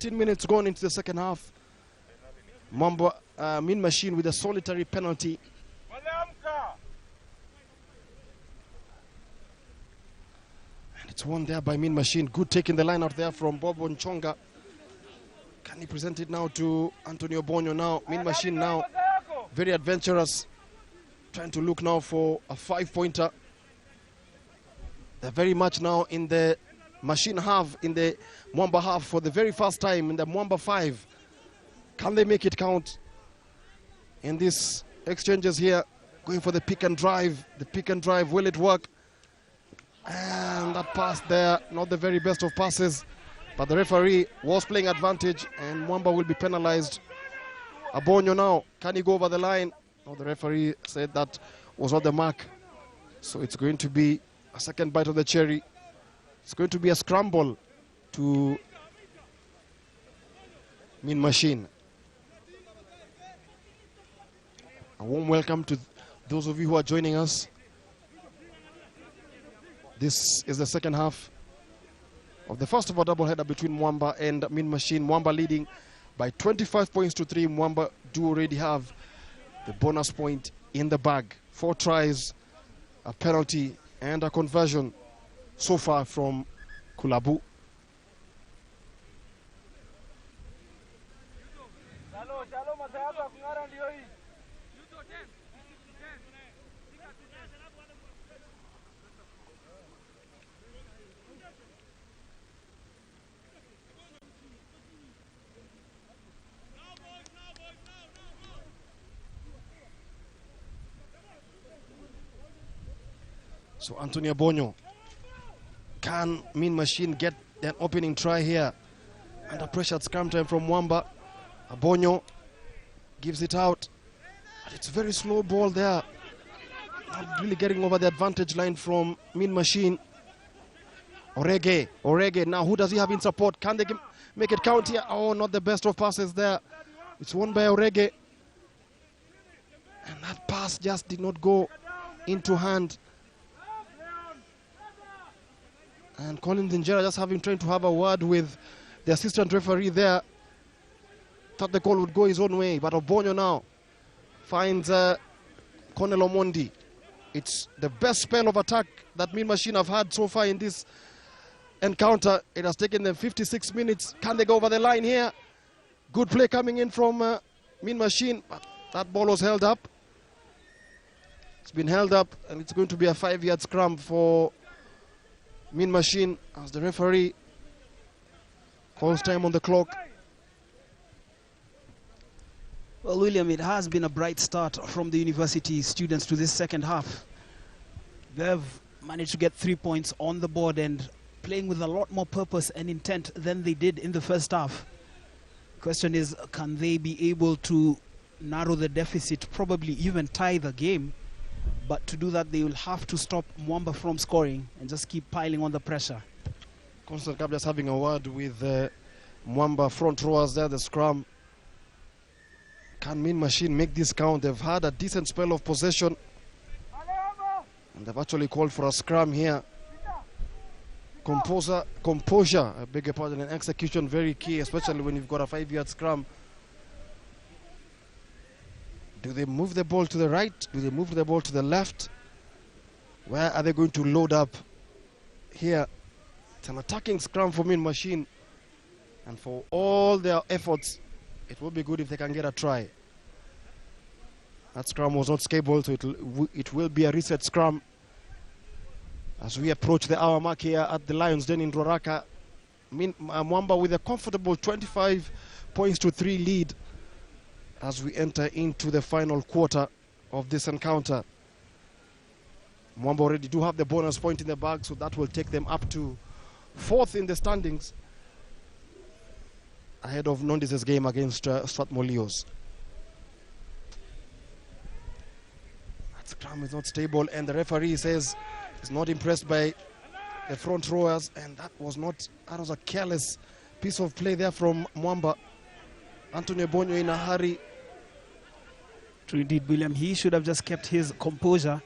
15 minutes gone into the second half. Mwamba, Mean Machine with a solitary penalty. And it's won there by Mean Machine. Good taking the line out there from Bobo Nchonga. Can he present it now to Antonio Bonyo now? Mean Machine now very adventurous. Trying to look now for a 5-pointer. They're very much now in the Machine half, in the Mwamba half for the very first time in the Mwamba 5. Can they make it count in these exchanges here? Going for the pick and drive. The pick and drive, will it work? And that pass there, not the very best of passes. But the referee was playing advantage and Wamba will be penalized. Abonyo now, can he go over the line? No, the referee said that was not the mark. So it's going to be a second bite of the cherry. It's going to be a scramble to Mean Machine. A warm welcome to those of you who are joining us. This is the second half of the first of a doubleheader between Mwamba and Mean Machine. Mwamba leading by 25 points to 3. Mwamba do already have the bonus point in the bag. 4 tries, a penalty, and a conversion so far from Kulabu. So Antonio Bonyo, can Mean Machine get an opening try here? Under pressure at scrum time from Wamba. Abonyo gives it out. It's a very slow ball there. Not really getting over the advantage line from Mean Machine. Orege, now who does he have in support? Can they make it count here? Oh, not the best of passes there. It's won by Orege. And that pass just did not go into hand. And Colin Injera just trying to have a word with the assistant referee there. Thought the call would go his own way, but Obonyo now finds Cornel Omondi. It's the best spell of attack that Mean Machine have had so far in this encounter. It has taken them 56 minutes. Can they go over the line here? Good play coming in from Mean Machine, but that ball was held up. It's been held up, and it's going to be a 5-yard scrum for Mean Machine as the referee calls time on the clock. Well, William, it has been a bright start from the university students to this second half. They've managed to get 3 points on the board and playing with a lot more purpose and intent than they did in the first half. The question is, can they be able to narrow the deficit, probably even tie the game? But to do that, they will have to stop Mwamba from scoring and just keep piling on the pressure. Constant Cup just having a word with Mwamba front rowers there, the scrum. Can Mean Machine make this count? They've had a decent spell of possession. And they've actually called for a scrum here. Composure, I beg your pardon, and execution very key, especially when you've got a 5-yard scrum. Do they move the ball to the right? Do they move the ball to the left? Where are they going to load up here? It's an attacking scrum for Mean Machine. And for all their efforts, it will be good if they can get a try. That scrum was not scalable, so it will be a reset scrum. As we approach the hour mark here at the Lions Den in Roraka, Mwamba with a comfortable 25 points to 3 lead as we enter into the final quarter of this encounter. Mwamba already do have the bonus point in the bag, so that will take them up to 4th in the standings ahead of Nondi's game against Strathmore Leos. That scrum is not stable, and the referee says he's not impressed by the front rowers, and that was a careless piece of play there from Mwamba. Antonio Bonyo in a hurry. True indeed, William. He should have just kept his composure.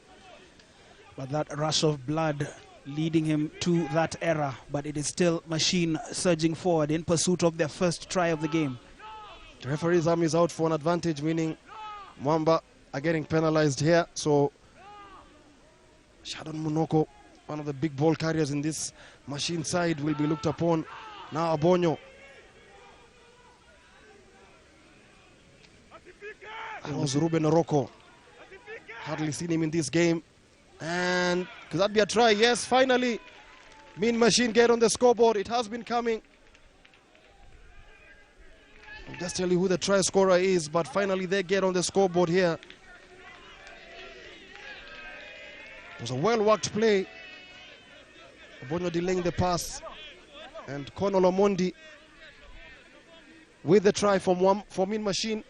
But that rush of blood leading him to that error, but it is still Machine surging forward in pursuit of their first try of the game. The referee's arm is out for an advantage, meaning Mwamba are getting penalized here. So Shadon Munoko, one of the big ball carriers in this Machine side, will be looked upon. Now Abonyo. That was Ruben Oroko. Hardly seen him in this game. And could that be a try? Yes, finally. Mean Machine get on the scoreboard. It has been coming. I'll just tell you who the try scorer is, but finally they get on the scoreboard here. It was a well-worked play. Abonyo delaying the pass. And Conor Omondi with the try from Mean Machine.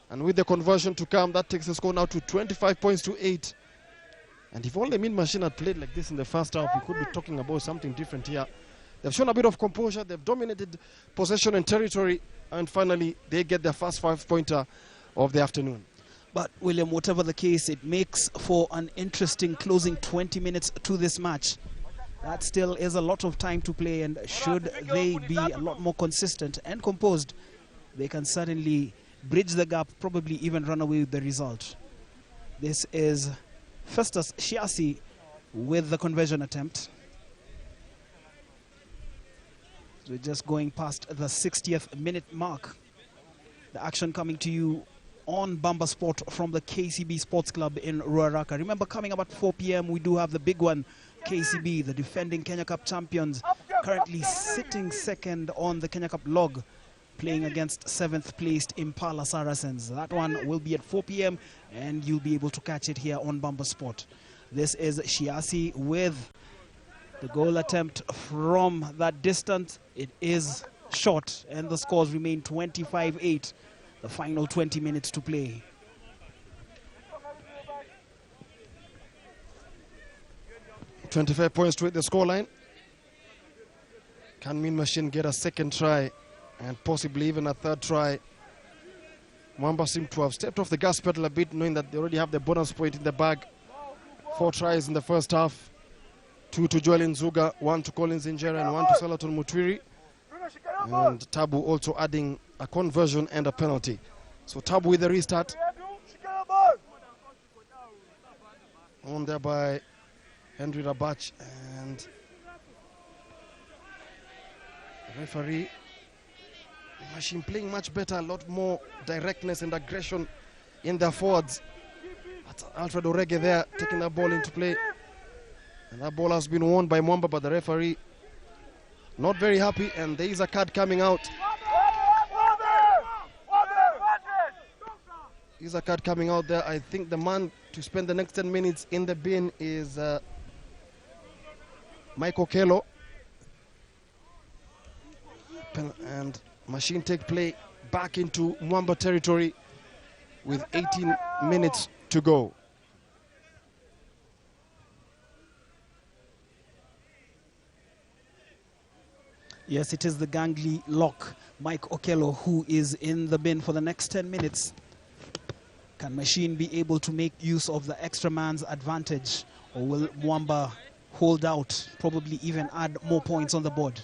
And with the conversion to come, that takes the score now to 25 points to 8. And if only Mean Machine had played like this in the first half, we could be talking about something different here. They've shown a bit of composure. They've dominated possession and territory. And finally, they get their first 5-pointer of the afternoon. But, William, whatever the case, it makes for an interesting closing 20 minutes to this match. That still is a lot of time to play, and should they be a lot more consistent and composed, they can certainly bridge the gap, probably even run away with the result. This is Festus Shiasi with the conversion attempt. So we're just going past the 60th minute mark. The action coming to you on Bamba Sport from the KCB Sports Club in Ruaraka. Remember, coming up at 4 p.m. we do have the big one. KCB, the defending Kenya Cup champions, currently sitting second on the Kenya Cup log, playing against 7th placed Impala Saracens. That one will be at 4 p.m. and you'll be able to catch it here on Bamba Sport. This is Shiasi with the goal attempt from that distance. It is short and the scores remain 25-8. The final 20 minutes to play. $25 points to hit the scoreline. Can Mean Machine get a second try and possibly even a third try? Mwamba seem to have stepped off the gas pedal a bit, knowing that they already have the bonus point in the bag. 4 tries in the first half. 2 to Joel Nzuga, 1 to Collins Injera, and 1 to Salaton Mutwiri. And Tabu also adding a conversion and a penalty. So Tabu with the restart. On there by Henry Rabach, and the referee. Machine playing much better, a lot more directness and aggression in their forwards. That's Alfred Orege there taking that ball into play. And that ball has been won by Mwamba, but the referee not very happy, and there is a card coming out. There's a card coming out there. I think the man to spend the next 10 minutes in the bin is Mike Okello. And Machine take play back into Mwamba territory with 18 minutes to go. Yes, it is the gangly lock, Mike Okello, who is in the bin for the next 10 minutes. Can Machine be able to make use of the extra man's advantage, or will Mwamba hold out, probably even add more points on the board?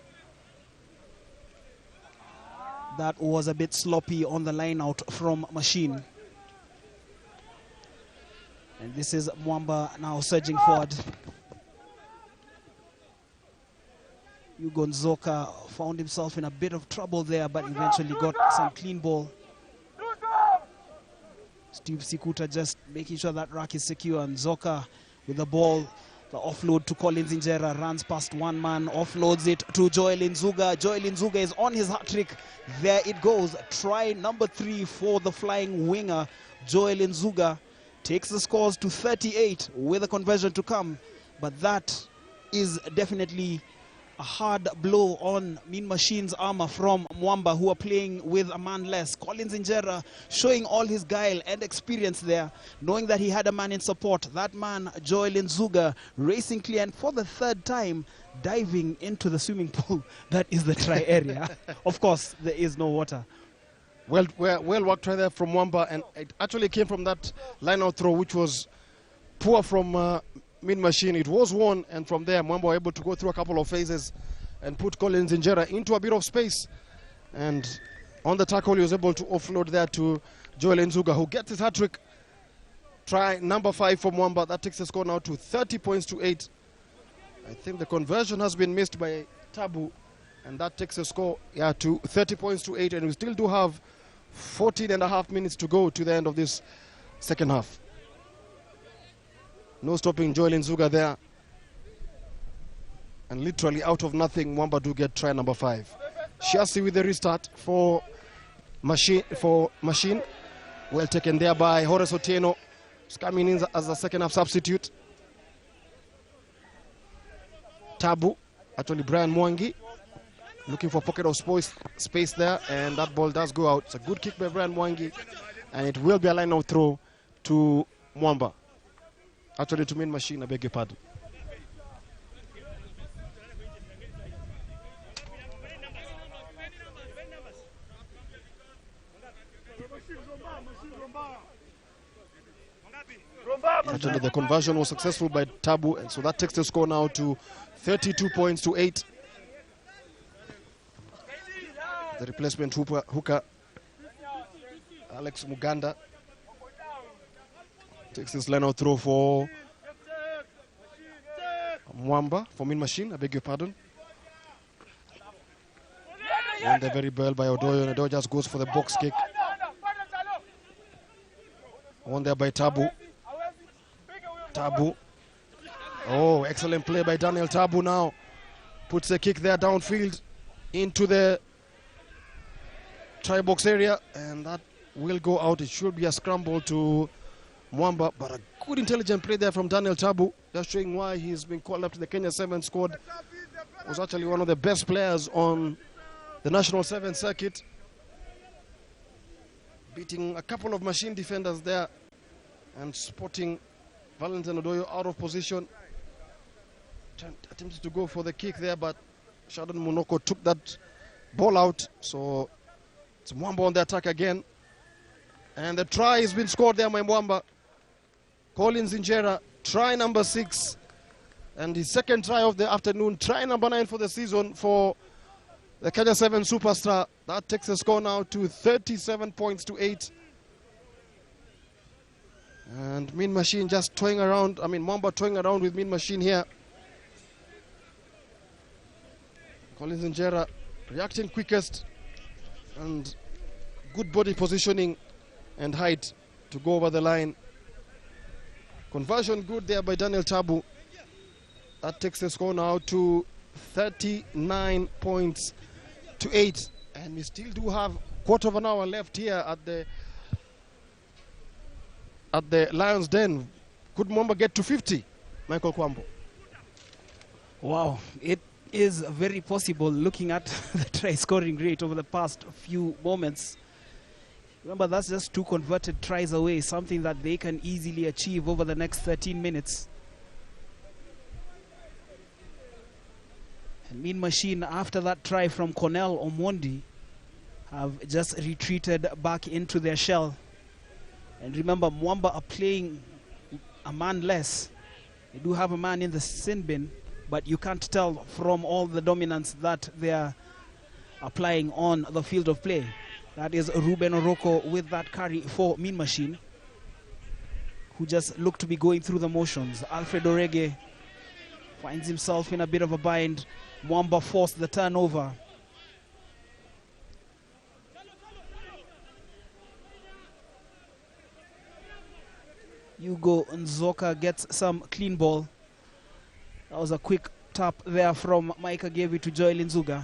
That was a bit sloppy on the line out from Machine. And this is Mwamba now surging forward. Hugo Nzoka found himself in a bit of trouble there, but eventually got some clean ball. Steve Sikuta just making sure that rack is secure. Nzoka with the ball. The offload to Collins Injera, runs past one man, offloads it to Joel Nzuga. Joel Nzuga is on his hat-trick. There it goes. Try number 3 for the flying winger. Joel Nzuga takes the scores to 38 with a conversion to come. But that is definitely a hard blow on Mean Machine's armor from Mwamba, who are playing with a man less. Collins Injera showing all his guile and experience there, knowing that he had a man in support. That man, Joel Nzuga, racing clear, and for the 3rd time, diving into the swimming pool. That is the try area. Of course, there is no water. Well worked right there from Wamba, and it actually came from that line-out throw, which was poor from Mean Machine. It was won, and from there, Mwamba were able to go through a couple of phases and put Collins Injera into a bit of space. And on the tackle, he was able to offload there to Joel Nzuga, who gets his hat-trick. Try number 5 for Mwamba. That takes the score now to 30 points to 8. I think the conversion has been missed by Tabu, and that takes the score to 30 points to 8. And we still do have 14.5 minutes to go to the end of this second half. No stopping Joel Nzuga there. And literally out of nothing, Wamba do get try number 5. Shasi with the restart for Machine. Well taken there by Horace Otieno. He's coming in as a second half substitute. Tabu, actually Brian Mwangi, looking for pocket of space there, and that ball does go out. It's a good kick by Brian Mwangi, and it will be a line of throw to Mwamba. Actually to Mean Machine, I beg your pardon. Actually, the conversion was successful by Tabu, and so that takes the score now to 32 points to 8. The replacement hooker, Alex Muganda, takes this line out throw for Mwamba, for Mean Machine, I beg your pardon. And the very ball by Odoyo, and Odoyo just goes for the box kick. One there by Tabu. Tabu. Oh, excellent play by Daniel Tabu now. Puts a kick there downfield into the try box area, and that will go out. It should be a scramble to Mwamba, but a good intelligent play there from Daniel Tabu, just showing why he's been called up to the Kenya 7 squad. Was actually one of the best players on the National 7 circuit, beating a couple of machine defenders there and spotting Valentin Odoyo out of position. Attempted to go for the kick there, but Sheldon Munoko took that ball out. So it's Mwamba on the attack again. And the try has been scored there by Mwamba. Collins Injera, try number 6. And his second try of the afternoon, try number 9 for the season for the Kenya 7 superstar. That takes the score now to 37 points to 8. And Mean Machine just toying around. Mwamba toying around with Mean Machine here. Collins Injera reacting quickest, and good body positioning and height to go over the line. Conversion good there by Daniel Tabu. That takes the score now to 39 points to 8. And we still do have quarter of an hour left here at the Lions Den. Could Mwamba get to 50? Michael Kwambo. Wow, it is very possible looking at the try scoring rate over the past few moments. Remember, that's just 2 converted tries away, something that they can easily achieve over the next 13 minutes. And Mean Machine, after that try from Cornell Omondi, have just retreated back into their shell. And remember, Mwamba are playing a man less. They do have a man in the sin bin, but you can't tell from all the dominance that they are applying on the field of play. That is Ruben Oroko with that carry for Mean Machine, who just looked to be going through the motions. Alfred Orege finds himself in a bit of a bind. Mwamba forced the turnover. Hugo Nzoka gets some clean ball. That was a quick tap there from Micah Gavi to Joel Nzuga.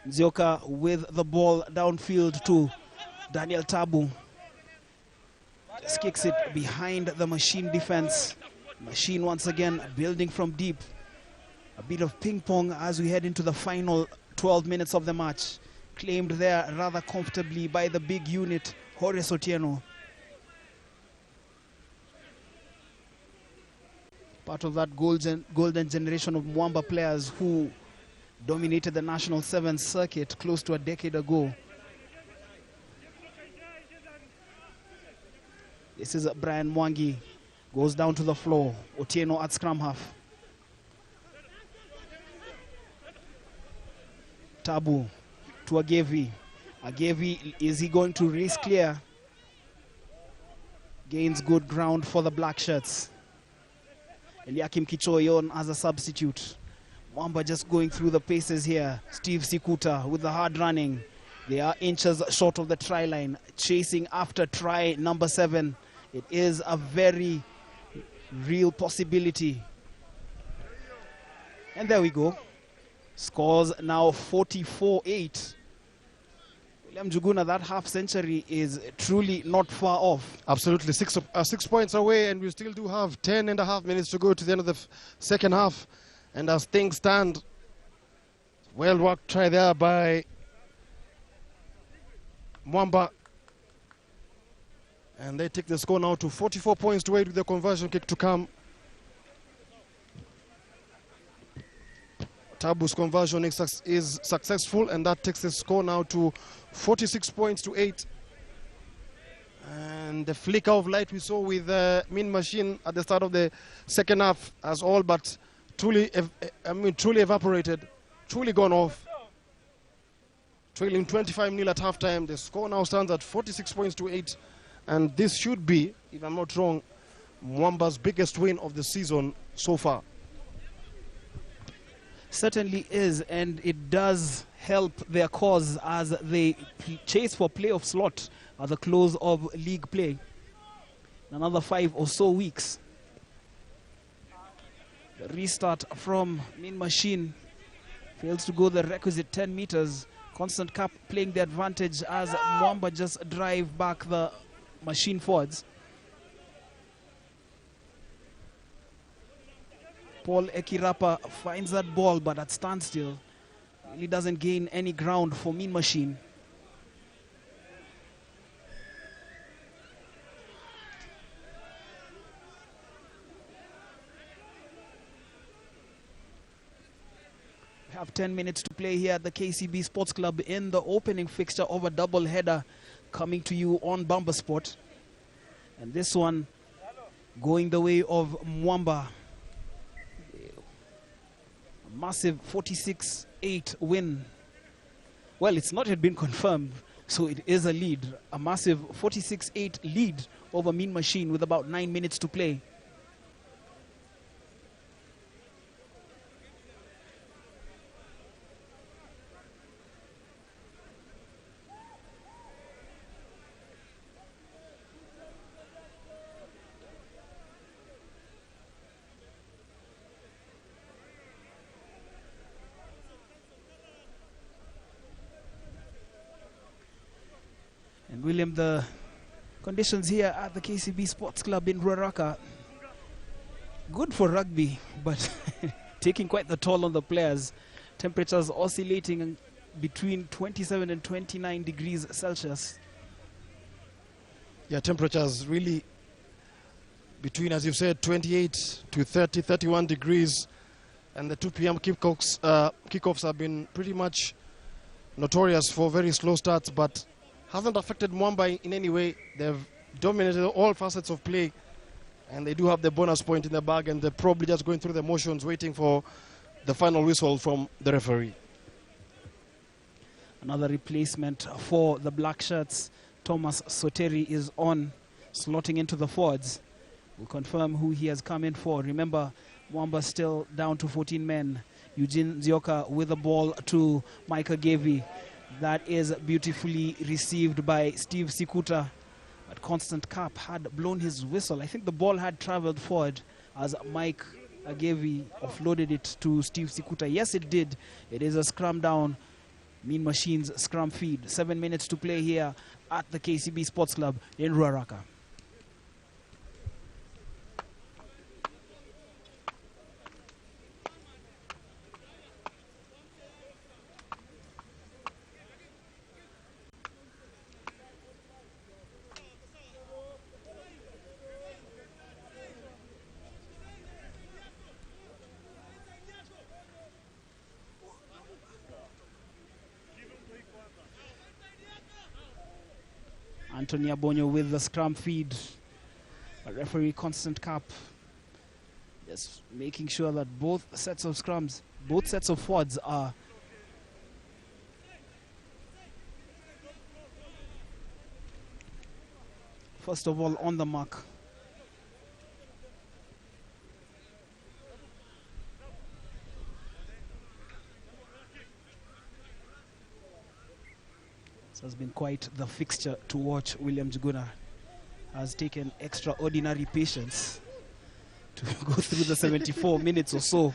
Nzoka with the ball downfield to Daniel Tabu. Just kicks it behind the Machine defense. Machine once again building from deep. A bit of ping pong as we head into the final 12 minutes of the match. Claimed there rather comfortably by the big unit, Horace Otieno. Part of that golden generation of Mwamba players who dominated the National 7 circuit close to a decade ago. This is Brian Mwangi Goes down to the floor. Otieno at scrum half. Tabu to Agevi. Agevi, is he going to race clear? Gains good ground for the black shirts. Eliakim Kichoyon as a substitute. Wamba just going through the paces here. Steve Sikuta with the hard running. They are inches short of the try line. Chasing after try number 7. It is a very real possibility. And there we go. Scores now 44-8. William Juguna, that half century is truly not far off. Absolutely, 6 points away, and we still do have 10.5 minutes to go to the end of the second half. And as things stand, well worked try there by Mwamba. And they take the score now to 44 points to 8 with the conversion kick to come. Tabu's conversion is successful, and that takes the score now to 46 points to 8. And the flicker of light we saw with Mean Machine at the start of the second half has all but truly evaporated, truly gone off. Trailing 25-0 at halftime. The score now stands at 46 points to 8. And this should be, if I'm not wrong, Mwamba's biggest win of the season so far. Certainly is, and it does help their cause as they chase for playoff slot at the close of league play. Another 5 or so weeks. The restart from Mean Machine fails to go the requisite 10 meters. Constant Cap playing the advantage as Mwamba just drive back the machine forwards. Paul Ekirapa finds that ball, but at standstill. He doesn't gain any ground for Mean Machine. We have 10 minutes to play here at the KCB Sports Club in the opening fixture of a double header coming to you on Bamba Sport. And this one going the way of Mwamba. Massive 46-8 win. Well, it's not yet been confirmed, so it is a lead. A massive 46-8 lead over Mean Machine with about 9 minutes to play. William, the conditions here at the KCB Sports Club in Ruaraka, good for rugby, but taking quite the toll on the players. Temperatures oscillating between 27 and 29 degrees Celsius. Yeah, temperatures really between, as you've said, 28 to 30, 31 degrees. And the 2 p.m. kickoffs have been pretty much notorious for very slow starts, but hasn't affected Mwamba in any way. They've dominated all facets of play, and they do have the bonus point in the bag, and they're probably just going through the motions, waiting for the final whistle from the referee. Another replacement for the black shirts. Thomas Soteri is on, slotting into the forwards. We'll confirm who he has come in for. Remember, Mwamba still down to 14 men. Eugene Zioka with the ball to Micah Gavi. That is beautifully received by Steve Sikuta. But Constant Cap had blown his whistle. I think the ball had traveled forward as Mike Agevi offloaded it to Steve Sikuta. Yes, it did. It is a scrum down. Mean Machine's scrum feed. 7 minutes to play here at the KCB Sports Club in Ruaraka. Anthony Abonyo with the scrum feed. A referee constant cap, just making sure that both sets of scrums, both sets of forwards are first of all on the mark. This has been quite the fixture to watch. William Juguna has taken extraordinary patience to go through the 74 minutes or so.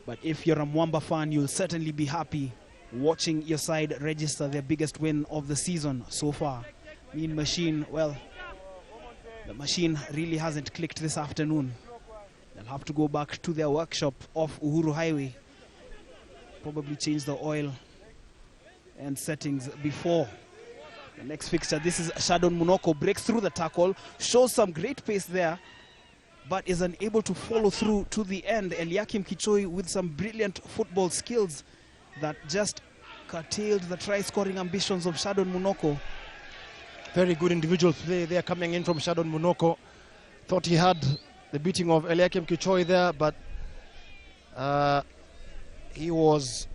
But if you're a Mwamba fan, you'll certainly be happy watching your side register their biggest win of the season so far. Mean Machine, well, the machine really hasn't clicked this afternoon. They'll have to go back to their workshop off Uhuru Highway, probably change the oil and settings before the next fixture. This is Shadon Munoko, breaks through the tackle, shows some great pace there, but is unable to follow through to the end. Eliakim Kichoi with some brilliant football skills that just curtailed the try-scoring ambitions of Shadon Munoko. Very good individual play there coming in from Shadon Munoko. Thought he had the beating of Eliakim Kichoi there, but he was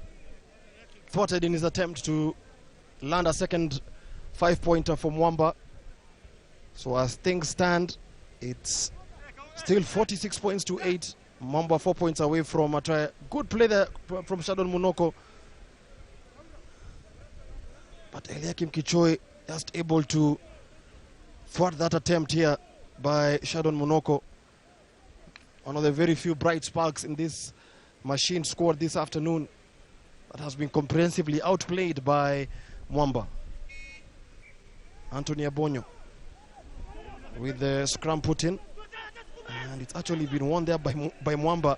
thwarted in his attempt to land a second 5-pointer from Wamba. So as things stand, it's still 46 points to 8. Mwamba 4 points away from a try. Good play there from Shadon Munoko. But Eliakim Kichoi just able to thwart that attempt here by Shadon Munoko. One of the very few bright sparks in this machine squad this afternoon that has been comprehensively outplayed by Mwamba. Anthony Abonyo with the scrum put in, and it's actually been won there by Mwamba.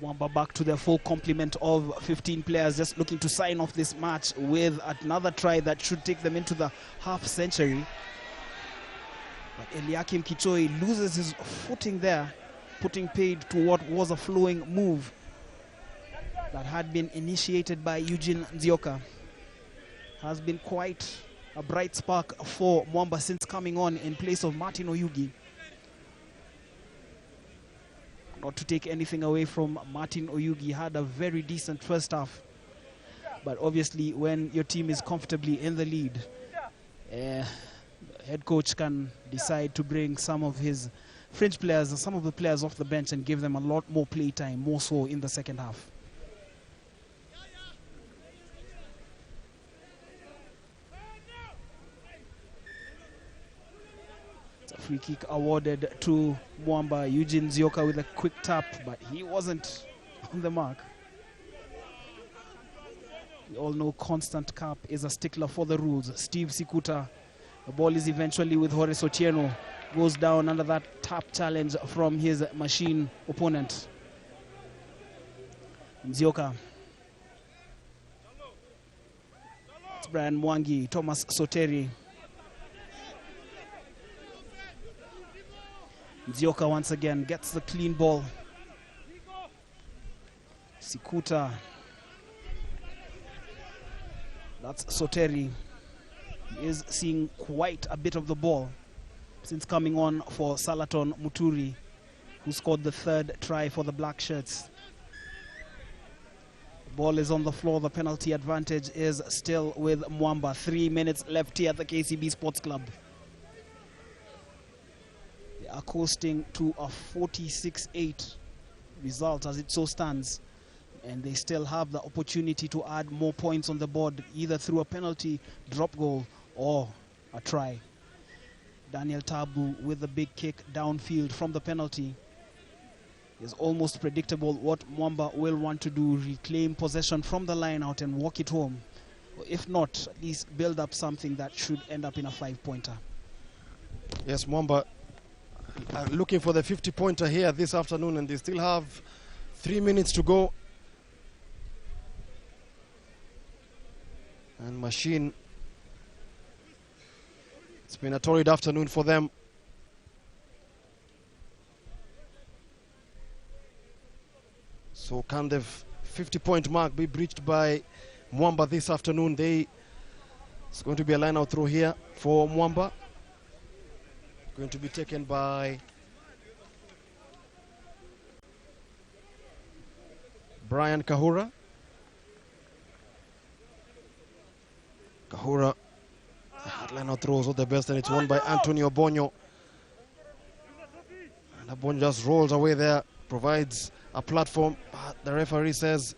Wamba back to their full complement of 15 players, just looking to sign off this match with another try that should take them into the half century. But Eliakim Kichoi loses his footing there, putting paid to what was a flowing move that had been initiated by Eugene Nzioka. Has been quite a bright spark for Mwamba since coming on in place of Martin Oyugi. Not to take anything away from Martin Oyugi, had a very decent first half. But obviously when your team is comfortably in the lead, the head coach can decide to bring some of his fringe players and some of the players off the bench and give them a lot more play time, more so in the second half. Free kick awarded to Mwamba. Eugene Nzioka with a quick tap, but he wasn't on the mark. We all know Constant Cap is a stickler for the rules. Steve Sikuta, the ball is eventually with Horace Otieno. Goes down under that tap challenge from his machine opponent. Nzioka. It's Brian Mwangi, Thomas Soteri. Nzioka once again gets the clean ball. Sikuta. That's Soteri. He is seeing quite a bit of the ball since coming on for Salaton Muturi, who scored the third try for the Black Shirts. The ball is on the floor. The penalty advantage is still with Mwamba. 3 minutes left here at the KCB Sports Club. Are coasting to a 46-8 result as it so stands, and they still have the opportunity to add more points on the board, either through a penalty, drop goal, or a try. Daniel Tabu with the big kick downfield from the penalty. It's almost predictable what Mwamba will want to do: reclaim possession from the line out and walk it home, or if not, at least build up something that should end up in a 5-pointer. Yes, Mwamba looking for the 50-pointer here this afternoon, and they still have 3 minutes to go. And Machine, it's been a torrid afternoon for them. So can the 50-point mark be breached by Mwamba this afternoon? They It's going to be a line out throw here for Mwamba. Going to be taken by Brian Kahura. Kahura, line out throws are the best, and it's won by Antonio Bonyo. And Bonyo just rolls away there, provides a platform, but the referee says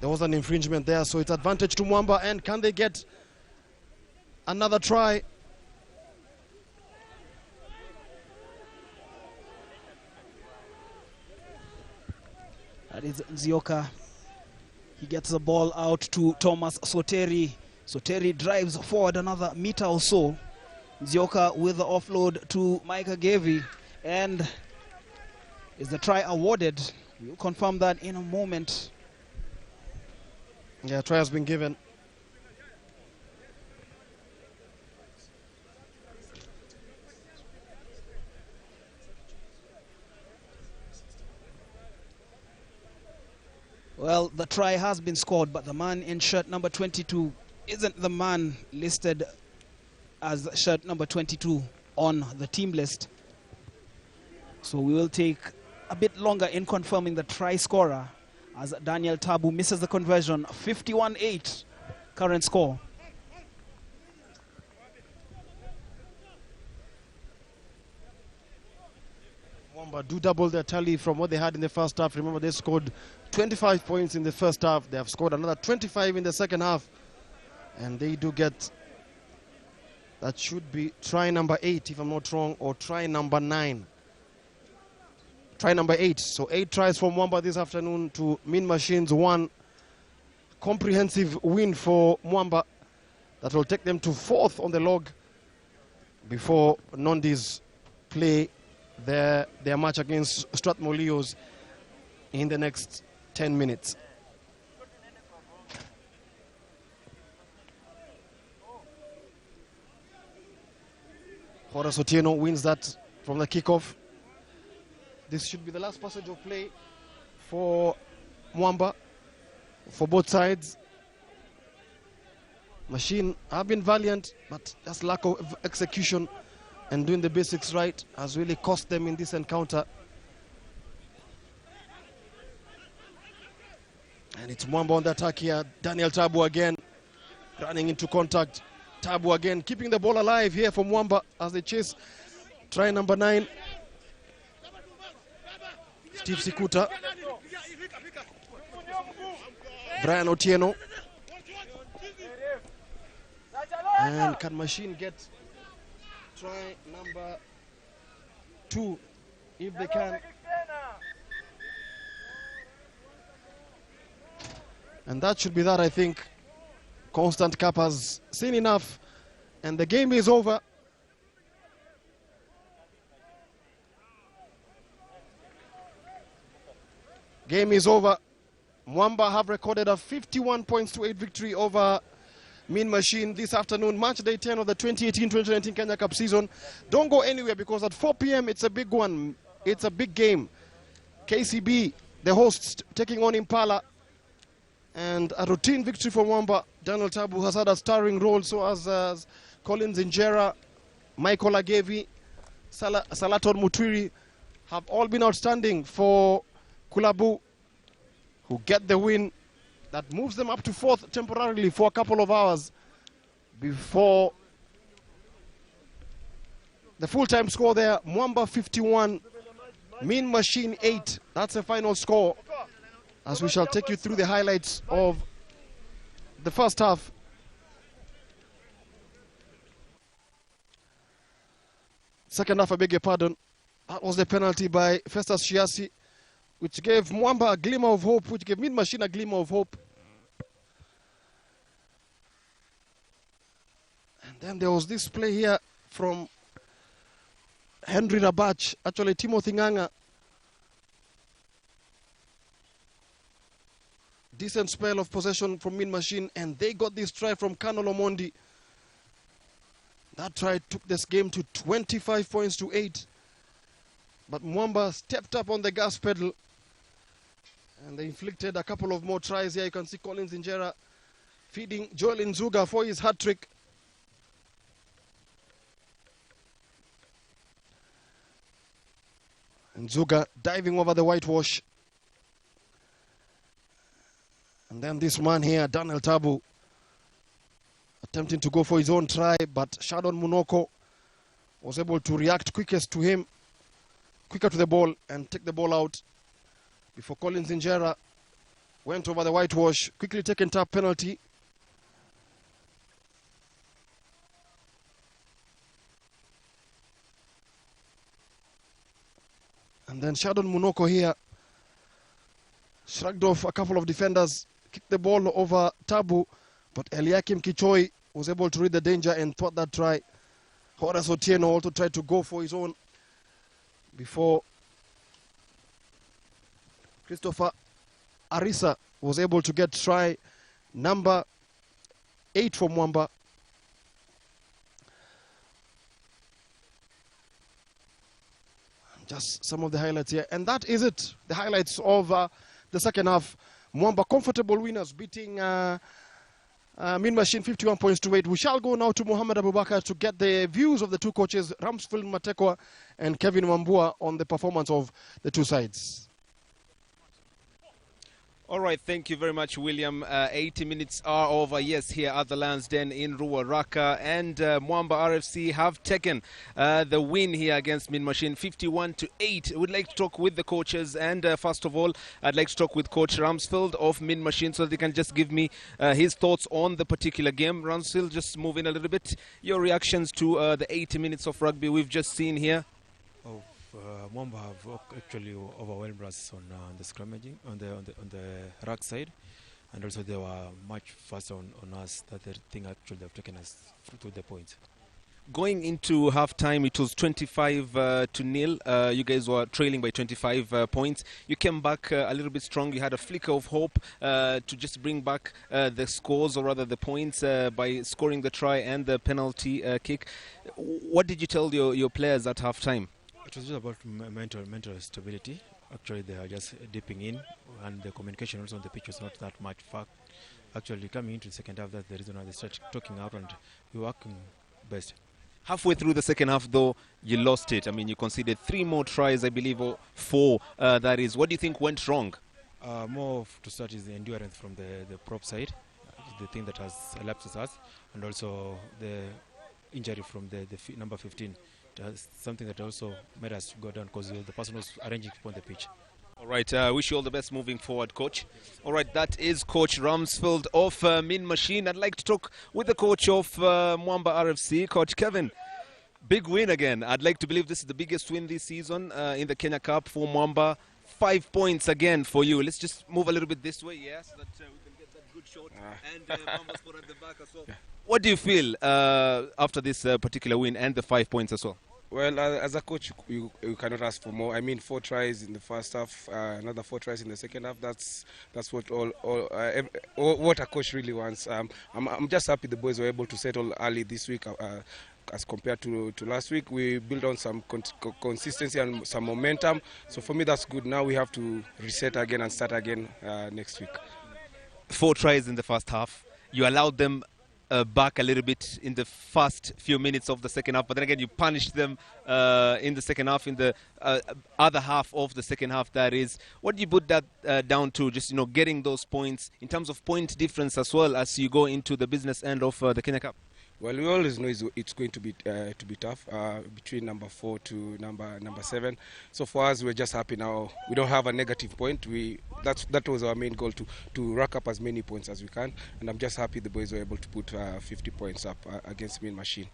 there was an infringement there, so it's advantage to Mwamba. And can they get another try? That is Nzioka. He gets the ball out to Thomas Soteri. Soteri drives forward another meter or so. Nzioka with the offload to Micah Gavi. And is the try awarded? We'll confirm that in a moment. Yeah, try has been given. Well, the try has been scored, but the man in shirt number 22 isn't the man listed as shirt number 22 on the team list. So we will take a bit longer in confirming the try scorer as Daniel Tabu misses the conversion. 51-8 current score. Wamba do double their tally from what they had in the first half. Remember, they scored 25 points in the first half. They have scored another 25 in the second half. And they do get, that should be try number 8, if I'm not wrong, or try number 9. Try number 8. So 8 tries from Mwamba this afternoon to Mean Machines 1. Comprehensive win for Mwamba. That will take them to 4th on the log before Nondi's play their match against Strathmore in the next 10 minutes. Horace Otieno wins that from the kickoff. This should be the last passage of play for Mwamba, for both sides. Machine have been valiant, but just lack of execution and doing the basics right has really cost them in this encounter. And it's Mwamba on the attack here. Daniel Tabu again running into contact. Tabu again keeping the ball alive here for Mwamba as they chase try number 9. Steve Sikuta. Brian Otieno. And can Machine get try number 2 if they can? And that should be that, I think. Constant Cap has seen enough, and the game is over. Game is over. Mwamba have recorded a 51 points to 8 victory over Mean Machine this afternoon, match day 10 of the 2018-2019 Kenya Cup season. Don't go anywhere because at 4 p.m. it's a big one. It's a big game. KCB, the hosts, taking on Impala. And a routine victory for Wamba. Daniel Tabu has had a starring role, so as Collins Injera, Michael Agevi, Salaton Mutwiri have all been outstanding for Kulabu, who get the win that moves them up to 4th temporarily for a couple of hours before the full-time score there. Mwamba 51, Mean Machine 8. That's the final score, as we shall take you through the highlights of the first half. Second half, I beg your pardon. That was the penalty by Festus Shiasi, which gave Mwamba a glimmer of hope, which gave Mean Machine a glimmer of hope. And then there was this play here from Henry Rabach, actually Timothy Nganga. Decent spell of possession from Mean Machine, and they got this try from Colonel Omondi. That try took this game to 25 points to 8. But Mwamba stepped up on the gas pedal, and they inflicted a couple of more tries here. You can see Collins Injera feeding Joel Nzuga for his hat-trick. Nzuga diving over the whitewash. And then this man here, Daniel Tabu, attempting to go for his own try, but Shadon Munoko was able to react quicker to the ball and take the ball out before Collins Injera went over the whitewash, quickly taken tap penalty. And then Shadon Munoko here shrugged off a couple of defenders, kicked the ball over Tabu, but Eliakim Kichoi was able to read the danger and thought that try. Horace Otieno also tried to go for his own before Christopher Arisa was able to get try number 8 from Mwamba. Just some of the highlights here. And that is it. The highlights of the second half. Mwamba comfortable winners beating Mean Machine 51 points to 8. We shall go now to Muhammad Abubakar to get the views of the two coaches, Ramsfield Matekwa and Kevin Wambua, on the performance of the two sides. All right, thank you very much, William. 80 minutes are over, yes, here at the Lansden in Ruaraka. And Mwamba RFC have taken the win here against Mean Machine, 51-8. We'd like to talk with the coaches. And first of all, I'd like to talk with Coach Ramsfield of Mean Machine so they can just give me his thoughts on the particular game. Ramsfield, just move in a little bit. Your reactions to the 80 minutes of rugby we've just seen here. Mwamba have actually overwhelmed us on the scrummaging on the ruck side, and also they were much faster on us. That the thing actually have taken us to the point. Going into half-time, it was 25-0. You guys were trailing by 25 points. You came back a little bit strong. You had a flicker of hope to just bring back the scores, or rather the points, by scoring the try and the penalty kick. What did you tell your players at half-time? It was just about mental stability. Actually, they are just dipping in, and the communication also on the pitch was not that much. Actually, coming into the second half, that's the reason why they started talking out, and we were working best. Halfway through the second half, though, you lost it. I mean, you conceded 3 more tries, I believe, or 4. That is. What do you think went wrong? More to start is the endurance from the prop side, the thing that has elapsed us, and also the injury from the number 15. Something that also made us go down because the person was arranging on the pitch. All right, wish you all the best moving forward, Coach. All right, that is Coach Ramsfield of Mean Machine. I'd like to talk with the coach of Mwamba RFC, Coach Kevin. Big win again. I'd like to believe this is the biggest win this season in the Kenya Cup for Mwamba. 5 points again for you. Let's just move a little bit this way, yes, so that we can get that good shot. And Mwamba spot at the back as well. Yeah. What do you feel after this particular win and the 5 points as well? Well, as a coach, you cannot ask for more. I mean, 4 tries in the first half, another 4 tries in the second half. That's what what a coach really wants. I'm just happy the boys were able to settle early this week. As compared to last week, we built on some consistency and some momentum. So for me, that's good. Now we have to reset again and start again next week. 4 tries in the first half. You allowed them back a little bit in the first few minutes of the second half, but then again you punished them in the second half, in the other half of the second half, that is. What do you put that down to, just getting those points in terms of point difference as well as you go into the business end of the Kenya Cup? Well, we always know it's going to be tough between number 4 to number 7. So for us, we're just happy now. We don't have a negative point. That was our main goal, to rack up as many points as we can. And I'm just happy the boys were able to put 50 points up against Mean Machine.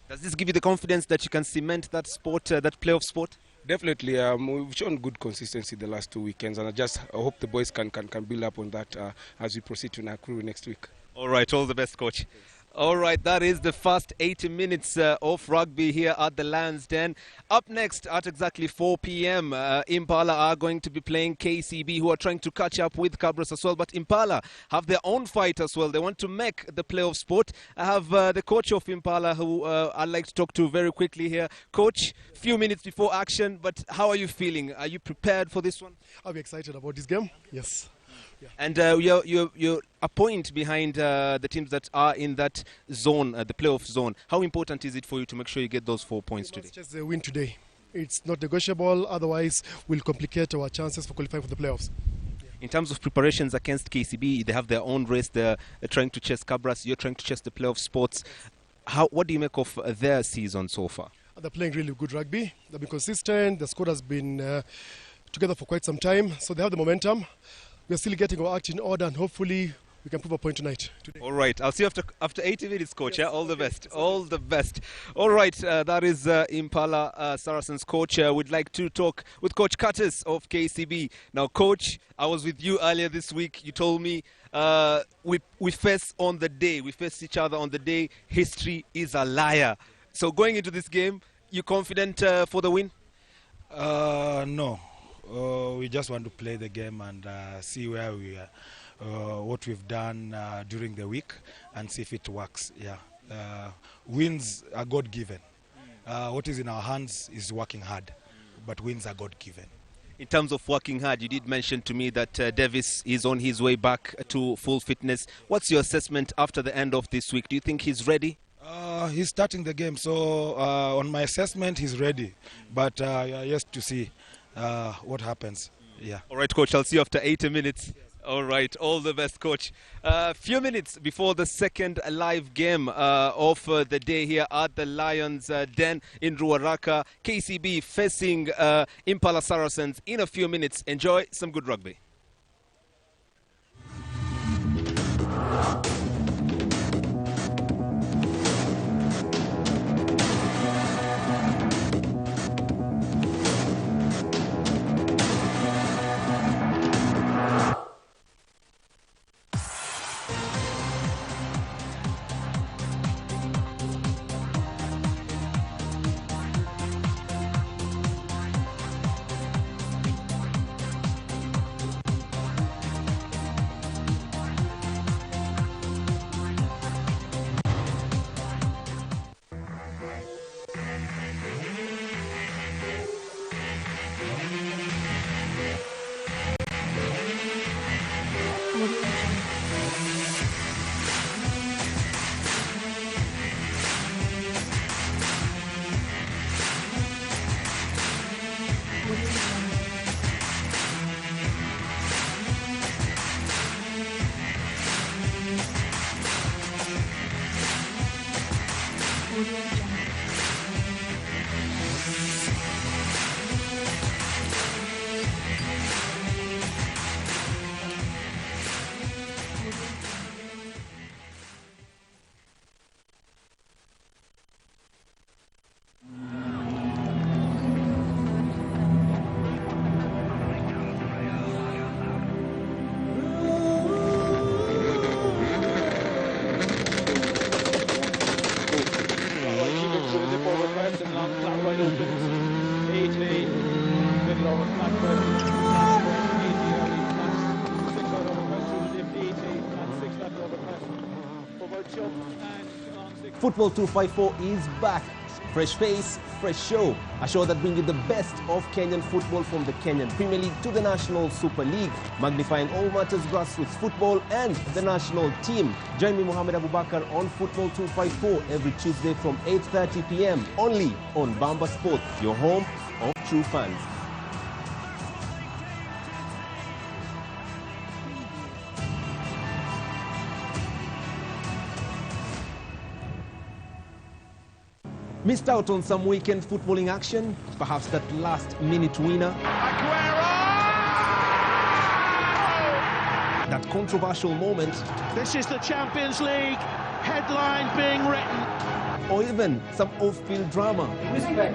Does this give you the confidence that you can cement that sport, that playoff sport? Definitely. We've shown good consistency the last 2 weekends, and I hope the boys can build up on that as we proceed to Nakuru next week. All right, all the best, Coach. All right, that is the first 80 minutes of rugby here at the Lansden. Up next at exactly 4 p.m, Impala are going to be playing KCB, who are trying to catch up with Cabras as well. But Impala have their own fight as well. They want to make the playoff spot. I have the coach of Impala, who I'd like to talk to very quickly here. Coach, few minutes before action, but how are you feeling? Are you prepared for this one? I'm excited about this game, yes. Yeah. And you're a point behind the teams that are in that zone, the playoff zone. How important is it for you to make sure you get those 4 points today? It's just a win today. It's not negotiable, otherwise we'll complicate our chances for qualifying for the playoffs. In terms of preparations against KCB, they have their own race. They're trying to chase Cabras. You're trying to chase the playoff spots. What do you make of their season so far? They're playing really good rugby. They've been consistent. The squad has been together for quite some time, so they have the momentum. We're still getting our act in order, and hopefully we can prove a point today. All right. I'll see you after 80 minutes, coach. Yes, all the best. All the best. All right. That is Impala Saracens coach. We'd like to talk with Coach Curtis of KCB. Now, Coach, I was with you earlier this week. You told me we face on the day. We face each other on the day. History is a liar. So going into this game, you confident for the win? No. We just want to play the game and see where we are. What we've done during the week and see if it works. Wins are God-given. What is in our hands is working hard, but wins are God-given. In terms of working hard, you did mention to me that Davis is on his way back to full fitness. What's your assessment after the end of this week? Do you think he's ready? He's starting the game, so on my assessment, he's ready. But yes, to see what happens. Yeah. All right, Coach, I'll see you after 80 minutes. All right, all the best, Coach. A few minutes before the second live game of the day here at the Lions Den in Ruaraka, KCB facing Impala Saracens in a few minutes. Enjoy some good rugby. Football 254 is back. Fresh face, fresh show. A show that brings you the best of Kenyan football from the Kenyan Premier League to the National Super League, magnifying all matters grassroots football and the national team. Join me, Mohammed Abubakar, on Football 254 every Tuesday from 8:30 p.m. only on Wamba Sport, your home of true fans. Missed out on some weekend footballing action? Perhaps that last-minute winner? That controversial moment? This is the Champions League, headline being written. Or even some off-field drama? Respect.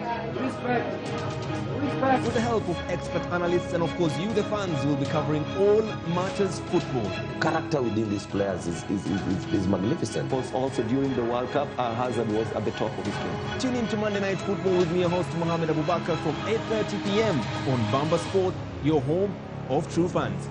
With the help of expert analysts and of course you, the fans, will be covering all matters football. Character within these players is magnificent. Also during the World Cup, Hazard was at the top of his game. Tune in to Monday Night Football with me, your host Mohammed Abubakar, from 8:30 p.m. on Wamba Sport, your home of true fans.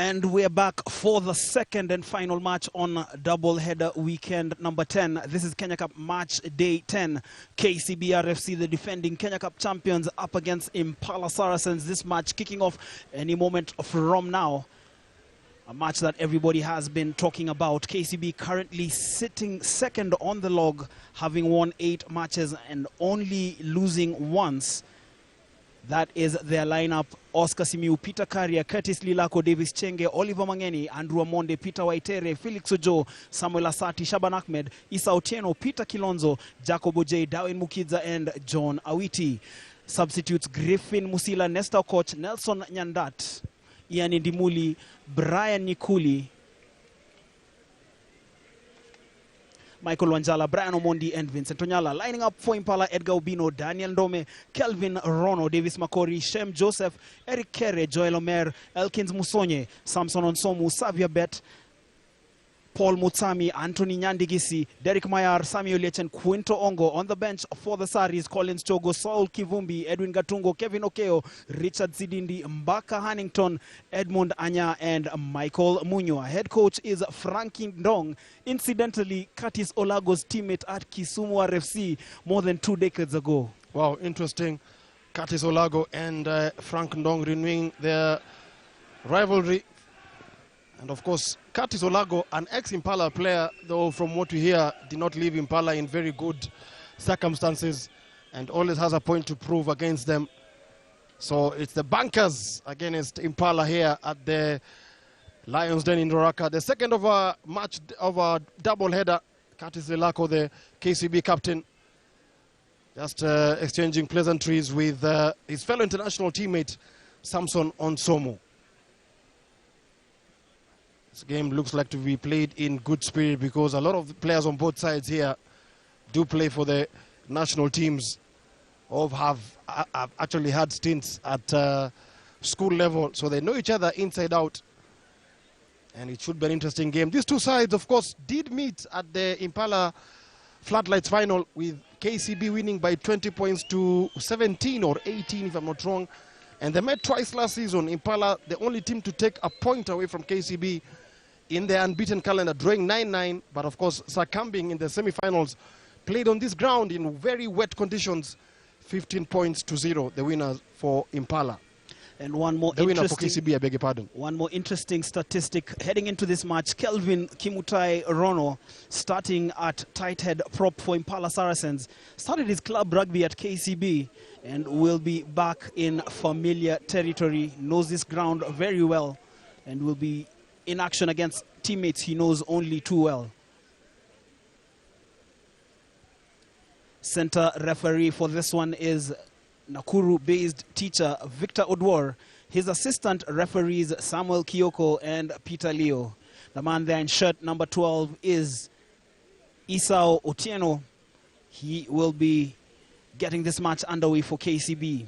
And we're back for the second and final match on double-header weekend number 10. This is Kenya Cup match day 10. KCB RFC, the defending Kenya Cup champions, up against Impala Saracens. This match kicking off any moment from now. A match that everybody has been talking about. KCB currently sitting second on the log, having won 8 matches and only losing once. That is their lineup: Oscar Simiu, Peter Karia, Curtis Lilako, Davis Chenge, Oliver Mangeni, Andrew Amonde, Peter Waitere, Felix Ojo, Samuel Asati, Shaban Ahmed, Isa Otieno, Peter Kilonzo, Jacob Ojei, Darwin Mukidza, and John Awiti. Substitutes: Griffin Musila, Nestor Koch, Nelson Nyandat, Ian Indimuli, Brian Nikuli, Michael Wanjala, Brian Omondi, and Vincent Onyala. Lining up for Impala: Edgar Ubino, Daniel Ndome, Kelvin Rono, Davis Makori, Shem Joseph, Eric Kere, Joel Omer, Elkins Musonye, Samson Onsomu, Savia Bet, Paul Mutsami, Anthony Nyandigisi, Derek Mayar, Samuel Lechen, Quinto Ongo. On the bench for the Saris: Collins Chogo, Saul Kivumbi, Edwin Gatungo, Kevin Okeo, Richard Sidindi, Mbaka Hannington, Edmund Anya, and Michael Munyo. Head coach is Frankie Ndong, incidentally Curtis Olago's teammate at Kisumu RFC more than 2 decades ago. Wow, interesting. Curtis Olago and Frank Ndong renewing their rivalry. And of course, Curtis Olago, an ex-Impala player, though from what we hear, did not leave Impala in very good circumstances and always has a point to prove against them. So it's the bankers against Impala here at the Lions Den in Roraka. The second of a match of a double-header. Curtis Olago, the KCB captain, just exchanging pleasantries with his fellow international teammate, Samson Onsomo. This game looks like to be played in good spirit because a lot of the players on both sides here do play for the national teams or have actually had stints at school level, so they know each other inside out. And it should be an interesting game. These two sides, of course, did meet at the Impala Floodlights final, with KCB winning by 20 points to 17 or 18, if I'm not wrong. And they met twice last season. Impala, the only team to take a point away from KCB in their unbeaten calendar, drawing 9-9, but of course succumbing in the semi-finals. Played on this ground in very wet conditions, 15 points to 0, the winners for Impala. And one more the winner for KCB, I beg your pardon. One more interesting statistic heading into this match. Kelvin Kimutai Rono, starting at tight head prop for Impala Saracens, started his club rugby at KCB and will be back in familiar territory, knows this ground very well, and will be in action against teammates he knows only too well. Center referee for this one is Nakuru-based teacher Victor Odwar. His assistant referees Samuel Kioko and Peter Leo. The man there in shirt number 12 is Isao Otieno. He will be getting this match underway for KCB.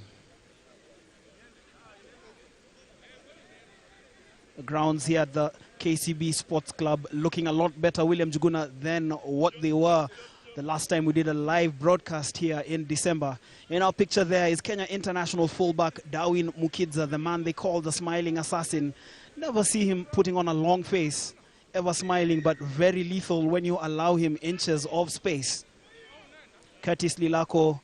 The grounds here at the KCB Sports Club looking a lot better, William Juguna, than what they were the last time we did a live broadcast here in December. In our picture there is Kenya international fullback Darwin Mukidza, the man they call the smiling assassin. Never see him putting on a long face, ever smiling, but very lethal when you allow him inches of space. Curtis Lilako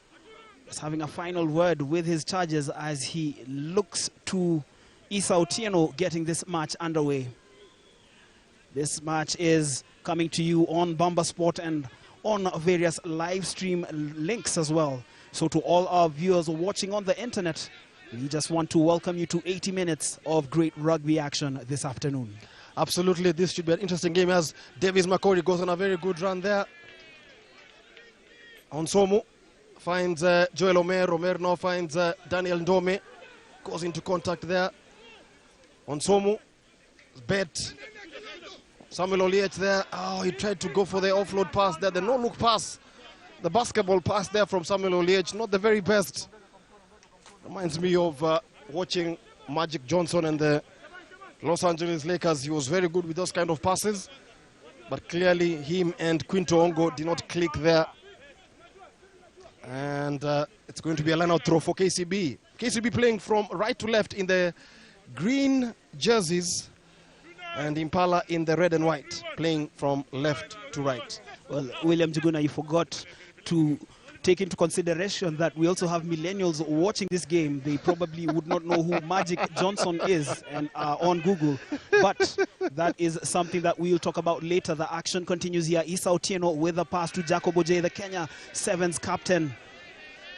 is having a final word with his charges as he looks to Isa Otieno getting this match underway. This match is coming to you on Bamba Sport and on various live stream links as well. So to all our viewers watching on the internet, we just want to welcome you to 80 minutes of great rugby action this afternoon. Absolutely, this should be an interesting game as Davis Makori goes on a very good run there. Onsomu finds Joel Omer. Omer now finds Daniel Ndome. Goes into contact there. Onsomu, bet. Samuel Oliech there. Oh, he tried to go for the offload pass there, the no-look pass. The basketball pass there from Samuel Oliech, not the very best. Reminds me of watching Magic Johnson and the Los Angeles Lakers. He was very good with those kind of passes. But clearly him and Quinto Ongo did not click there. And it's going to be a line-out throw for KCB. KCB playing from right to left in the green jerseys, and Impala in the red and white, playing from left to right. Well, William Juguna, you forgot to take into consideration that we also have millennials watching this game. They probably would not know who Magic Johnson is and are on Google. But that is something that we'll talk about later. The action continues here. Isa Otieno with a pass to Jacob Oje, the Kenya Sevens captain.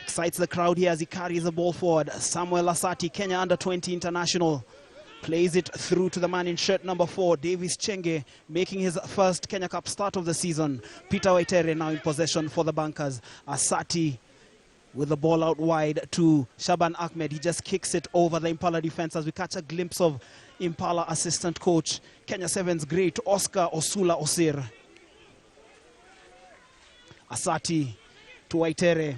Excites the crowd here as he carries the ball forward. Samuel Asati, Kenya under-20 international, plays it through to the man in shirt number 4, Davis Chenge, making his first Kenya Cup start of the season. Peter Waitere now in possession for the Bankers. Asati with the ball out wide to Shaban Ahmed. He just kicks it over the Impala defense as we catch a glimpse of Impala assistant coach, Kenya Sevens great Oscar Osula Osir. Asati to Waitere.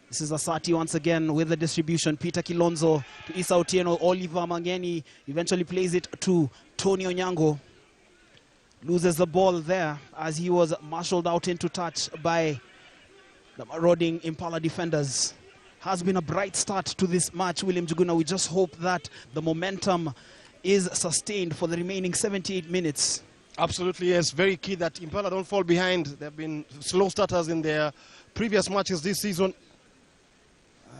This is Asati once again with the distribution. Peter Kilonzo to Isa Otieno. Oliver Mangeni eventually plays it to Tony Onyango. Loses the ball there as he was marshaled out into touch by the marauding Impala defenders. Has been a bright start to this match, William Juguna. We just hope that the momentum is sustained for the remaining 78 minutes. Absolutely, yes. Very key that Impala don't fall behind. There have been slow starters in their previous matches this season.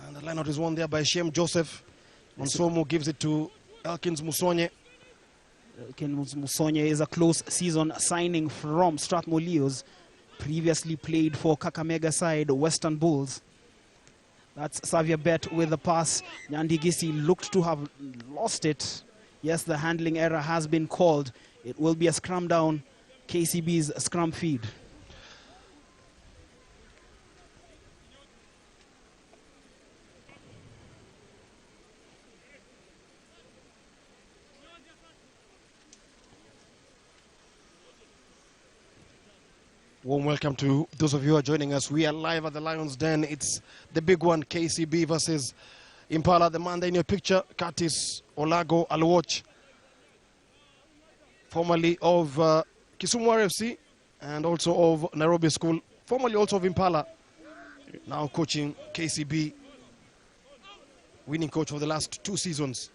And the lineout is won there by Shem Joseph. Onsomu gives it to Elkins Musonye. Elkins Musonye is a close season signing from Strathmore Leos. Previously played for Kakamega side Western Bulls. That's Xavier Bet with the pass. Nyandi Gisi looked to have lost it. Yes, the handling error has been called. It will be a scrum down, KCB's scrum feed. Warm welcome to those of you who are joining us. We are live at the Lions Den. It's the big one, KCB versus Impala, the man there in your picture, Curtis Olago Alwatch, formerly of Kisumu RFC and also of Nairobi School, formerly also of Impala, now coaching KCB, winning coach for the last 2 seasons.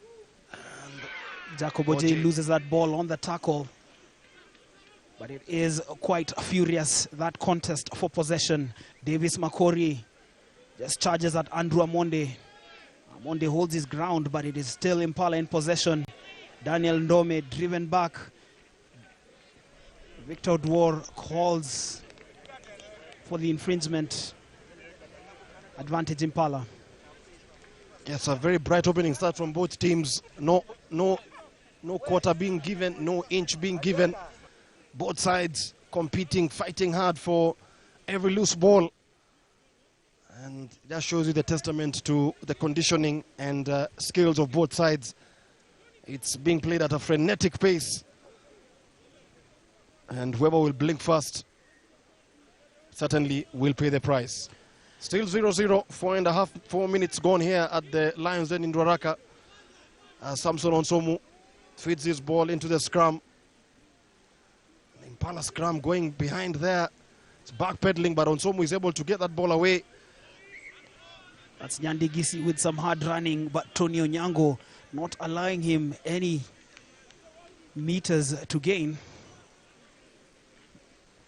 Jacob Ojay loses that ball on the tackle, but it is quite furious, that contest for possession. Davis Makori just charges at Andrew Amonde. Amonde holds his ground, but it is still Impala in possession. Daniel Ndome driven back. Victor Dwar calls for the infringement. Advantage Impala. Yes, a very bright opening start from both teams. No quarter being given, no inch being given. Both sides competing, fighting hard for every loose ball. And that shows you the testament to the conditioning and skills of both sides. It's being played at a frenetic pace. And whoever will blink first certainly will pay the price. Still 0-0, 4 minutes gone here at the Lions Den in Ruaraka. Samson Onsomu feeds his ball into the scrum. Impala scrum going behind there. It's backpedaling, but Onsomu is able to get that ball away. That's Nyandi Gisi with some hard running, but Tony Onyango not allowing him any meters to gain.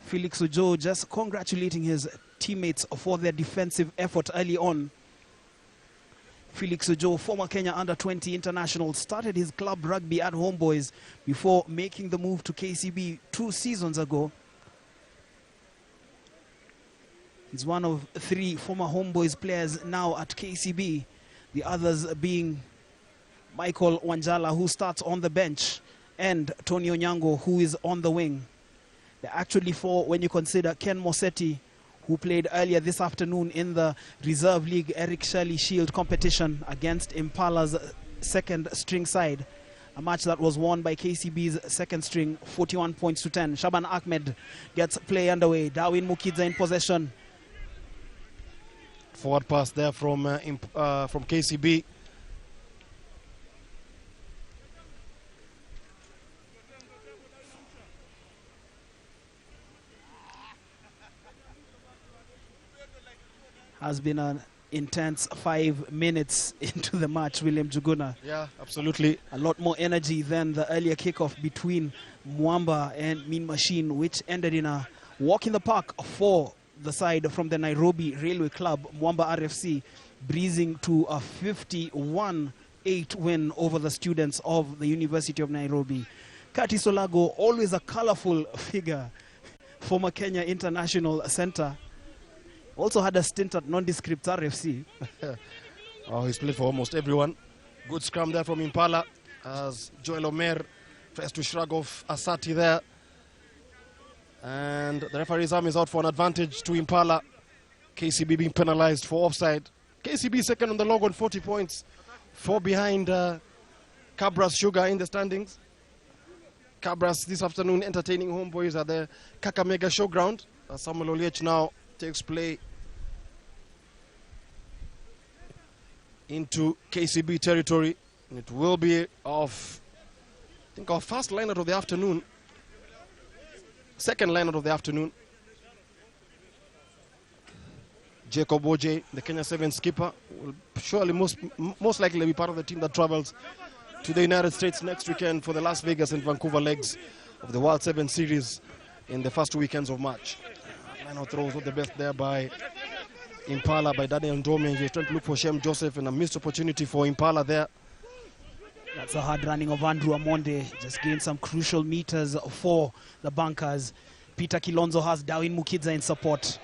Felix Ojo just congratulating his teammates for their defensive effort early on. Felix Ojo, former Kenya under-20 international, started his club rugby at Homeboys before making the move to KCB 2 seasons ago. He's one of 3 former Homeboys players now at KCB, the others being Michael Wanjala, who starts on the bench, and Tony Onyango, who is on the wing. They're actually 4 when you consider Ken Mosetti, who played earlier this afternoon in the Reserve League Eric Shirley Shield competition against Impala's second string side. A match that was won by KCB's second string, 41 points to 10. Shaban Ahmed gets play underway. Darwin Mukidza in possession. Forward pass there from KCB. Has been an intense 5 minutes into the match, William Juguna. Yeah, absolutely. A lot more energy than the earlier kickoff between Mwamba and Mean Machine, which ended in a walk in the park for the side from the Nairobi Railway Club, Mwamba RFC, breezing to a 51-8 win over the students of the University of Nairobi. Curtis Olago, always a colorful figure, former Kenya International Center. Also had a stint at Nondescript RFC. Oh, he's played for almost everyone. Good scrum there from Impala as Joel Omer tries to shrug off Asati there. And the referee's arm is out for an advantage to Impala. KCB being penalized for offside. KCB second on the log on 40 points. 4 behind Cabras Sugar in the standings. Cabras this afternoon entertaining Homeboys at the Kakamega Showground. Samuel Oliech now takes play into KCB territory. And it will be off, I think, our first lineup of the afternoon. Second lineup of the afternoon. Jacob Ojay, the Kenya 7 skipper, will surely most likely be part of the team that travels to the United States next weekend for the Las Vegas and Vancouver legs of the World 7 Series in the first 2 weekends of March. Line out throws, not the best there by Impala, by Daniel Ndome. He's trying to look for Shem Joseph, and a missed opportunity for Impala there. That's a hard running of Andrew Amonde. Just gained some crucial meters for the bunkers. Peter Kilonzo has Darwin Mukidza in support.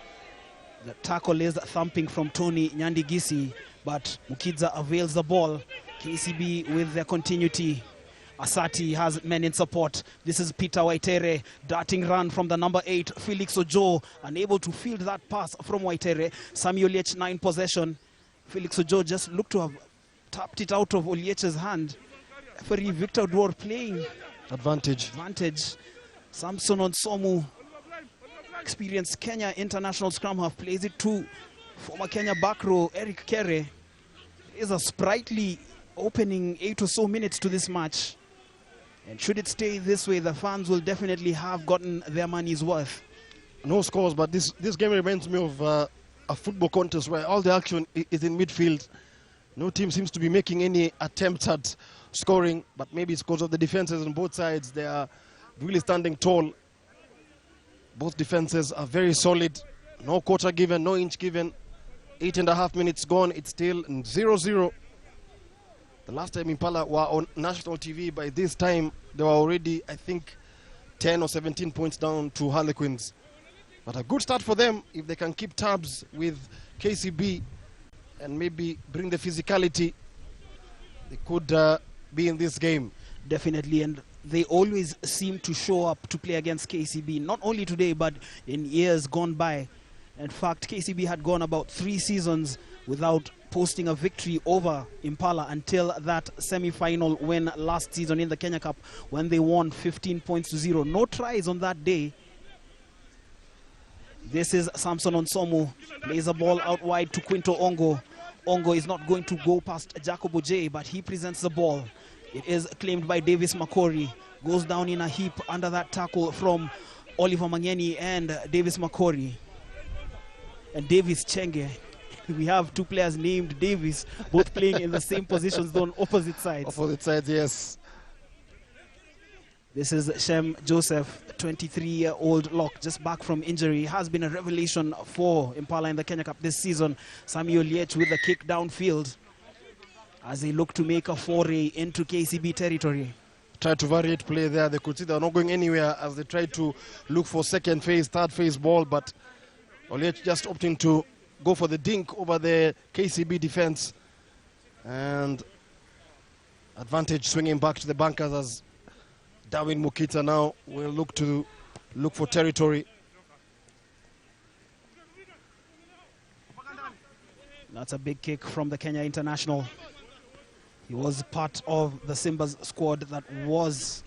The tackle is thumping from Tony Nyandigisi, but Mukidza avails the ball. KCB with their continuity. Asati has men in support. This is Peter Waitere, darting run from the number 8, Felix Ojo, unable to field that pass from Waitere. Samuel Oliech 9 possession. Felix Ojo just looked to have tapped it out of Oliech's hand. Referee Victor Dwar playing advantage. Samson Onsomu, experienced Kenya international scrum half, plays it to former Kenya back row Eric Kere. Is a sprightly opening 8 or so minutes to this match. And should it stay this way, the fans will definitely have gotten their money's worth. No scores, but this game reminds me of a football contest where all the action is in midfield. No team seems to be making any attempts at scoring, but maybe it's because of the defenses on both sides. They are really standing tall. Both defenses are very solid. No quarter given, no inch given. 8.5 minutes gone. It's still 0-0. The last time Impala were on national TV, by this time they were already, I think, 10 or 17 points down to Harlequins. But a good start for them if they can keep tabs with KCB and maybe bring the physicality. They could be in this game. Definitely, and they always seem to show up to play against KCB, not only today but in years gone by. In fact, KCB had gone about 3 seasons without posting a victory over Impala until that semi-final win last season in the Kenya Cup when they won 15 points to 0. No tries on that day. This is Samson Onsomu, plays a ball out wide to Quinto Ongo. Ongo is not going to go past Jacobo J, but he presents the ball. It is claimed by Davis Makori. Goes down in a heap under that tackle from Oliver Mangeni and Davis Makori. And Davis Chenge. We have 2 players named Davis, both playing in the same positions, though on opposite sides. Opposite sides, yes. This is Shem Joseph, 23-year-old lock, just back from injury. He has been a revelation for Impala in the Kenya Cup this season. Samuel Liech with the kick downfield as they look to make a foray into KCB territory. Try to variate play there. They could see they're not going anywhere as they try to look for second phase, third phase ball, but Liech just opting to go for the dink over the KCB defense. And advantage swinging back to the bunkers as Darwin Mukita now will look for territory. That's a big kick from the Kenya international. He was part of the Simba's squad that was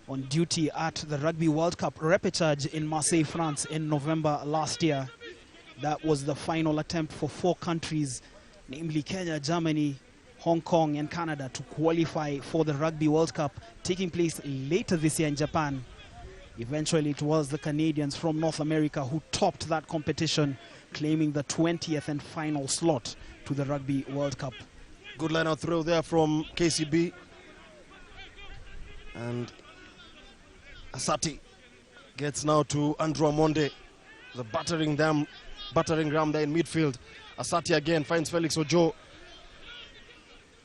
on duty at the Rugby World Cup repechage in Marseille, France in November last year. That was the final attempt for 4 countries, namely Kenya, Germany, Hong Kong and Canada, to qualify for the Rugby World Cup taking place later this year in Japan. Eventually it was the Canadians from North America who topped that competition, claiming the 20th and final slot to the Rugby World Cup. Good line out throw there from KCB. And Asati gets now to Andrew Amonde. The battering ram there in midfield. Asati again finds Felix Ojo.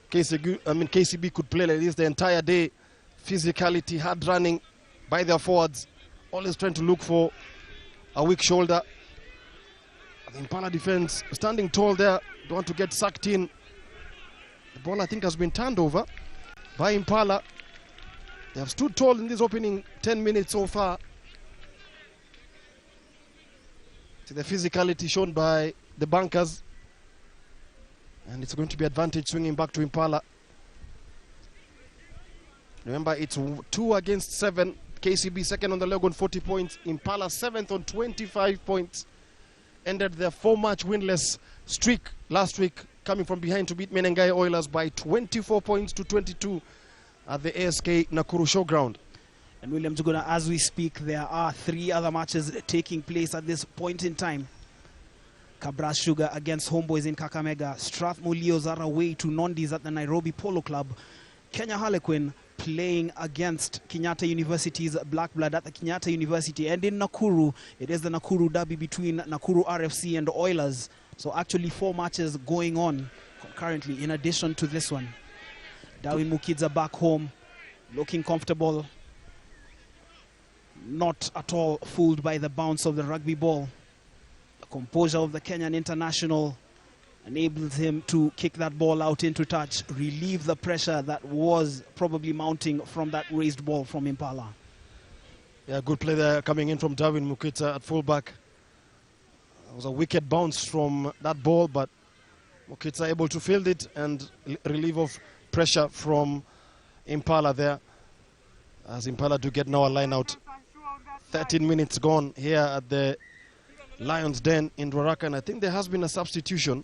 KCB could play like this the entire day. Physicality, hard running by their forwards. Always trying to look for a weak shoulder. The Impala defense standing tall there. Don't want to get sucked in. The ball, I think, has been turned over by Impala. They have stood tall in this opening 10 minutes so far. See the physicality shown by the bunkers. And it's going to be advantage swinging back to Impala. Remember, it's 2 against 7. KCB second on the leg on 40 points. Impala 7th on 25 points. Ended their 4-match winless streak last week, coming from behind to beat Menengai Oilers by 24 points to 22 at the ASK Nakuru Showground. And William Juguna, as we speak, there are 3 other matches taking place at this point in time. Kabras Sugar against Homeboys in Kakamega. Strathmore Leos are away to Nondis at the Nairobi Polo Club. Kenya Harlequin playing against Kenyatta University's Black Blood at the Kenyatta University. And in Nakuru, it is the Nakuru derby between Nakuru RFC and Oilers. So actually 4 matches going on concurrently in addition to this one. Darwin Mukidza back home, looking comfortable. Not at all fooled by the bounce of the rugby ball. The composure of the Kenyan international enables him to kick that ball out into touch, relieve the pressure that was probably mounting from that raised ball from Impala. Yeah, good play there coming in from Darwin Mukidza at fullback. It was a wicked bounce from that ball, but Mukidza able to field it and relieve of pressure from Impala there. As Impala do get now a line out. 13 minutes gone here at the Lions Den in Ruaraka, and I think there has been a substitution.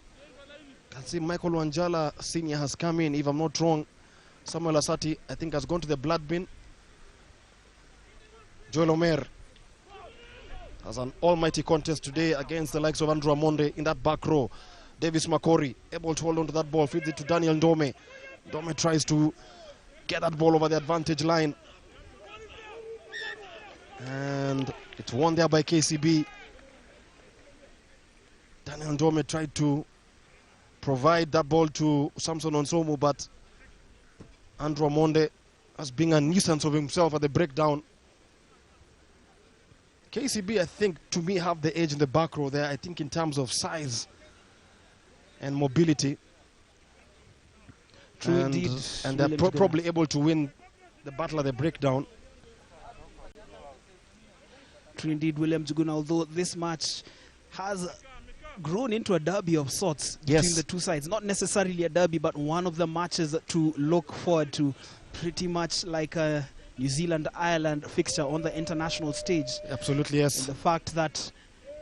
can see Michael Wanjala Senior has come in, if I'm not wrong. Samuel Asati, I think, has gone to the blood bin. Joel Omer has an almighty contest today against the likes of Andrew Amonde in that back row. Davis Makori able to hold on to that ball, feeds it to Daniel Ndome. Ndome tries to get that ball over the advantage line. And it's won there by KCB. Daniel Ndome tried to provide that ball to Samson Onsomu, but Andrew Amonde, as being a nuisance of himself at the breakdown. KCB, I think, to me, have the edge in the back row there, I think, in terms of size and mobility. True and indeed. And they're probably able to win the battle at the breakdown. True indeed, William Juguna, although this match has grown into a derby of sorts between the two sides. Not necessarily a derby, but one of the matches to look forward to, pretty much like a New Zealand-Ireland fixture on the international stage. Absolutely, yes. And the fact that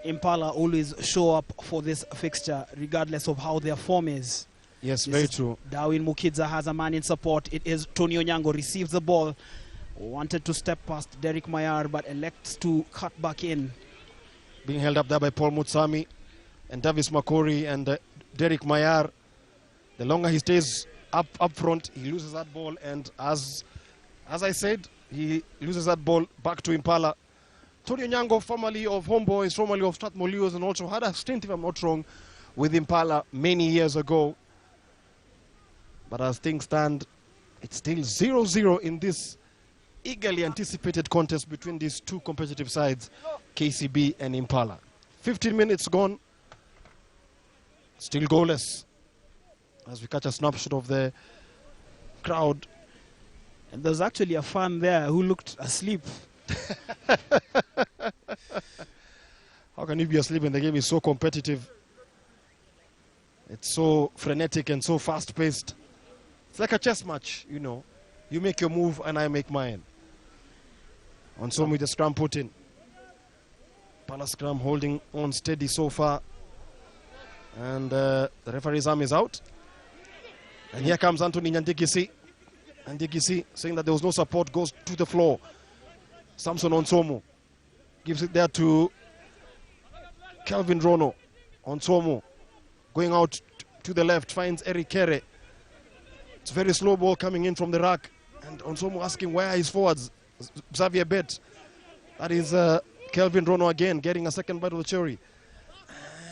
Impala always show up for this fixture, regardless of how their form is. Yes, very true. Darwin Mukidza has a man in support. It is Tony Onyango, receives the ball. Wanted to step past Derek Mayar, but elects to cut back in. Being held up there by Paul Mutsami and Davis Makori and Derek Mayar. The longer he stays up front, he loses that ball. And as I said, he loses that ball back to Impala. Tony Onyango, formerly of Homeboys, formerly of Strathmore Leos, and also had a stint, if I'm not wrong, with Impala many years ago. But as things stand, it's still 0-0 in this eagerly anticipated contest between these two competitive sides, KCB and Impala. 15 minutes gone, still goalless, as we catch a snapshot of the crowd. And there's actually a fan there who looked asleep. How can you be asleep when the game is so competitive? It's so frenetic and so fast-paced. It's like a chess match, you know. You make your move and I make mine. On some with the scrum put in. Pala scrum holding on steady so far. And the referee's arm is out. And here comes Anthony Nyandikisi. Nyandikisi saying that there was no support, goes to the floor. Samson Onsomu gives it there to Kelvin Rono. Onsomu going out to the left, finds Eric Kere. It's a very slow ball coming in from the rack. And Onsomu asking where are his forwards? Xavier Bet. That is Kelvin Rono again, getting a second bite of the cherry.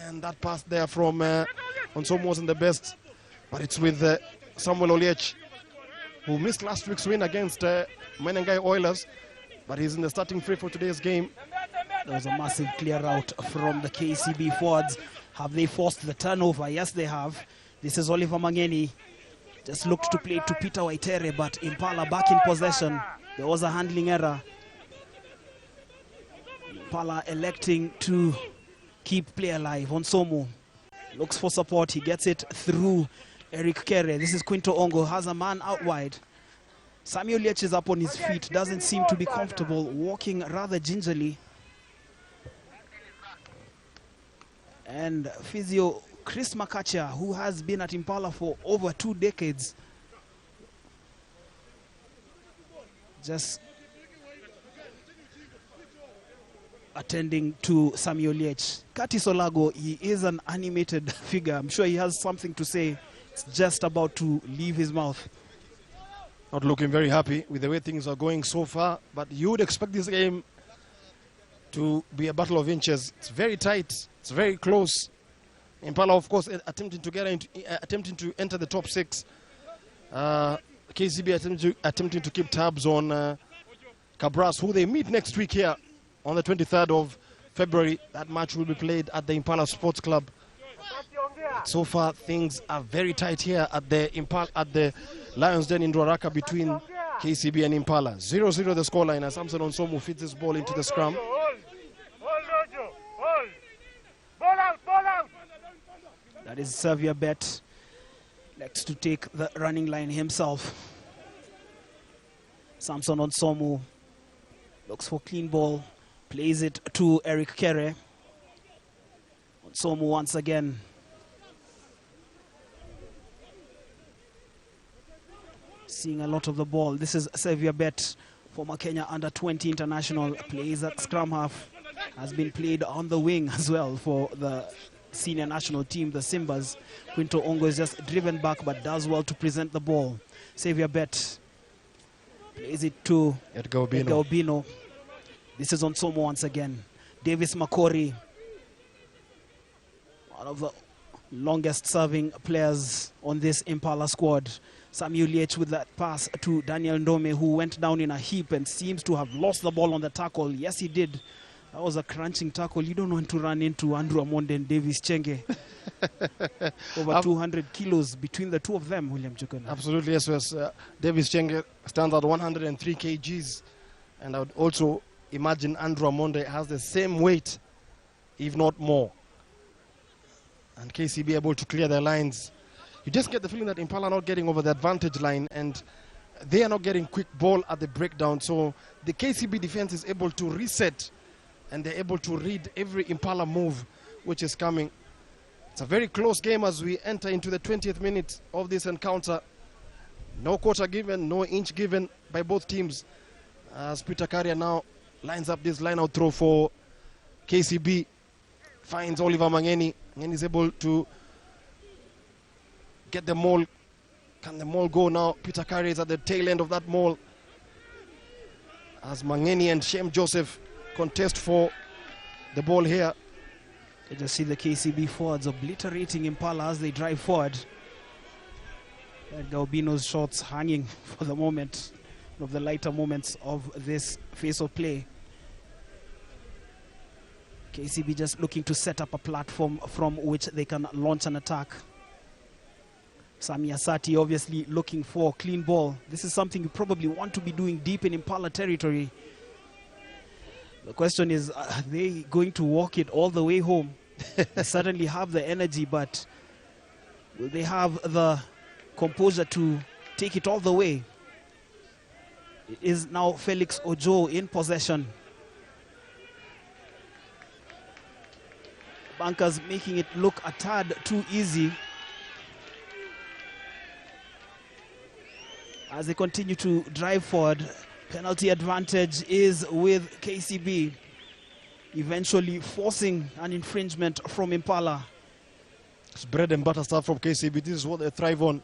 And that pass there from Onsomu wasn't the best. But it's with Samuel Oliech, who missed last week's win against Menengai Oilers. But he's in the starting free for today's game. There was a massive clear out from the KCB forwards. Have they forced the turnover? Yes, they have. This is Oliver Mangeni. Just looked to play to Peter Waitere, but Impala back in possession. There was a handling error. Impala electing to keep play alive. Onsomu looks for support. He gets it through Eric Kere. This is Quinto Ongo, has a man out wide. Samuel Liech is up on his feet, doesn't seem to be comfortable, walking rather gingerly. And physio Chris Makacha, who has been at Impala for over 2 decades, just attending to Samuel Liech. Curtis Olago, he is an animated figure. I'm sure he has something to say. It's just about to leave his mouth. Not looking very happy with the way things are going so far, but you would expect this game to be a battle of inches. It's very tight, it's very close. Impala, of course, attempting to enter the top 6. KCB attempting to keep tabs on Cabras, who they meet next week here on the 23rd of February. That match will be played at the Impala Sports Club. So far, things are very tight here at the Lions Den in Ruaraka between KCB and Impala. 0-0 the scoreline as Samson Onsomu feeds this ball into the scrum. That is Xavier Bet. Likes to take the running line himself. Samson Onsomu looks for clean ball. Plays it to Eric Kere. Onsomu once again. seeing a lot of the ball. This is Xavier Bet, former Kenya under-20 international, plays at scrum half, has been played on the wing as well for the senior national team, the Simbas. Quinto Ongo is just driven back but does well to present the ball. Xavier Bet plays it to Edgar Obino. This is on Somo once again. Davis Makori, one of the longest serving players on this Impala squad. Samuel Liech with that pass to Daniel Ndome, who went down in a heap and seems to have lost the ball on the tackle. Yes, he did. That was a crunching tackle. You don't want to run into Andrew Amonde and Davis Chenge. Over 200 kilos between the two of them, William Chukuna. Absolutely, yes. Davis Chenge stands at 103 kgs. And I would also imagine Andrew Amonde has the same weight, if not more. And KCB able to clear their lines. You just get the feeling that Impala are not getting over the advantage line, and they are not getting quick ball at the breakdown. So the KCB defense is able to reset, and they're able to read every Impala move which is coming. It's a very close game as we enter into the 20th minute of this encounter. No quarter given, no inch given by both teams. As Peter Carrier now lines up this line-out throw for KCB. Finds Oliver Mangeni, and is able to get the maul. Can the maul go now? Peter Carrier is at the tail end of that maul, as Mangeni and Shem Joseph contest for the ball here. You just see the KCB forwards obliterating Impala as they drive forward. Gaubino's shots hanging for the moment, one of the lighter moments of this phase of play. KCB just looking to set up a platform from which they can launch an attack. Sami Asati obviously looking for a clean ball. This is something you probably want to be doing deep in Impala territory. The question is, are they going to walk it all the way home? They certainly have the energy, but will they have the composure to take it all the way? It is now Felix Ojo in possession. Bankers making it look a tad too easy as they continue to drive forward. Penalty advantage is with KCB, eventually forcing an infringement from Impala. It's bread and butter stuff from KCB. This is what they thrive on.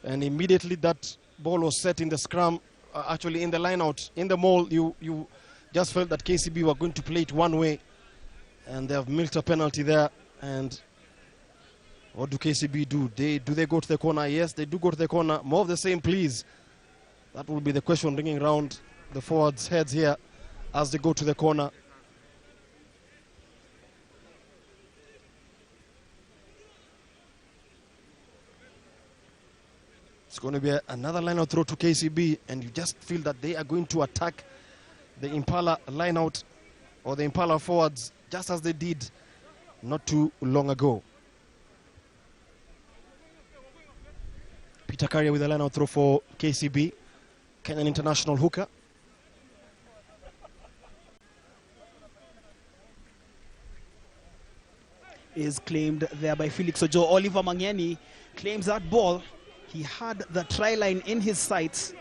And immediately that ball was set in the scrum, actually in the line out, in the maul, you just felt that KCB were going to play it one way. And they have milked a penalty there. And what do KCB do? Do they go to the corner? Yes, they do go to the corner. More of the same, please. That will be the question ringing around the forwards' heads here as they go to the corner. It's going to be another line-out throw to KCB, and you just feel that they are going to attack the Impala line-out or the Impala forwards just as they did not too long ago. Peter Carrier with a line-out throw for KCB, Kenyan international hooker. Is claimed there by Felix Ojo. Oliver Mangeni claims that ball. He had the try line in his sights.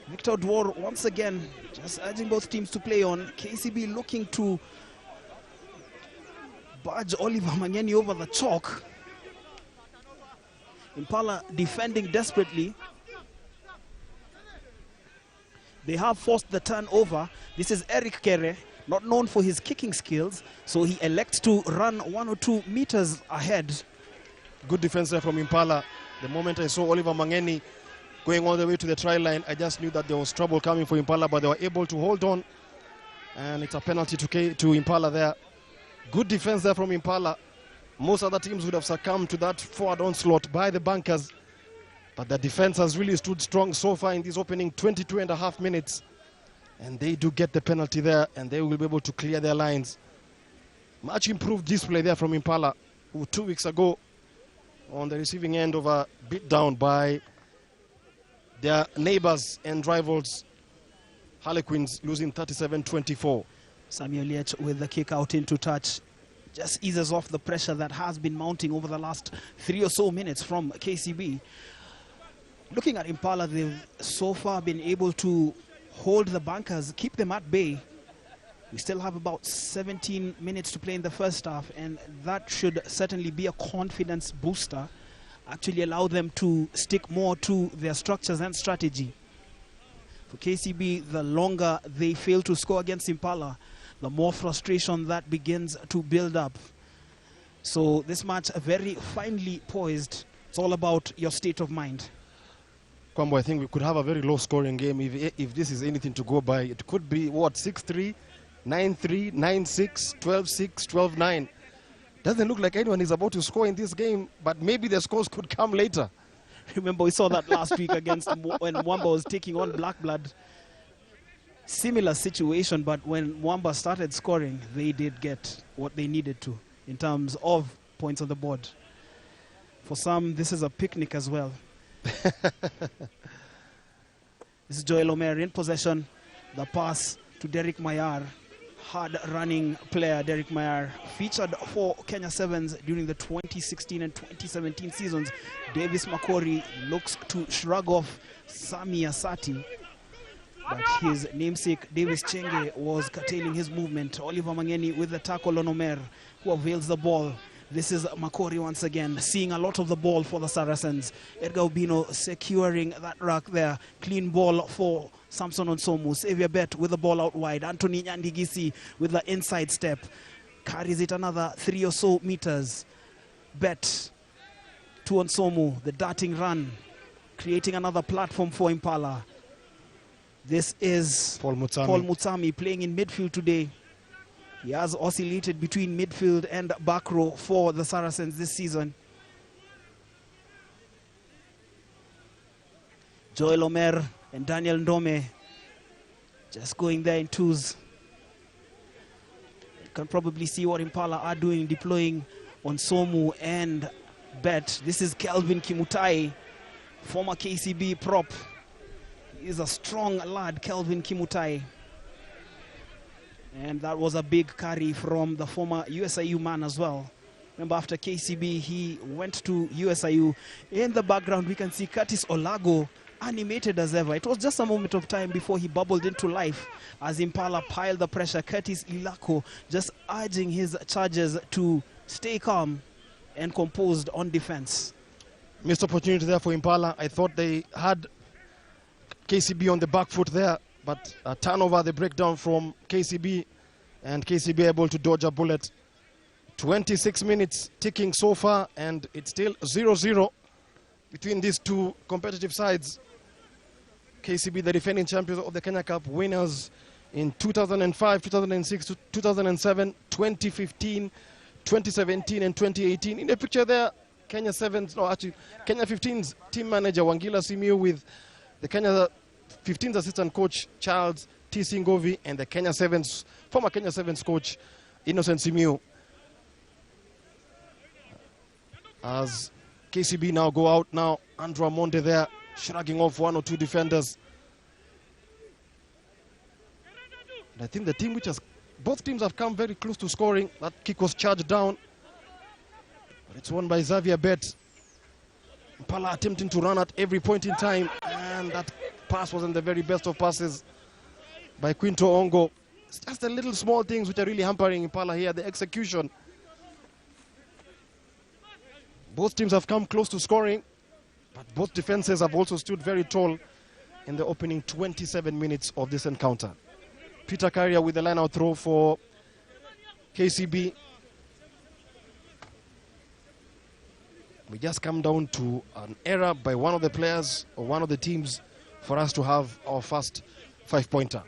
Victor Dwar once again just urging both teams to play on. KCB looking to barge Oliver Mangeni over the chalk. Impala defending desperately. They have forced the turnover. This is Eric Kere, not known for his kicking skills, so he elects to run 1 or 2 meters ahead. Good defense there from Impala. The moment I saw Oliver Mangeni going all the way to the try line, I just knew that there was trouble coming for Impala, but they were able to hold on. And it's a penalty to Impala there. Good defense there from Impala. Most other teams would have succumbed to that forward onslaught by the Bankers. But the defense has really stood strong so far in this opening 22.5 minutes. And they do get the penalty there, and they will be able to clear their lines. Much improved display there from Impala, who 2 weeks ago on the receiving end of a beatdown by their neighbors and rivals, Harlequins, losing 37-24. Samuel Liech with the kick out into touch. Just eases off the pressure that has been mounting over the last 3 or so minutes from KCB. Looking at Impala, they've so far been able to hold the bunkers, keep them at bay. We still have about 17 minutes to play in the first half, and that should certainly be a confidence booster, actually allow them to stick more to their structures and strategy. For KCB, the longer they fail to score against Impala, the more frustration that begins to build up. So this match, very finely poised. It's all about your state of mind. Kwambo, I think we could have a very low-scoring game if this is anything to go by. It could be, what, 6-3, 9-3, 9-6, 12-6, 12-9. Doesn't look like anyone is about to score in this game, but maybe the scores could come later. Remember, we saw that last week against when Wamba was taking on Black Blood. Similar situation, but when Wamba started scoring, they did get what they needed to in terms of points on the board. For some, this is a picnic as well. This is Joel Omer in possession. The pass to Derek Mayar. Hard-running player, Derek Mayar, featured for Kenya Sevens during the 2016 and 2017 seasons. Davis Makori looks to shrug off Sami Asati, but his namesake Davis Chenge was curtailing his movement. Oliver Mangeni with the tackle on Omer, who avails the ball. This is Makori once again, seeing a lot of the ball for the Saracens. Edgar Ubino securing that rack there. Clean ball for Samson Onsomu. Xavier Bet with the ball out wide. Anthony Nyandigisi with the inside step. Carries it another 3 or so meters. Bet to Onsomu, the darting run. Creating another platform for Impala. This is Paul Mutsami playing in midfield today. He has oscillated between midfield and back row for the Saracens this season. Joel Omer and Daniel Ndome just going there in twos. You can probably see what Impala are doing, deploying on Somu and Bet. This is Kelvin Kimutai, former KCB prop. He is a strong lad, Kelvin Kimutai. And that was a big carry from the former USIU man as well. Remember, after KCB, he went to USIU. In the background, we can see Curtis Olago, animated as ever. It was just a moment of time before he bubbled into life as Impala piled the pressure. Curtis Ilako just urging his charges to stay calm and composed on defense. Missed opportunity there for Impala. I thought they had KCB on the back foot there, but a turnover, the breakdown from KCB, and KCB able to dodge a bullet. 26 minutes ticking so far, and it's still 0-0 between these two competitive sides. KCB, the defending champions of the Kenya Cup, winners in 2005, 2006, 2007, 2015, 2017, and 2018. In the picture there, Kenya 15's team manager Wangila Simiu with the Kenya 15's assistant coach Charles T. Singovi and the Kenya 7's, former Kenya 7's coach Innocent Simiu. As KCB now go out now, Andrew Amonde there shrugging off 1 or 2 defenders. And I think the team both teams have come very close to scoring. That kick was charged down, but it's won by Xavier Bet. Impala attempting to run at every point in time, and that pass wasn't the very best of passes by Quinto Ongo. It's just the little small things which are really hampering Impala here, the execution. Both teams have come close to scoring, but both defenses have also stood very tall in the opening 27 minutes of this encounter. Peter Carrier with the line-out throw for KCB. We just come down to an error by one of the players or one of the teams for us to have our first 5-pointer.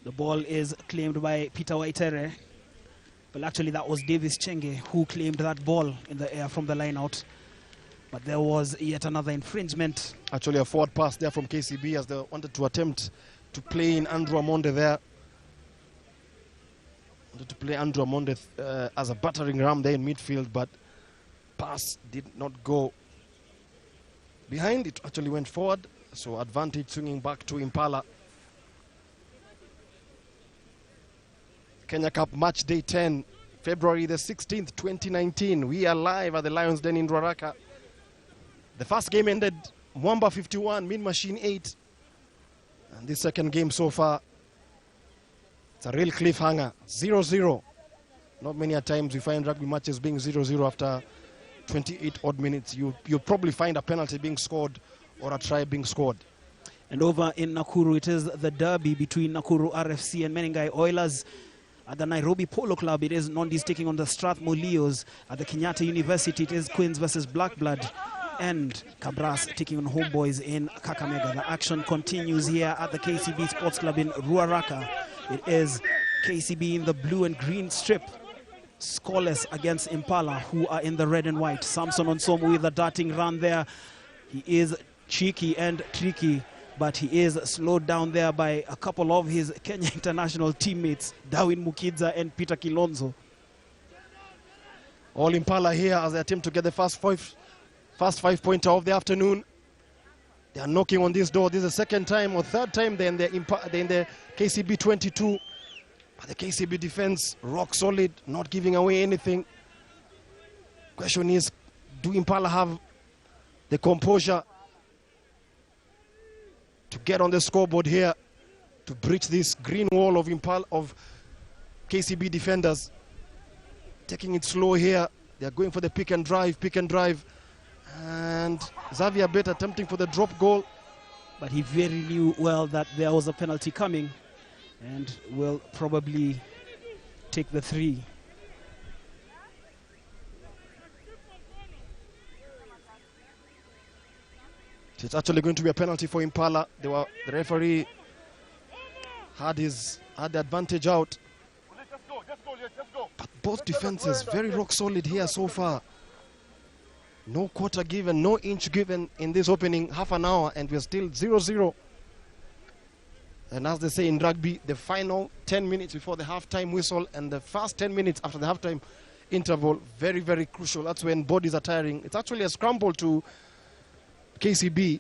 The ball is claimed by Peter Waitere. But actually that was Davis Chenge who claimed that ball in the air from the line out. But there was yet another infringement. Actually a forward pass there from KCB as they wanted to attempt to play in Andrew Amonde there. Wanted to play Andrew Amonde as a battering ram there in midfield, but pass did not go behind. It actually went forward, so advantage swinging back to Impala. Kenya Cup match day 10, February the 16th, 2019. We are live at the Lions Den in Ruaraka. The first game ended Mwamba 51, Min Machine 8. And this second game so far, it's a real cliffhanger, 0-0. Not many a times we find rugby matches being 0-0 after 28 odd minutes. You'll probably find a penalty being scored or a try being scored. And over in Nakuru, it is the derby between Nakuru RFC and Menengai Oilers. At the Nairobi Polo Club, it is Nondies taking on the Strathmore Leos. At the Kenyatta University, it is Queens versus Black Blood. And Cabras taking on Homeboys in Kakamega. The action continues here at the KCB Sports Club in Ruaraka. It is KCB in the blue and green strip. Scoreless against Impala, who are in the red and white. Samson Onsomo with a darting run there. He is cheeky and tricky, but he is slowed down there by a couple of his Kenya international teammates, Darwin Mukidza and Peter Kilonzo. All Impala here as they attempt to get the first five-pointer of the afternoon. They are knocking on this door. This is the second time or third time they're in the KCB 22. But the KCB defense, rock solid, not giving away anything. Question is, do Impala have the composure to get on the scoreboard here, to breach this green wall of Impala, of KCB defenders? Taking it slow here. They're going for the pick and drive. And Xavier Bet attempting for the drop goal. But he very knew well that there was a penalty coming and will probably take the 3. It's actually going to be a penalty for Impala. The referee had the advantage out. But both defenses very rock solid here so far. No quarter given, no inch given in this opening half an hour, and we're still 0-0. And as they say in rugby, the final 10 minutes before the halftime whistle and the first 10 minutes after the halftime interval, very, very crucial. That's when bodies are tiring. It's actually a scramble to KCB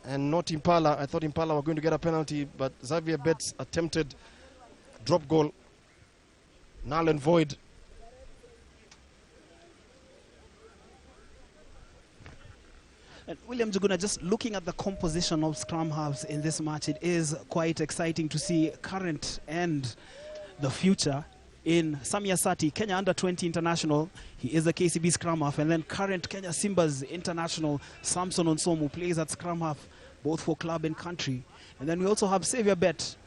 and not Impala. I thought Impala were going to get a penalty, but Xavier Betts attempted drop goal, null and void. And William Juguna, just looking at the composition of scrum halves in this match, it is quite exciting to see current and the future in Samia Sati, Kenya under-20 international. He is a KCB scrum half. And then current Kenya Simbas international, Samson Onsomo, plays at scrum half, both for club and country. And then we also have Xavier Bet,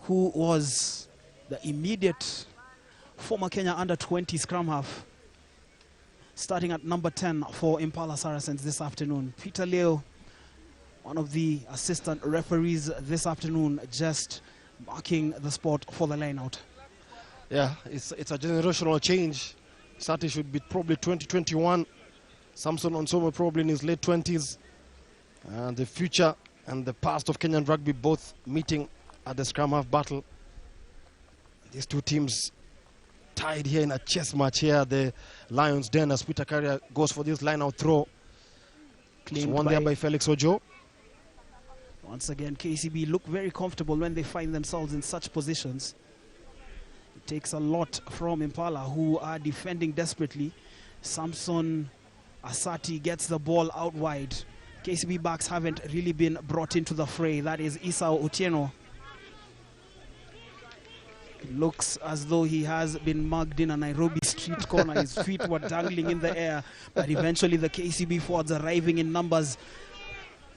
who was the immediate former Kenya under-20 scrum half, starting at number 10 for Impala Saracens this afternoon. Peter Leo, one of the assistant referees this afternoon, just marking the spot for the line-out. Yeah, it's a generational change. Sati should be probably 2021. Samson Onsomo probably in his late 20s. And the future and the past of Kenyan rugby both meeting at the scrum half battle. These two teams tied here in a chess match here. The Lions Den as Peter Carrier goes for this line-out throw. Won there by Felix Ojo. Once again, KCB look very comfortable when they find themselves in such positions. It takes a lot from Impala, who are defending desperately. Samson Asati gets the ball out wide. KCB backs haven't really been brought into the fray. That is Isao Otieno. It looks as though he has been mugged in a Nairobi street corner. His feet were dangling in the air, but eventually the KCB forwards arriving in numbers.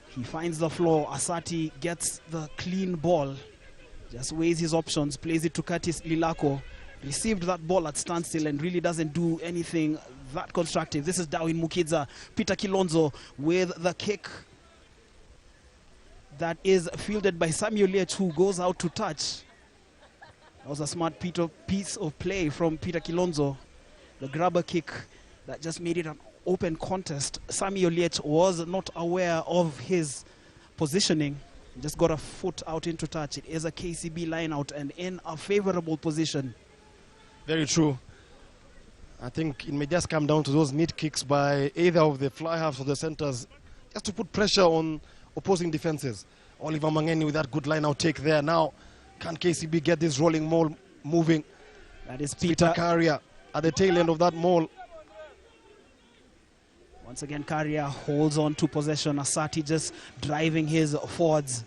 He finds the floor. Asati gets the clean ball, just weighs his options, plays it to Curtis Lilako. Received that ball at standstill and really doesn't do anything that constructive. This is Darwin Mukidza. Peter Kilonzo with the kick that is fielded by Samuel Liech, who goes out to touch. That was a smart piece of play from Peter Kilonzo. The grabber kick that just made it an open contest. Samuel Liech was not aware of his positioning. Just got a foot out into touch. It is a KCB line out and in a favorable position. Very true. I think it may just come down to those neat kicks by either of the fly halves or the centers, just to put pressure on opposing defenses. Oliver Mangeni with that good line out take there. Now, can KCB get this rolling maul moving? That is Peter Carrier at the tail end of that maul. Once again, Karia holds on to possession. Asati just driving his forwards,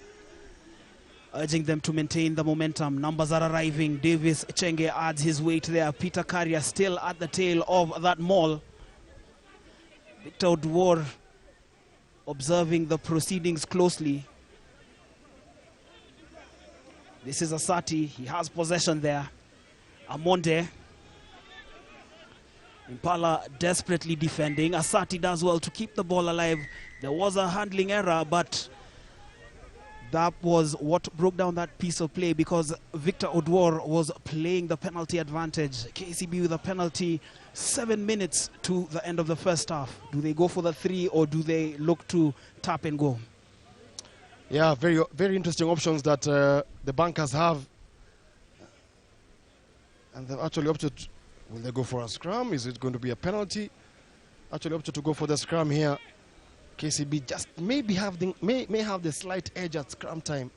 urging them to maintain the momentum. Numbers are arriving. Davis Chenge adds his weight there. Peter Karia still at the tail of that maul. Victor Odwor observing the proceedings closely. This is Asati. He has possession there. Amonde. Impala desperately defending. Asati does well to keep the ball alive. There was a handling error, but that was what broke down that piece of play, because Victor Odwor was playing the penalty advantage. KCB with a penalty, 7 minutes to the end of the first half. Do they go for the 3 or do they look to tap and go? Yeah, very, very interesting options that the bankers have. And they've actually opted, will they go for a scrum? Is it going to be a penalty? Actually opted to go for the scrum here. KCB just maybe may have the slight edge at scrum time.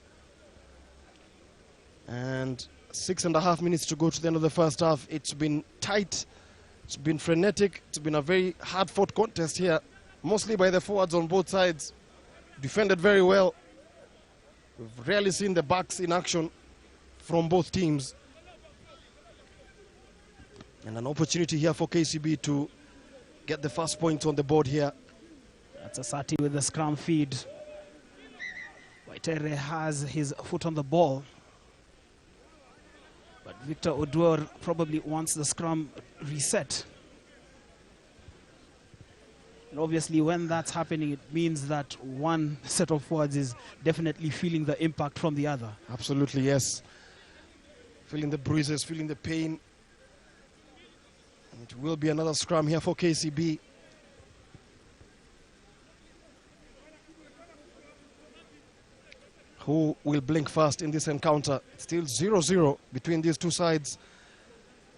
And 6.5 minutes to go to the end of the first half. It's been tight. It's been frenetic. It's been a very hard-fought contest here, mostly by the forwards on both sides. Defended very well. We've rarely seen the backs in action from both teams. And an opportunity here for KCB to get the first point on the board here. That's Asati with the scrum feed. Waitere has his foot on the ball. But Victor Odwor probably wants the scrum reset. And obviously when that's happening, it means that one set of forwards is definitely feeling the impact from the other. Absolutely, yes. Feeling the bruises, feeling the pain. And it will be another scrum here for KCB. Who will blink first in this encounter? It's still 0-0 between these two sides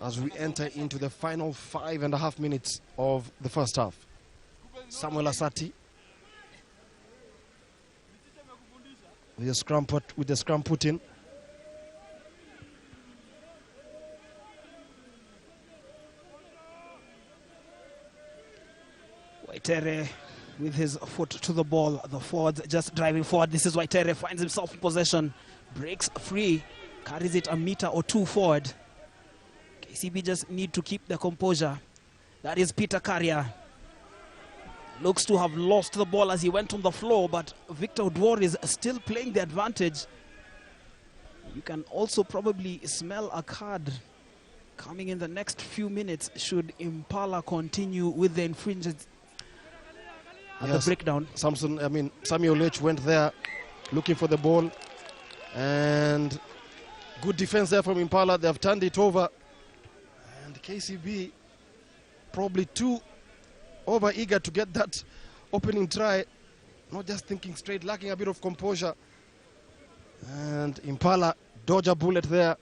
as we enter into the final 5.5 minutes of the first half. Samuel Asati with the scrum put in. Waitere with his foot to the ball. The forward just driving forward. This is Waitere, finds himself in possession. Breaks free. Carries it a meter or two forward. KCB just need to keep the composure. That is Peter Karia. Looks to have lost the ball as he went on the floor, but Victor Odwor is still playing the advantage. You can also probably smell a card coming in the next few minutes should Impala continue with the infringements. Yes, the breakdown. Samuel H went there looking for the ball, and good defense there from Impala. They have turned it over, and KCB probably too over eager to get that opening try, not just thinking straight, lacking a bit of composure. And Impala dodge a bullet there,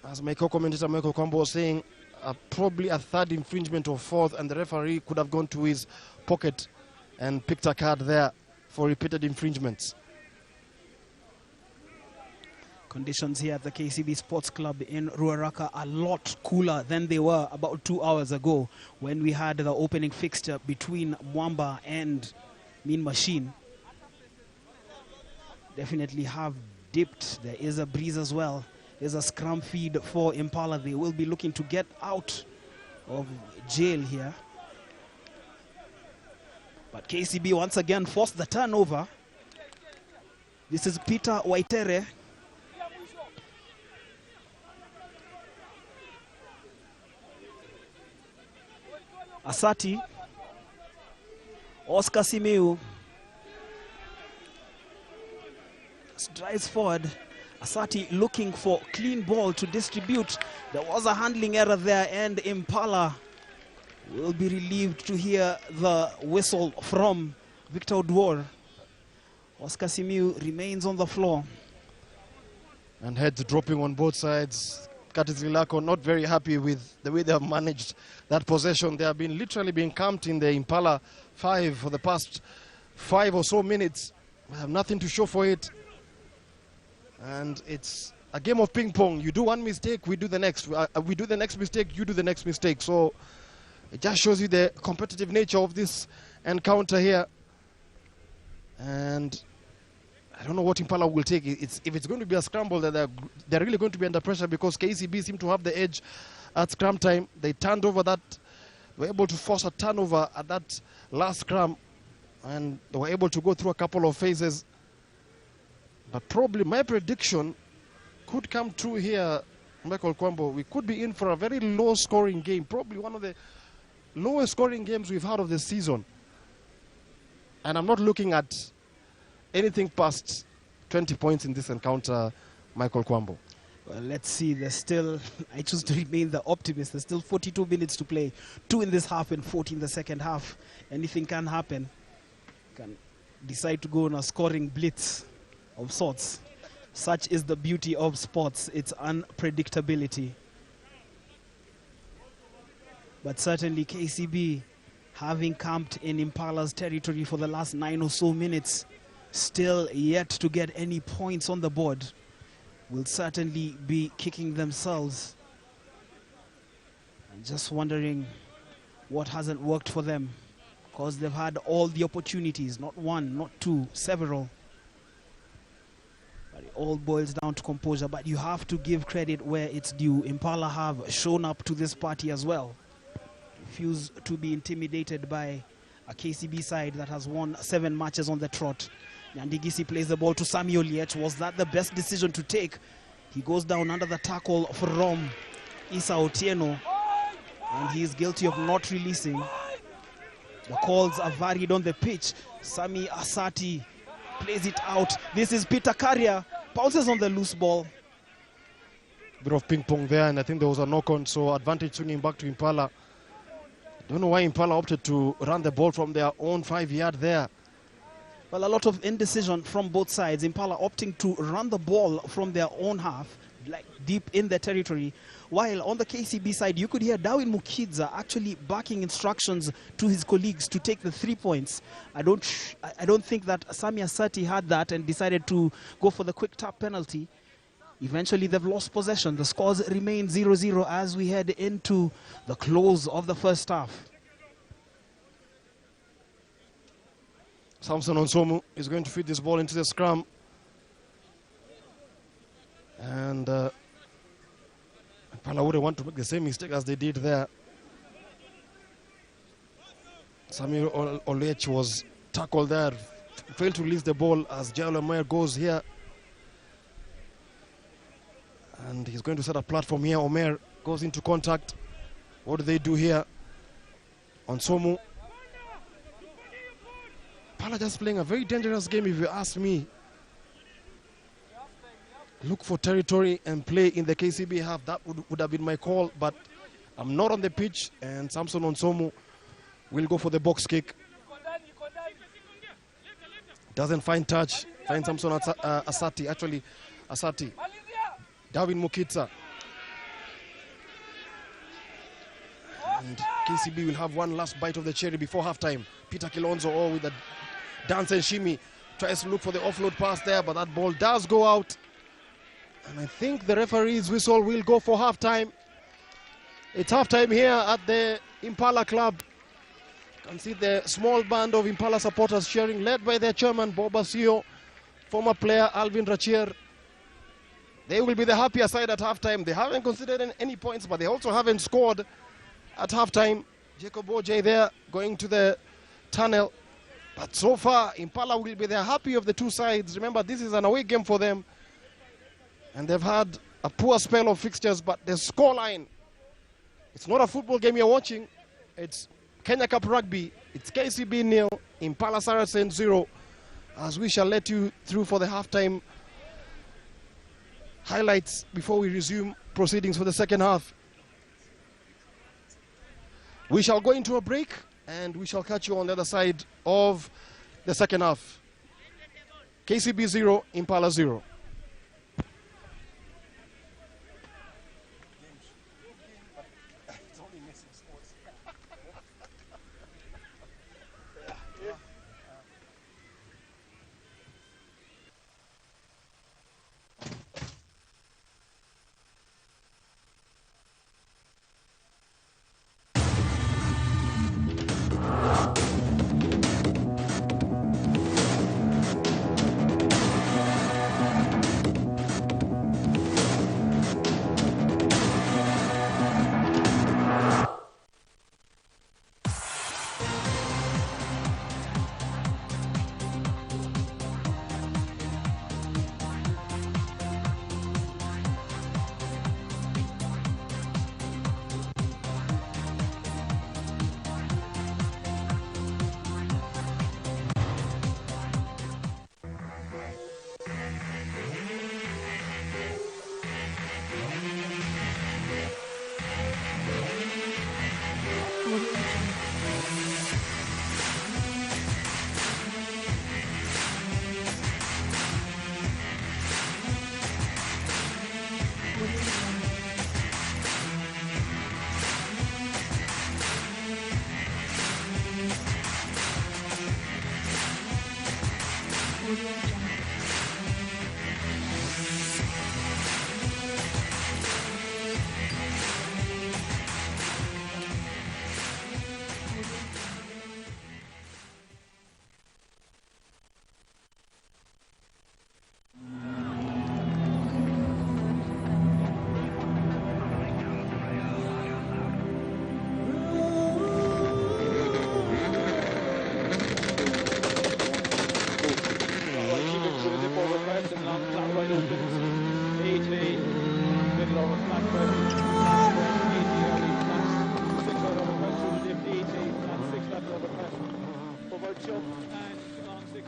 as my co-commentator Michael Kwambo was saying. Probably a third infringement or fourth, and the referee could have gone to his pocket and picked a card there for repeated infringements. Conditions here at the KCB Sports Club in Ruaraka are a lot cooler than they were about 2 hours ago when we had the opening fixture between Mwamba and Mean Machine. Definitely have dipped. There is a breeze as well. There's a scrum feed for Impala. They will be looking to get out of jail here. But KCB once again forced the turnover. This is Peter Waitere. Asati. Oscar Simeu drives forward. Asati looking for clean ball to distribute. There was a handling error there, and Impala will be relieved to hear the whistle from Victor Odwor. Oscar Simeu remains on the floor. And heads dropping on both sides. Curtis Lilako not very happy with the way they have managed that possession. They have been literally being camped in the Impala 5 for the past 5 or so minutes. We have nothing to show for it. And it's a game of ping pong. You do one mistake, we do the next. We do the next mistake, you do the next mistake. So It just shows you the competitive nature of this encounter here. And I don't know what Impala will take. If it's going to be a scramble, that they're really going to be under pressure, because KCB seem to have the edge at scrum time. They turned over that, were able to force a turnover at that last scrum, and they were able to go through a couple of phases. But probably my prediction could come true here, Michael Kwambo. We could be in for a very low scoring game, probably one of the lowest scoring games we've had of the season. And I'm not looking at anything past 20 points in this encounter, Michael Kwambo. Well, let's see. There's still, I choose to remain the optimist. There's still 42 minutes to play. 2 in this half and 40 in the second half. Anything can happen. Can decide to go on a scoring blitz of sorts. Such is the beauty of sports, its unpredictability. But certainly KCB, having camped in Impala's territory for the last 9 or so minutes, still yet to get any points on the board, will certainly be kicking themselves. I'm just wondering what hasn't worked for them, because they've had all the opportunities, not one, not two, several. But it all boils down to composure. But you have to give credit where it's due. Impala have shown up to this party as well. Refuse to be intimidated by a KCB side that has won 7 matches on the trot. Nyandigisi plays the ball to Samuel Liech. Was that the best decision to take? He goes down under the tackle from Isa Otieno, and he is guilty of not releasing. The calls are varied on the pitch. Sami Asati plays it out. This is Peter Carrier, pounces on the loose ball. Bit of ping pong there, and I think there was a knock on, so advantage swinging back to Impala. Don't know why Impala opted to run the ball from their own 5-yard there. Well, a lot of indecision from both sides. Impala opting to run the ball from their own half, like deep in their territory, while on the KCB side, you could hear Darwin Mukidza actually barking instructions to his colleagues to take the 3 points. I don't think that Sami Asati had that and decided to go for the quick tap penalty. Eventually, they've lost possession. The scores remain 0-0 as we head into the close of the first half. Samson Onsomu is going to feed this ball into the scrum. And Impala wouldn't want to make the same mistake as they did there. Samuel Olech was tackled there, failed to release the ball as Jael Omer goes here. And he's going to set a platform here. Omer goes into contact. What do they do here? Onsomu. Impala just playing a very dangerous game, if you ask me. Look for territory and play in the KCB half. That would have been my call, but I'm not on the pitch, and Samson Onsomu will go for the box kick. Doesn't find touch. Finds Samson Asati. Actually, Asati. Darwin Mukitsa. And KCB will have one last bite of the cherry before halftime. Peter Kilonzo with a dance and shimmy tries to look for the offload pass there, but that ball does go out. And I think the referee's whistle will go for halftime. It's halftime here at the Impala Club. You can see the small band of Impala supporters cheering, led by their chairman, Bob Basio, former player Alvin Rachier. They will be the happier side at halftime. They haven't considered any points, but they also haven't scored at halftime. Jacob Oj there going to the tunnel. But so far, Impala will be the happy of the two sides. Remember, this is an away game for them. And they've had a poor spell of fixtures, but the scoreline, it's not a football game you're watching. It's Kenya Cup Rugby. It's KCB 0, Impala Saracens 0. As we shall let you through for the halftime highlights before we resume proceedings for the second half. We shall go into a break, and we shall catch you on the other side of the second half. KCB 0, Impala 0.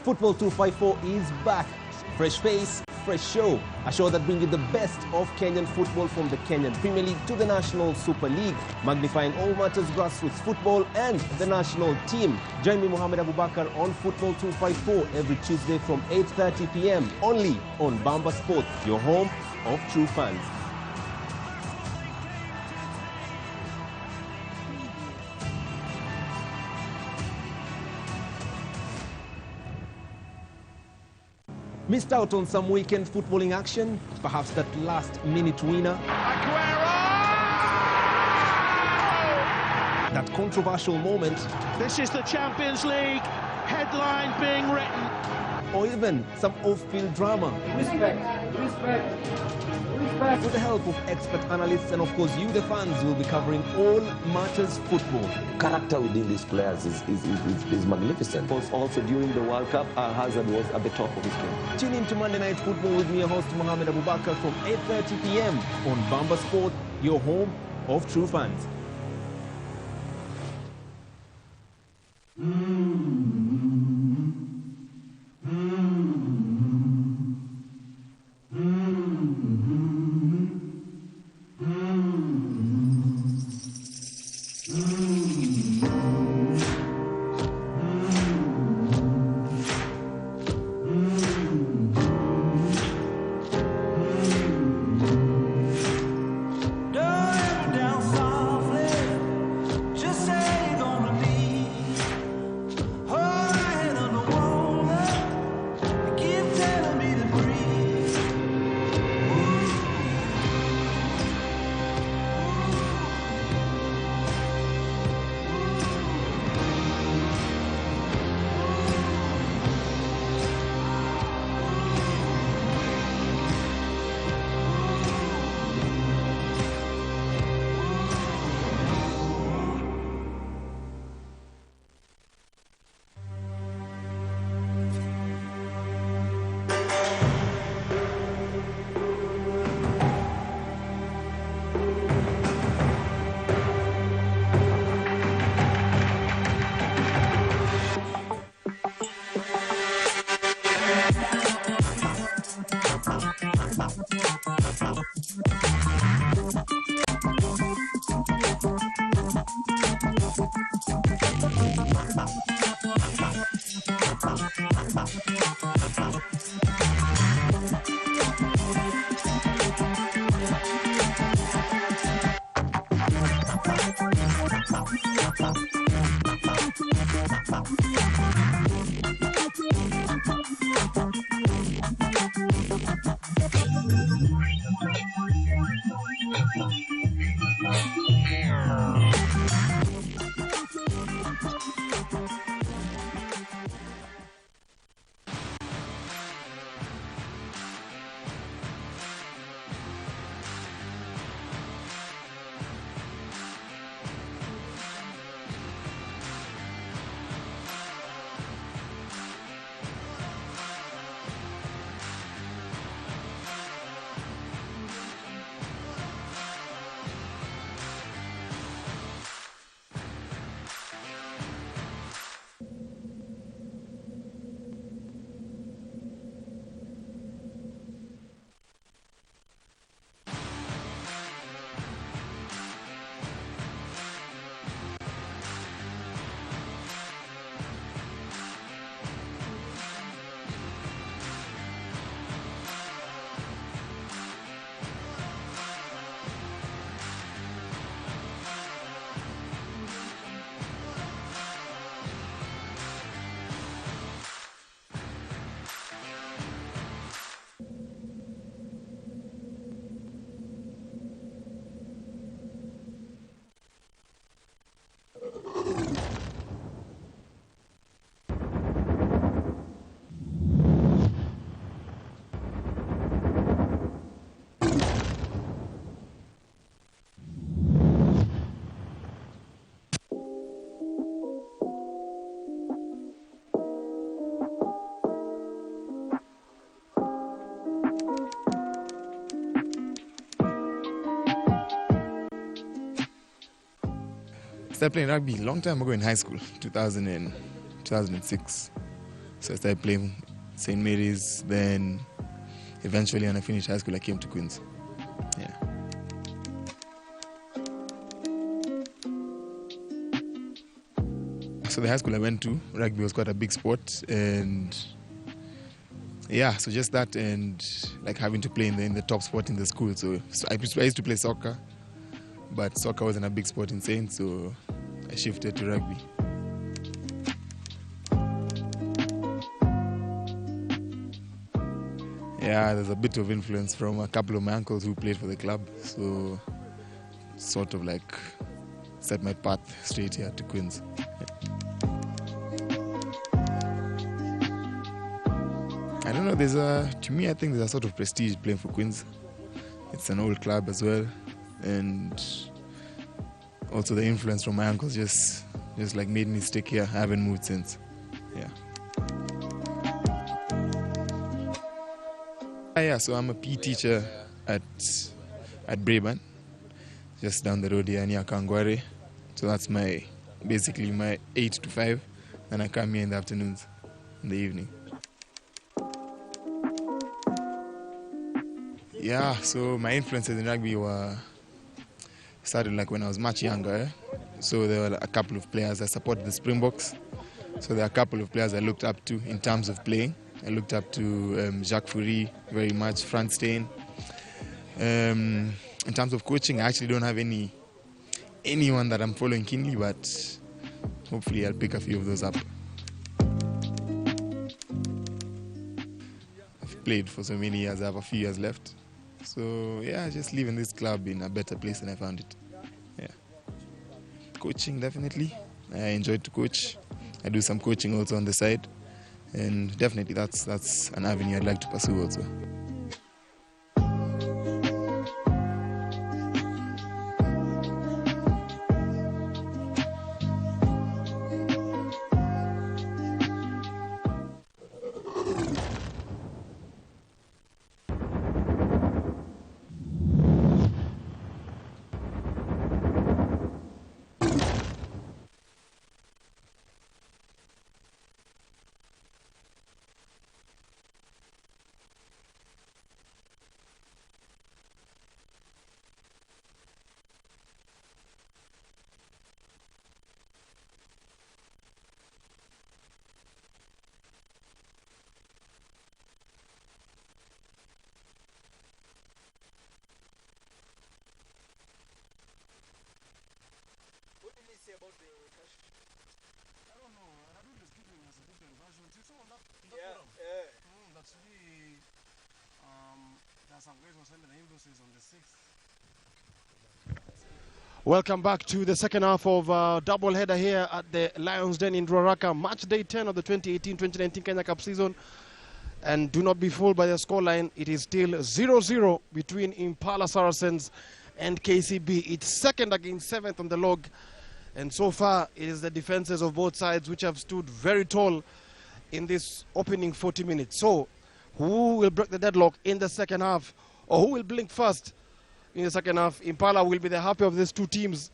Football 254 is back. Fresh face, fresh show. A show that brings you the best of Kenyan football from the Kenyan Premier League to the National Super League, magnifying all matters grassroots football and the national team. Join me, Mohammed Abubakar, on Football 254 every Tuesday from 8:30 p.m. only on Wamba Sport, your home of true fans. Missed out on some weekend footballing action? Perhaps that last-minute winner? That controversial moment? This is the Champions League, headline being written. Or even some off-field drama? Respect. With the help of expert analysts and of course you, the fans, will be covering all matters football. Character within these players is magnificent. Also during the World Cup, Hazard was at the top of his game. Tune in to Monday Night Football with me, your host Mohammed Abubakar, from 8:30 p.m. on Wamba Sport, your home of true fans. started playing rugby a long time ago in high school, 2006. So I started playing St. Mary's, then eventually when I finished high school I came to Queen's. Yeah. So the high school I went to, rugby was quite a big sport, and yeah, so just that and like having to play in the top sport in the school. So I used to play soccer, but soccer wasn't a big sport in Saint, so I shifted to rugby. Yeah, there's a bit of influence from a couple of my uncles who played for the club, so sort of like set my path straight here to Queen's. I don't know, to me I think there's a sort of prestige playing for Queen's. It's an old club as well, and also the influence from my uncles just like made me stick here. I haven't moved since. Yeah. Yeah, so I'm a PE teacher at Braeburn, just down the road here near Kangware. So that's basically my 8 to 5. Then I come here in the afternoons, in the evening. Yeah, so my influences in rugby started like when I was much younger. So there were a couple of players that supported the Springboks. So there are a couple of players I looked up to in terms of playing. I looked up to Jacques Fourie very much, Franz Stein. In terms of coaching, I actually don't have anyone that I'm following keenly, but hopefully I'll pick a few of those up. I've played for so many years, I have a few years left. So yeah, just leaving this club in a better place than I found it. Yeah. Coaching, definitely. I enjoy to coach. I do some coaching also on the side. And definitely that's an avenue I'd like to pursue also. Welcome back to the second half of double header here at the Lions Den in Ruaraka, match day 10 of the 2018-2019 Kenya Cup season. And do not be fooled by the scoreline. It is still 0-0 between Impala Saracens and KCB. It's second against seventh on the log. And so far, it is the defenses of both sides which have stood very tall in this opening 40 minutes. So, who will break the deadlock in the second half? Or who will blink first in the second half? Impala will be the happy of these two teams,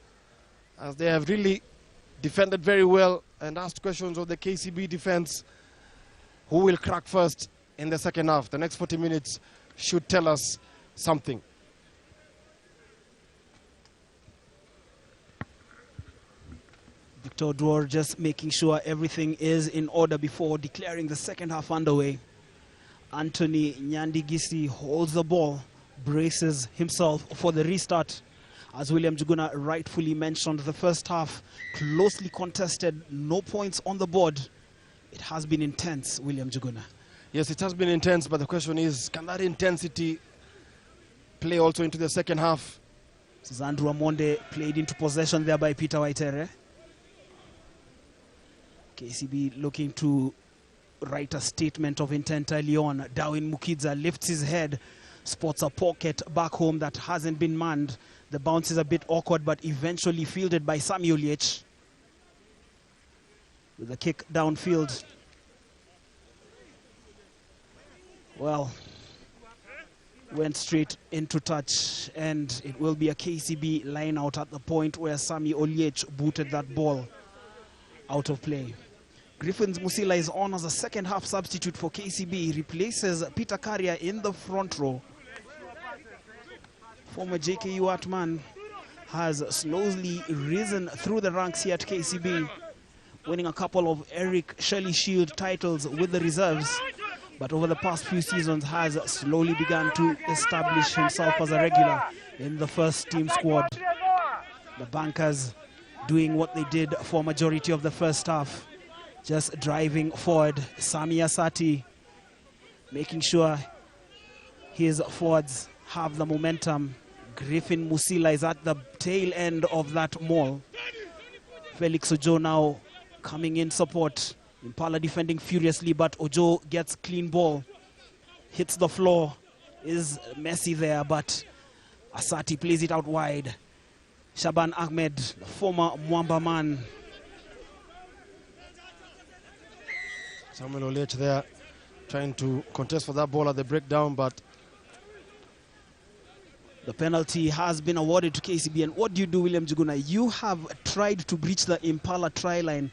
as they have really defended very well and asked questions of the KCB defense. Who will crack first in the second half? The next 40 minutes should tell us something. Victor Dwar just making sure everything is in order before declaring the second half underway. Anthony Nyandigisi holds the ball, braces himself for the restart. As William Juguna rightfully mentioned, the first half closely contested, no points on the board. It has been intense, William Juguna. Yes, it has been intense, but the question is, can that intensity play also into the second half? This is Andrew Amonde, played into possession there by Peter Waitere. KCB looking to write a statement of intent early on. Darwin Mukidza lifts his head, spots a pocket back home that hasn't been manned. The bounce is a bit awkward, but eventually fielded by Samuel Yech. With a kick downfield. Well, went straight into touch, and it will be a KCB line out at the point where Sami Oliech booted that ball out of play. Griffins Musila is on as a second half substitute for KCB. He replaces Peter Karia in the front row. Former JKU Atman has slowly risen through the ranks here at KCB, winning a couple of Eric Shelley Shield titles with the reserves, but over the past few seasons has slowly begun to establish himself as a regular in the first team squad. The bankers doing what they did for majority of the first half, just driving forward. Sami Asati making sure his forwards have the momentum. Griffin Musila is at the tail end of that maul. Felix Ojo now coming in support. Impala defending furiously, but Ojo gets clean ball. Hits the floor, is messy there, but Asati plays it out wide. Shaban Ahmed, the former Mwamba man. Samuel Oliech there trying to contest for that ball at the breakdown, but the penalty has been awarded to KCB. And what do you do, William Juguna? You have tried to breach the Impala try line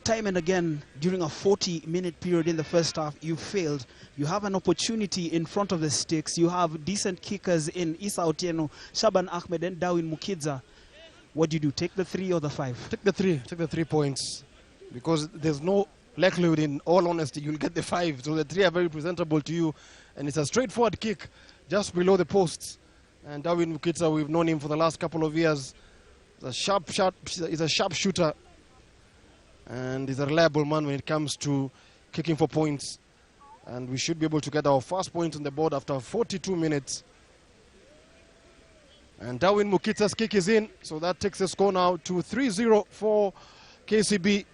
time and again during a 40-minute period in the first half. You failed. You have an opportunity in front of the sticks. You have decent kickers in Isa Otieno, Shaban Ahmed, and Darwin Mukidza. What do you do? Take the 3 or the 5? Take the 3. Take the 3 points, because there's no likelihood, in all honesty, you'll get the 5. So the 3 are very presentable to you, and it's a straightforward kick just below the posts. And Darwin Mukidza, we've known him for the last couple of years. He's a sharp shooter, and he's a reliable man when it comes to kicking for points. And we should be able to get our first point on the board after 42 minutes. And Darwin Mukidza's kick is in, so that takes the score now to 3-0 for KCB.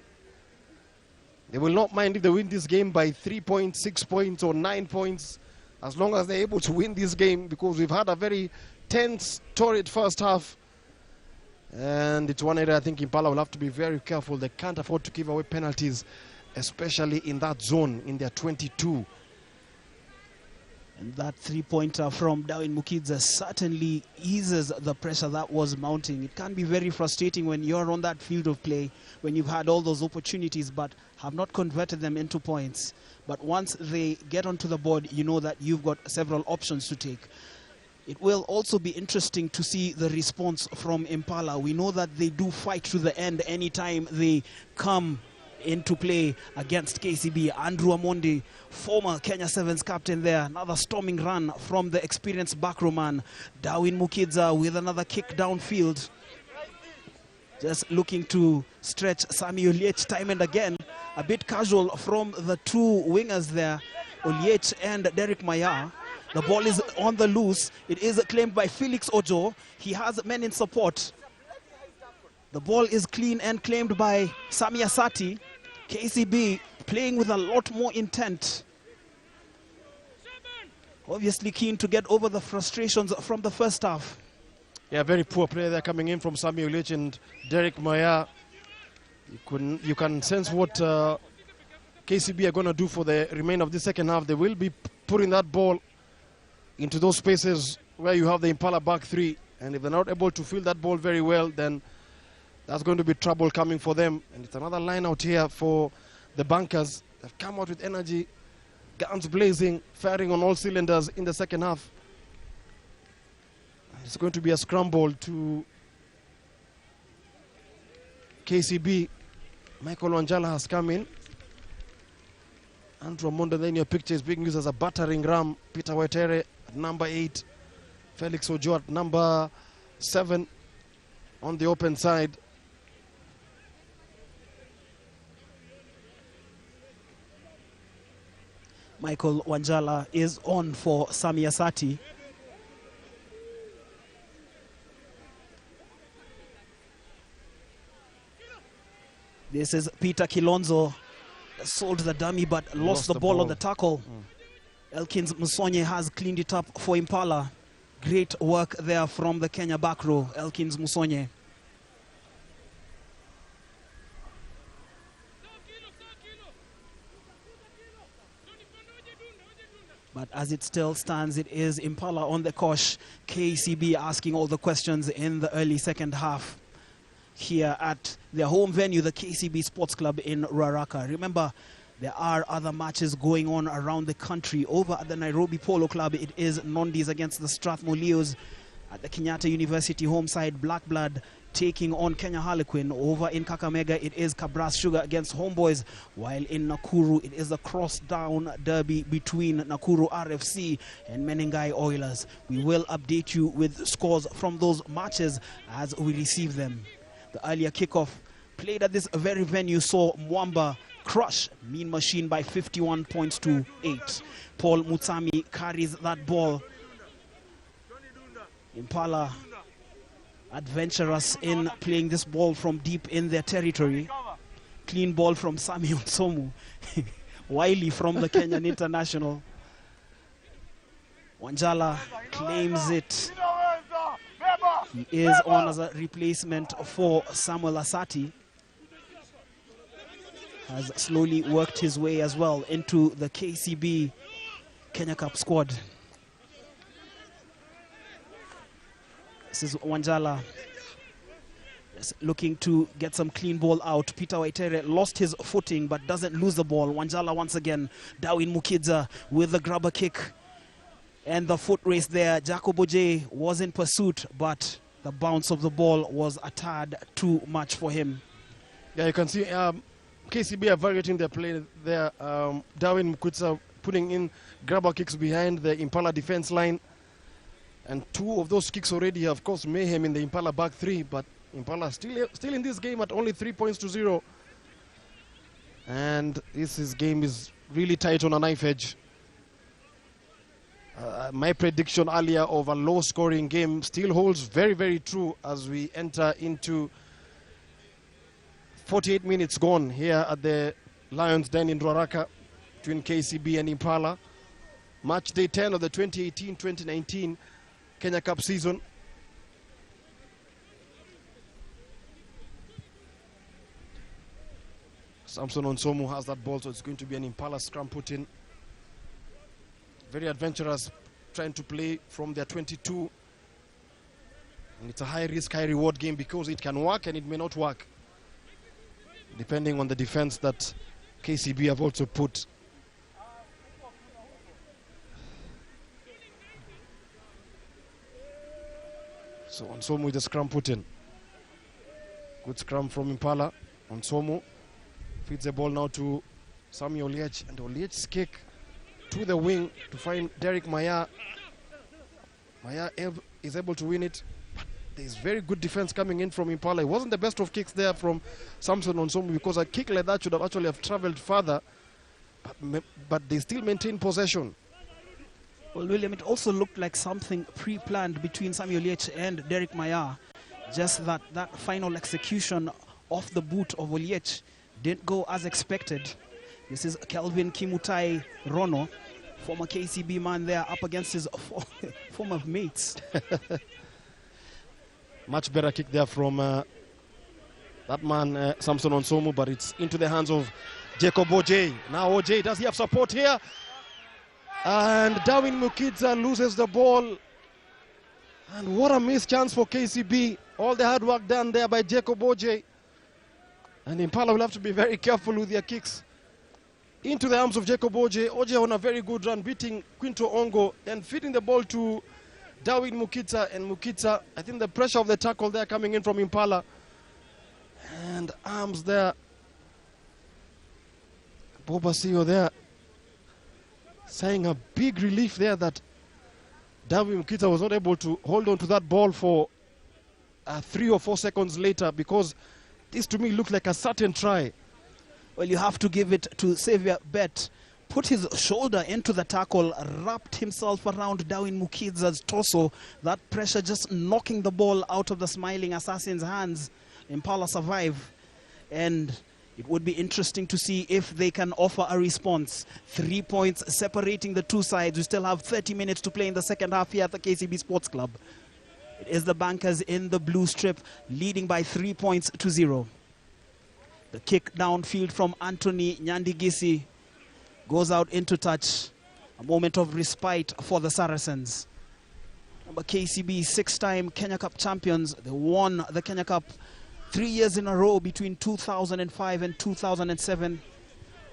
They will not mind if they win this game by 3 points, 6 points, or 9 points, as long as they're able to win this game, because we've had a very tense, torrid first half. And it's one area I think Impala will have to be very careful. They can't afford to give away penalties, especially in that zone, in their 22. And that 3-pointer from Darwin Mukidza certainly eases the pressure that was mounting. It can be very frustrating when you're on that field of play, when you've had all those opportunities but have not converted them into points. But once they get onto the board, you know that you've got several options to take. It will also be interesting to see the response from Impala. We know that they do fight to the end anytime they come into play against KCB. Andrew Amondi, former Kenya Sevens captain there. Another storming run from the experienced back row man. Darwin Mukidza with another kick downfield. Just looking to stretch Sami Oliech time and again. A bit casual from the 2 wingers there, Oliech and Derek Maya. The ball is on the loose. It is claimed by Felix Ojo. He has men in support. The ball is clean and claimed by Sami Asati. KCB playing with a lot more intent. Obviously keen to get over the frustrations from the first half. Yeah, very poor play there coming in from Sami Oliech and Derek Maya. You can sense what KCB are going to do for the remainder of the second half. They will be putting that ball into those spaces where you have the Impala back 3. And if they're not able to field that ball very well, then that's going to be trouble coming for them. And it's another line out here for the bankers. They've come out with energy, guns blazing, firing on all cylinders in the second half. It's going to be a scramble to KCB. Michael Wanjala has come in. Andrew Amondo, then your picture is being used as a battering ram. Peter Waitere at number 8. Felix Ojo at number 7 on the open side. Michael Wanjala is on for Sami Asati. This is Peter Kilonzo. Sold the dummy but lost the ball on the tackle. Elkins Musonye has cleaned it up for Impala. Great work there from the Kenya back row, Elkins Musonye. But as it still stands, it is Impala on the kosh. KCB asking all the questions in the early second half here at their home venue, the KCB Sports Club in Ruaraka. Remember, there are other matches going on around the country. Over at the Nairobi Polo Club, it is Nondis against the Strathmore Leos. At the Kenyatta University home side, Black Blood taking on Kenya Harlequin. Over in Kakamega, it is Kabras Sugar against Homeboys, while in Nakuru, it is a cross-down derby between Nakuru RFC and Menengai Oilers. We will update you with scores from those matches as we receive them. The earlier kickoff played at this very venue saw Mwamba crush Mean Machine by 51 points to 8. Paul Mutsami carries that ball. Impala adventurous in playing this ball from deep in their territory. Clean ball from Samuel Somu. Wiley from the Kenyan international. Wanjala claims it. He is on as a replacement for Samuel Asati. Has slowly worked his way as well into the KCB Kenya Cup squad. This is Wanjala looking to get some clean ball out. Peter Waitere lost his footing but doesn't lose the ball. Wanjala once again. Darwin Mukidza with the grabber kick. And the foot race there. Jacobo J was in pursuit, but the bounce of the ball was a tad too much for him. Yeah, you can see KCB are evaluating their play there. Darwin Mukidza putting in grabber kicks behind the Impala defense line. And two of those kicks already, of course, mayhem in the Impala back three, but Impala still in this game at only 3 points to 0. And this game is really tight on a knife edge. My prediction earlier of a low-scoring game still holds very, very true as we enter into 48 minutes gone here at the Lions Den in Ruaraka between KCB and Impala. Match day 10 of the 2018-2019 Kenya Cup season. Samson Onsomu has that ball, so it's going to be an Impala scrum put in. Very adventurous, trying to play from their 22. And it's a high-risk, high-reward game because it can work and it may not work, depending on the defense that KCB have also put. So Onsomu with the scrum put in. Good scrum from Impala. Onsomu feeds the ball now to Sami Oliech, and Oliech's kick to the wing to find Derek Maya. Maya is able to win it, but there's very good defense coming in from Impala. It wasn't the best of kicks there from Samson Onsomu, because a kick like that should have actually have traveled further, but they still maintain possession. Well, William, it also looked like something pre-planned between Samuel Oliech and Derek Maya. Just that final execution off the boot of Oliech didn't go as expected. This is Kelvin Kimutai Rono, former KCB man there, up against his former mates. Much better kick there from that man, Samson Onsomu, but it's into the hands of Jacob OJ. Now OJ, does he have support here? And Darwin Mukidza loses the ball. And what a missed chance for KCB. All the hard work done there by Jacob OJ. And Impala will have to be very careful with their kicks. Into the arms of Jacob OJ. OJ on a very good run, beating Quinto Ongo and feeding the ball to Darwin Mukidza. And Mukidza, I think the pressure of the tackle there coming in from Impala. And arms there. Bobasio there, saying a big relief there that Darwin Mukidza was not able to hold on to that ball for 3 or 4 seconds later, because this to me looked like a certain try. Well, you have to give it to Xavier Bet. Put his shoulder into the tackle, wrapped himself around Darwin Mukidza's torso. That pressure just knocking the ball out of the smiling assassin's hands. Impala survive. And it would be interesting to see if they can offer a response. 3 points separating the two sides. We still have 30 minutes to play in the second half here at the KCB Sports Club. It is the Bankers in the blue strip, leading by 3 points to 0. The kick downfield from Anthony Nyandigisi goes out into touch. A moment of respite for the Saracens. But KCB, 6-time Kenya Cup champions. They won the Kenya Cup 3 years in a row between 2005 and 2007.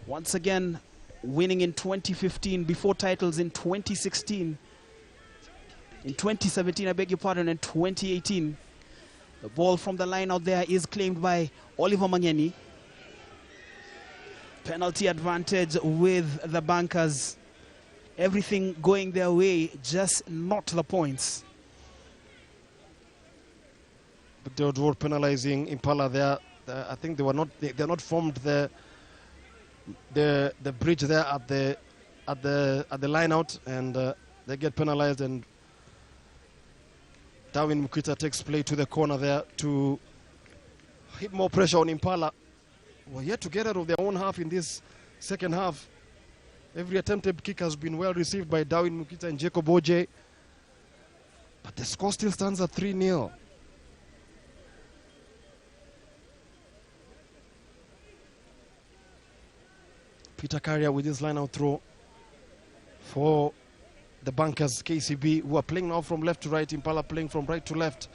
Once again, winning in 2015, before titles in 2016. In 2017, I beg your pardon, and 2018. The ball from the line out there is claimed by Oliver Mangeni. Penalty advantage with the Bankers. Everything going their way, just not the points. But they were penalizing Impala there. I think they're not formed the bridge there at the line out, and they get penalized, and Darwin Mukita takes play to the corner there to hit more pressure on Impala. We're yet to get out of their own half in this second half. Every attempted kick has been well received by Darwin Mukita and Jacob Oje. But the score still stands at 3-0. Peter Carrier with his line-out throw for the Bankers, KCB, who are playing now from left to right. Impala playing from right to left.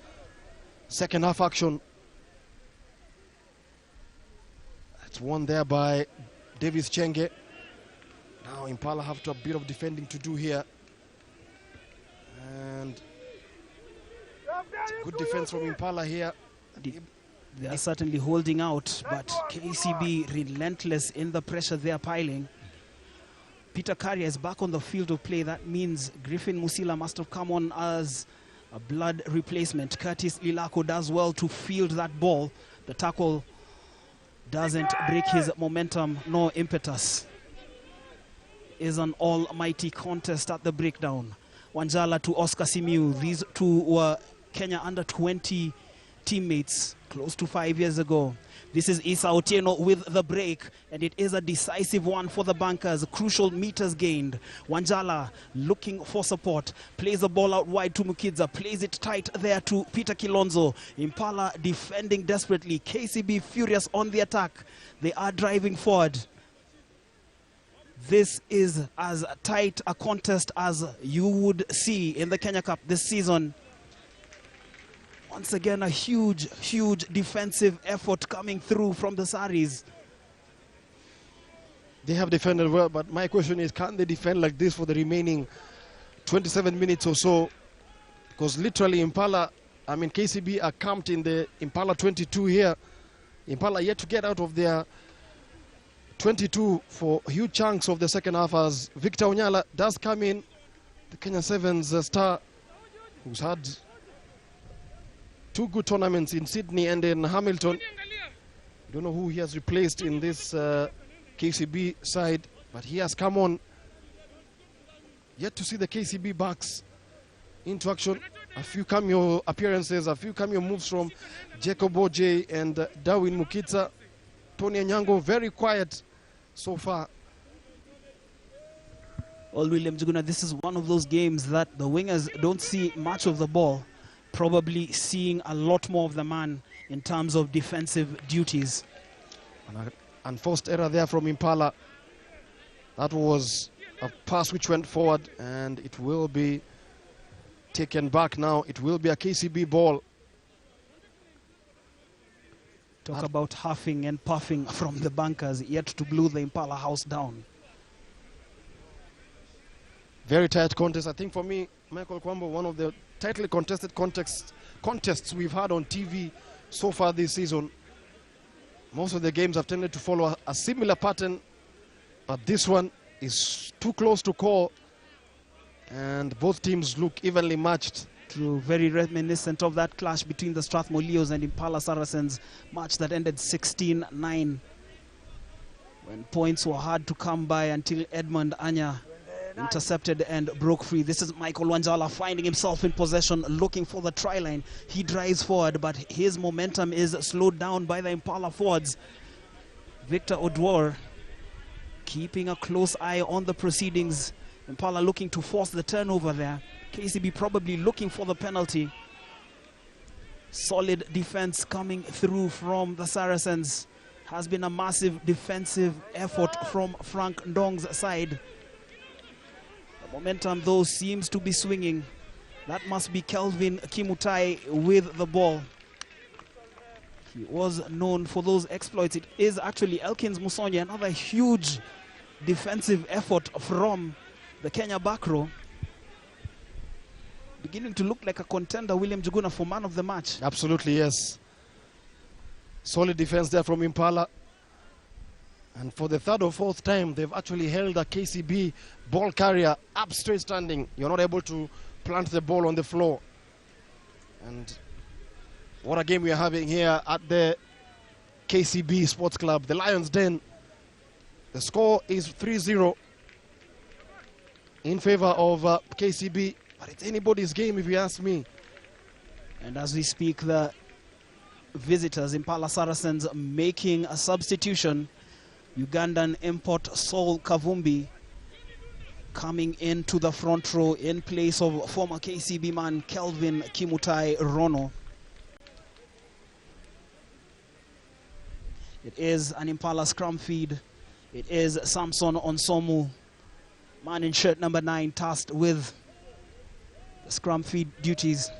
Second half action. It's won there by Davis Chenge. Now Impala have a bit of defending to do here. And good defense from Impala here. They are certainly holding out, but KCB relentless in the pressure they are piling. Peter Carrier is back on the field of play. That means Griffin Musila must have come on as a blood replacement. Curtis Lilako does well to field that ball. The tackle doesn't break his momentum nor impetus. Is an almighty contest at the breakdown. Wanjala to Oscar Simiu. These two were Kenya under 20 teammates close to 5 years ago. This is Isa Otieno with the break, and it is a decisive one for the Bankers. Crucial meters gained. Wanjala looking for support, plays the ball out wide to Mukidza, plays it tight there to Peter Kilonzo. Impala defending desperately. KCB furious on the attack. They are driving forward. This is as tight a contest as you would see in the Kenya Cup this season. Once again, a huge defensive effort coming through from the Saris. They have defended well, but my question is, can they defend like this for the remaining 27 minutes or so? Because literally Impala, I mean KCB are camped in the Impala 22 here. Impala yet to get out of their 22 for huge chunks of the second half, as Victor Onyala does come in, the Kenya Sevens star, who's had 2 good tournaments in Sydney and in Hamilton. Don't know who he has replaced in this KCB side, but he has come on. Yet to see the KCB backs into action. A few cameo appearances, a few cameo moves from Jacob Oje and Darwin Mukitsa. Tony Anyango very quiet so far. Well, William Juguna, this is one of those games that the wingers don't see much of the ball, probably seeing a lot more of the man in terms of defensive duties. An unforced error there from Impala. That was a pass which went forward, and it will be taken back now. It will be a KCB ball. Talk about huffing and puffing from the Bankers, yet to blow the Impala house down. Very tight contest. I think for me, Michael Kwambo, one of the tightly contested contests we've had on TV so far this season. Most of the games have tended to follow a similar pattern, but this one is too close to call, and both teams look evenly matched. True, very reminiscent of that clash between the Strathmore Leos and Impala Saracens match that ended 16-9, when points were hard to come by until Edmund Anya intercepted and broke free. This is Michael Wanjala finding himself in possession, looking for the try line. He drives forward, but his momentum is slowed down by the Impala forwards. Victor Odwar keeping a close eye on the proceedings. Impala looking to force the turnover there. KCB probably looking for the penalty. Solid defense coming through from the Saracens. Has been a massive defensive effort from Frank Ndong's side. Momentum, though, seems to be swinging. That must be Kelvin Kimutai with the ball. He was known for those exploits. It is actually Elkins Musonye, another huge defensive effort from the Kenya back row. Beginning to look like a contender, William Juguna, for man of the match. Absolutely, yes. Solid defense there from Impala. And for the third or fourth time, they've actually held a KCB ball carrier up straight standing. You're not able to plant the ball on the floor. And what a game we are having here at the KCB Sports Club, the Lions Den. The score is 3-0 in favor of KCB, but it's anybody's game if you ask me. And as we speak, the visitors, Impala Saracens, making a substitution. Ugandan import Saul Kavumbi coming into the front row in place of former KCB man Kelvin Kimutai Rono. It is an Impala scrum feed. It is Samson Onsomu, man in shirt number 9, tasked with the scrum feed duties.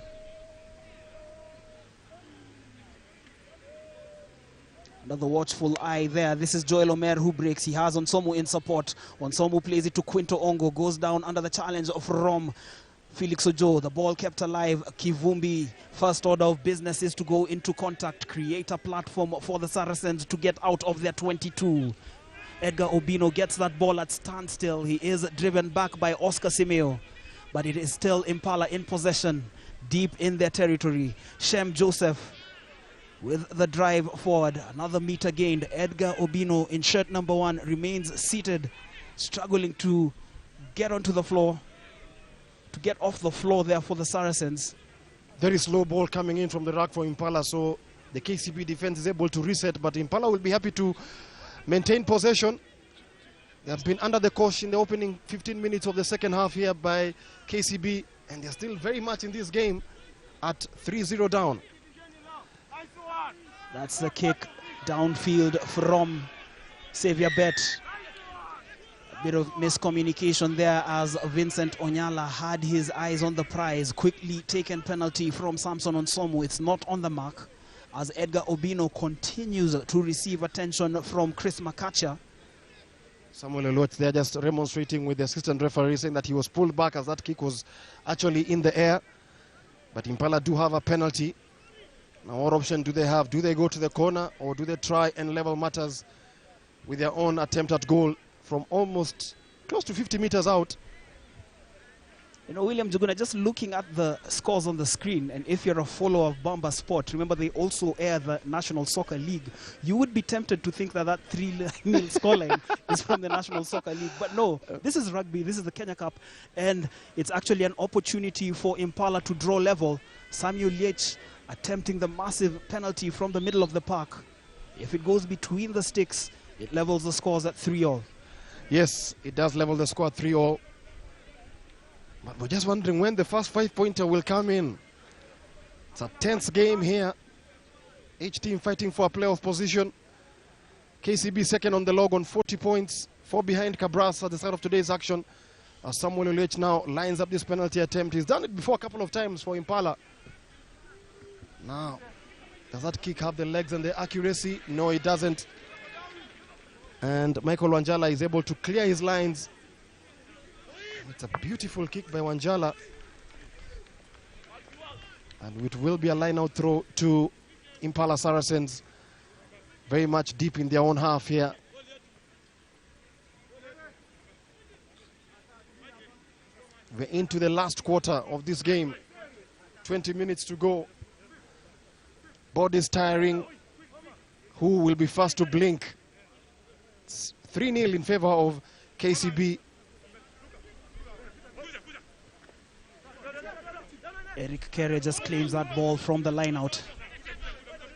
Another watchful eye there. This is Joel Omer who breaks. He has Onsomu in support. Onsomu plays it to Quinto Ongo. Goes down under the challenge of Rom Felix Ojo. The ball kept alive. Kivumbi, first order of business is to go into contact, create a platform for the Saracens to get out of their 22. Edgar Obino gets that ball at standstill. He is driven back by Oscar Simeo, but it is still Impala in possession, deep in their territory. Shem Joseph with the drive forward. Another meter gained. Edgar Obino in shirt number 1 remains seated, struggling to get onto the floor, to get off the floor there for the Saracens. Very slow ball coming in from the rack for Impala, so the KCB defense is able to reset, but Impala will be happy to maintain possession. They have been under the cosh in the opening 15 minutes of the second half here by KCB, and they're still very much in this game at 3-0 down. That's the kick downfield from Xavier Bet. A bit of miscommunication there as Vincent Onyala had his eyes on the prize. Quickly taken penalty from Samson Onsomu. It's not on the mark as Edgar Obino continues to receive attention from Chris Makacha. Samuel Oluoch there just remonstrating with the assistant referee, saying that he was pulled back as that kick was actually in the air. But Impala do have a penalty. Now what option do they have? Do they go to the corner or do they try and level matters with their own attempt at goal from almost close to 50 meters out? You know, William Juguna, just looking at the scores on the screen, and if you're a follower of Bamba Sport, remember they also air the National Soccer League, you would be tempted to think that that 3-0 scoreline is from the National Soccer League. But no, this is rugby, this is the Kenya Cup, and it's actually an opportunity for Impala to draw level. Samuel Liech attempting the massive penalty from the middle of the park. If it goes between the sticks, it levels the scores at 3-3. Yes, it does level the score at 3-3. But we're just wondering when the first 5-pointer will come in. It's a tense game here. Each team fighting for a playoff position. KCB second on the log on 40 points. 4 behind Cabras at the start of today's action. Samuel Oluoch now lines up this penalty attempt. He's done it before a couple of times for Impala. Now, does that kick have the legs and the accuracy? No, it doesn't. And Michael Wanjala is able to clear his lines. It's a beautiful kick by Wanjala. And it will be a line-out throw to Impala Saracens. Very much deep in their own half here. We're into the last quarter of this game. 20 minutes to go. Body's tiring. Who will be first to blink? It's 3-0 in favor of KCB. Eric Kere just claims that ball from the line-out.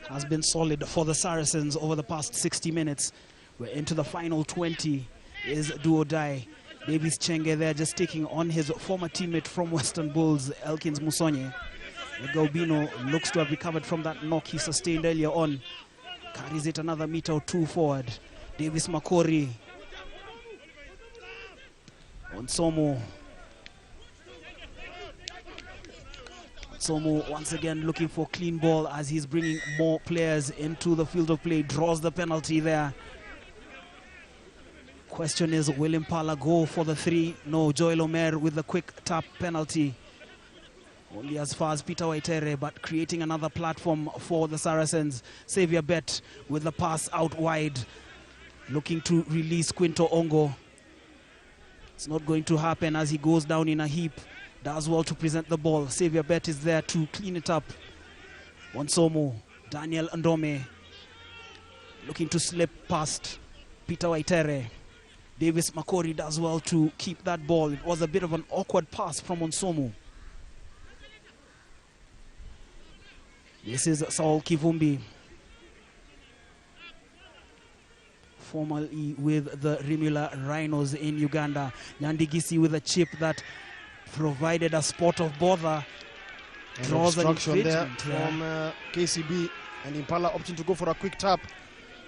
Has been solid for the Saracens over the past 60 minutes. We're into the final 20. Is do or die. Davis Chenge there just taking on his former teammate from Western Bulls, Elkins Musonye. Gaubino looks to have recovered from that knock he sustained earlier on. Carries it another meter or 2 forward. Davis Makori. Onsomo Onsomu once again looking for clean ball as he's bringing more players into the field of play. Draws the penalty there. Question is, will Impala go for the 3? No, Joel Omer with the quick tap penalty. Only as far as Peter Waitere, but creating another platform for the Saracens. Xavier Bet with the pass out wide, looking to release Quinto Ongo. It's not going to happen as he goes down in a heap. Does well to present the ball. Xavier Bet is there to clean it up. Onsomu, Daniel Ndome, looking to slip past Peter Waitere. Davis Makori does well to keep that ball. It was a bit of an awkward pass from Onsomu. This is Saul Kivumbi, formerly with the Rimula Rhinos in Uganda. Nyandigisi with a chip that provided a spot of bother. Draws an obstruction there infringement from KCB, and Impala opting to go for a quick tap.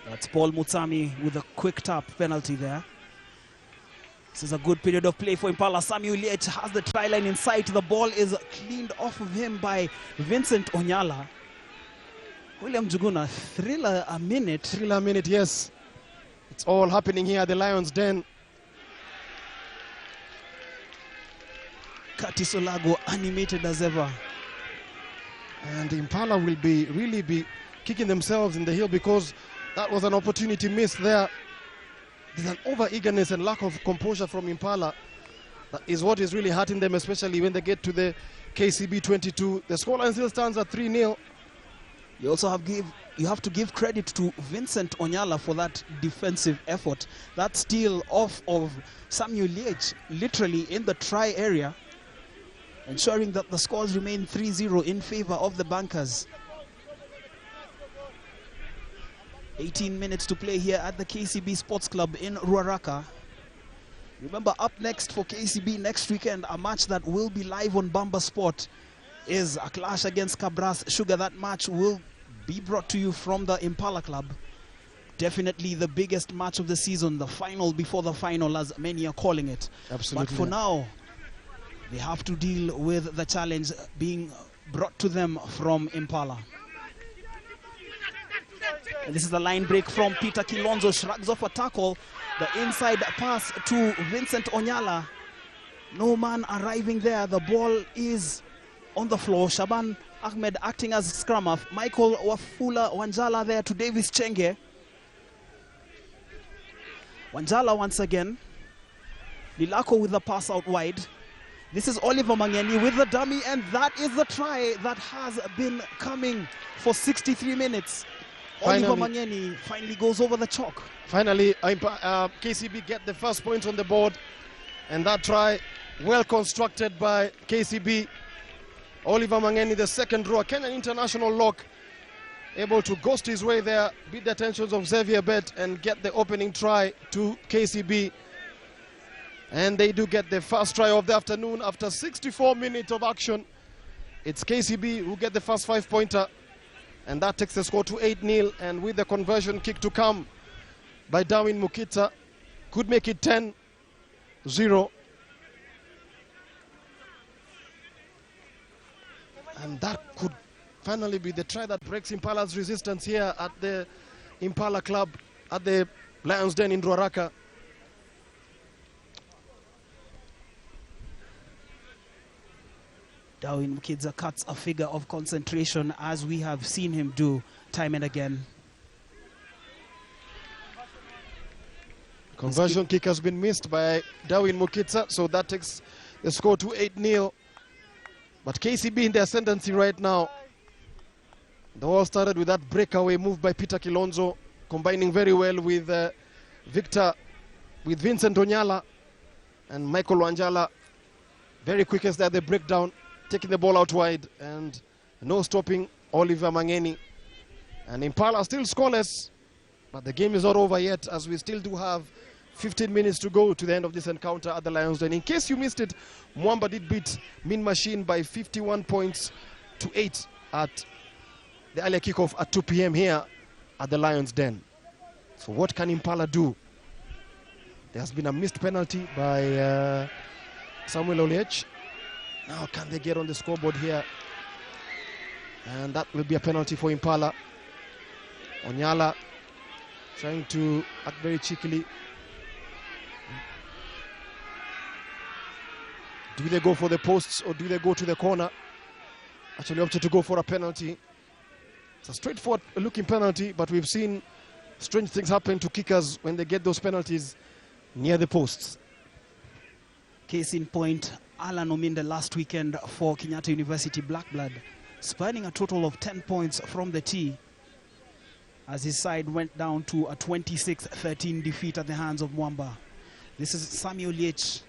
That's Paul Mutsami with a quick tap penalty there. This is a good period of play for Impala. Samuel Liech has the try line in sight. The ball is cleaned off of him by Vincent Onyala. William Juguna, thriller a minute. Thriller a minute, yes. It's all happening here at the Lions' Den. Curtis Olago animated as ever. And Impala will really be kicking themselves in the heel because that was an opportunity missed there. There's an over-eagerness and lack of composure from Impala. That is what is really hurting them, especially when they get to the KCB 22. The scoreline still stands at 3-0. You also have to give credit to Vincent Onyala for that defensive effort. That steal off of Samuel Liech, literally in the try area, ensuring that the scores remain 3-0 in favor of the Bankers. 18 minutes to play here at the KCB Sports Club in Ruaraka. Remember, up next for KCB next weekend, a match that will be live on Bamba Sport is a clash against Cabras Sugar. That match will be brought to you from the Impala Club. Definitely the biggest match of the season, the final before the final, as many are calling it. Absolutely. But for now, they have to deal with the challenge being brought to them from Impala. And this is the line break from Peter Kilonzo, shrugs off a tackle. The inside pass to Vincent Onyala. No man arriving there. The ball is on the floor. Shaban Ahmed acting as scrum half. Michael Wafula Wanjala there to Davis Chenge. Wanjala once again. Lilako with the pass out wide. This is Oliver Mangeni with the dummy, and that is the try that has been coming for 63 minutes. Oliver Mangeni finally goes over the chalk. Finally, KCB get the first point on the board, and that try well constructed by KCB. Oliver Mangeni, the second row, Kenyan international lock, able to ghost his way there, beat the attentions of Xavier Bet and get the opening try to KCB. And they do get the first try of the afternoon after 64 minutes of action. It's KCB who get the first 5-pointer, and that takes the score to 8-0. And with the conversion kick to come by Darwin Mukita, could make it 10-0. And that could finally be the try that breaks Impala's resistance here at the Impala Club at the Lions' Den in Ruaraka. Darwin Mukidza cuts a figure of concentration, as we have seen him do time and again. Conversion kick has been missed by Darwin Mukidza, so that takes the score to 8-0. But KCB in the ascendancy right now. The all started with that breakaway move by Peter Kilonzo, combining very well with Vincent Onyala and Michael Wanjala. Very quick as that, the breakdown, taking the ball out wide, and no stopping Oliver Mangeni. And Impala still scoreless, but the game is not over yet, as we still do have 15 minutes to go to the end of this encounter at the Lions' Den. In case you missed it, Mwamba did beat Min Machine by 51 points to 8 at the earlier kickoff at 2 p.m. here at the Lions' Den. So what can Impala do? There has been a missed penalty by Samuel Oliech. Now can they get on the scoreboard here And that will be a penalty for Impala. Onyala trying to act very cheekily. Do they go for the posts or do they go to the corner? Actually opted to go for a penalty. It's a straightforward looking penalty, but we've seen strange things happen to kickers when they get those penalties near the posts. Case in point, Alan Ominde last weekend for Kenyatta University Black Blood, spurning a total of 10 points from the tee as his side went down to a 26-13 defeat at the hands of Mwamba. This is Samuel Liech.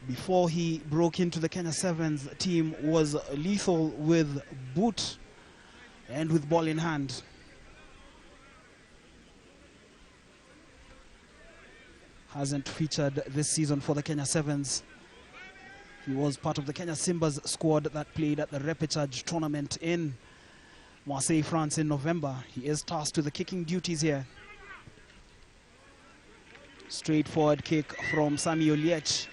Before he broke into the Kenya Sevens team, was lethal with boot and with ball in hand. Hasn't featured this season for the Kenya Sevens. He was part of the Kenya Simbas squad that played at the repechage tournament in Marseille, France in November. He is tasked with the kicking duties here. Straightforward kick from Samuel Liech.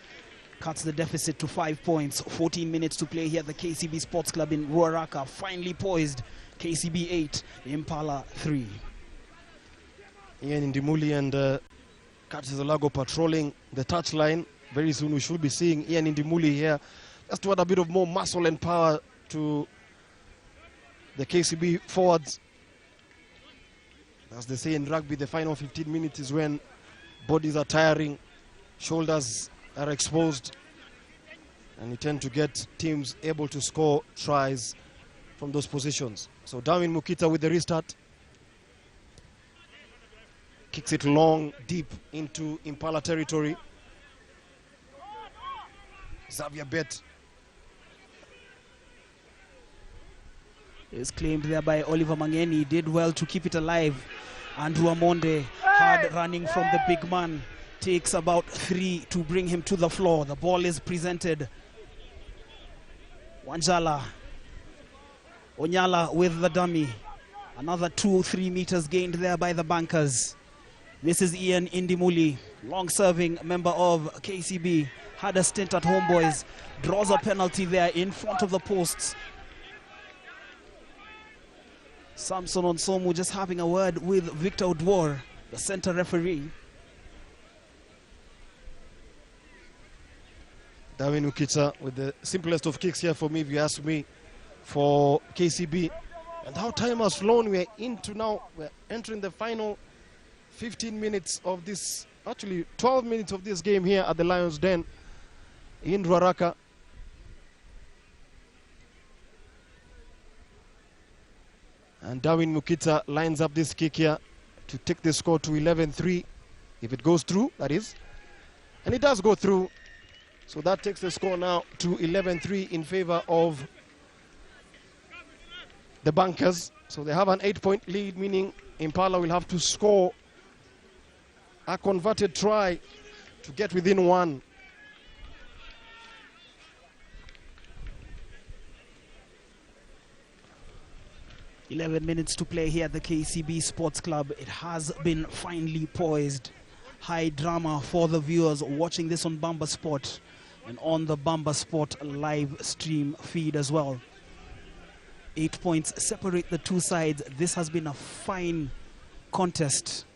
Cuts the deficit to 5 points. 14 minutes to play here at the KCB Sports Club in Ruaraka. Finely poised. KCB 8, Impala 3. Ian Ndimuli and Curtis Olago patrolling the touchline. Very soon we should be seeing Ian Ndimuli here. Just to add a bit of more muscle and power to the KCB forwards. As they say in rugby, the final 15 minutes is when bodies are tiring, shoulders are exposed, and you tend to get teams able to score tries from those positions. So Darwin Mukita with the restart. Kicks it long, deep into Impala territory. Xavier Bet is claimed there by Oliver Mangeni. Did well to keep it alive. Andrew Amonde, hard running from the big man. Takes about 3 to bring him to the floor. The ball is presented. Wanjala. Onyala with the dummy. Another 2-3 meters gained there by the bankers. This is Ian Ndimuli, long-serving member of KCB. Had a stint at Homeboys. Draws a penalty there in front of the posts. Samson Onsomu just having a word with Victor Odwor, the center referee. Darwin Mukita with the simplest of kicks here for me, if you ask me, for KCB. And how time has flown. We're entering the final 15 minutes of this, actually 12 minutes of this game here at the Lions Den in Ruaraka. And Darwin Mukita lines up this kick here to take the score to 11-3. If it goes through, that is. And it does go through. So that takes the score now to 11-3 in favor of the bankers. So they have an 8-point lead, meaning Impala will have to score a converted try to get within 1. "11 minutes to play here at the KCB Sports Club. It has been finely poised. High drama for the viewers watching this on Bamba Sport and on the Bamba Sport live stream feed as well. 8 points separate the two sides. This has been a fine contest.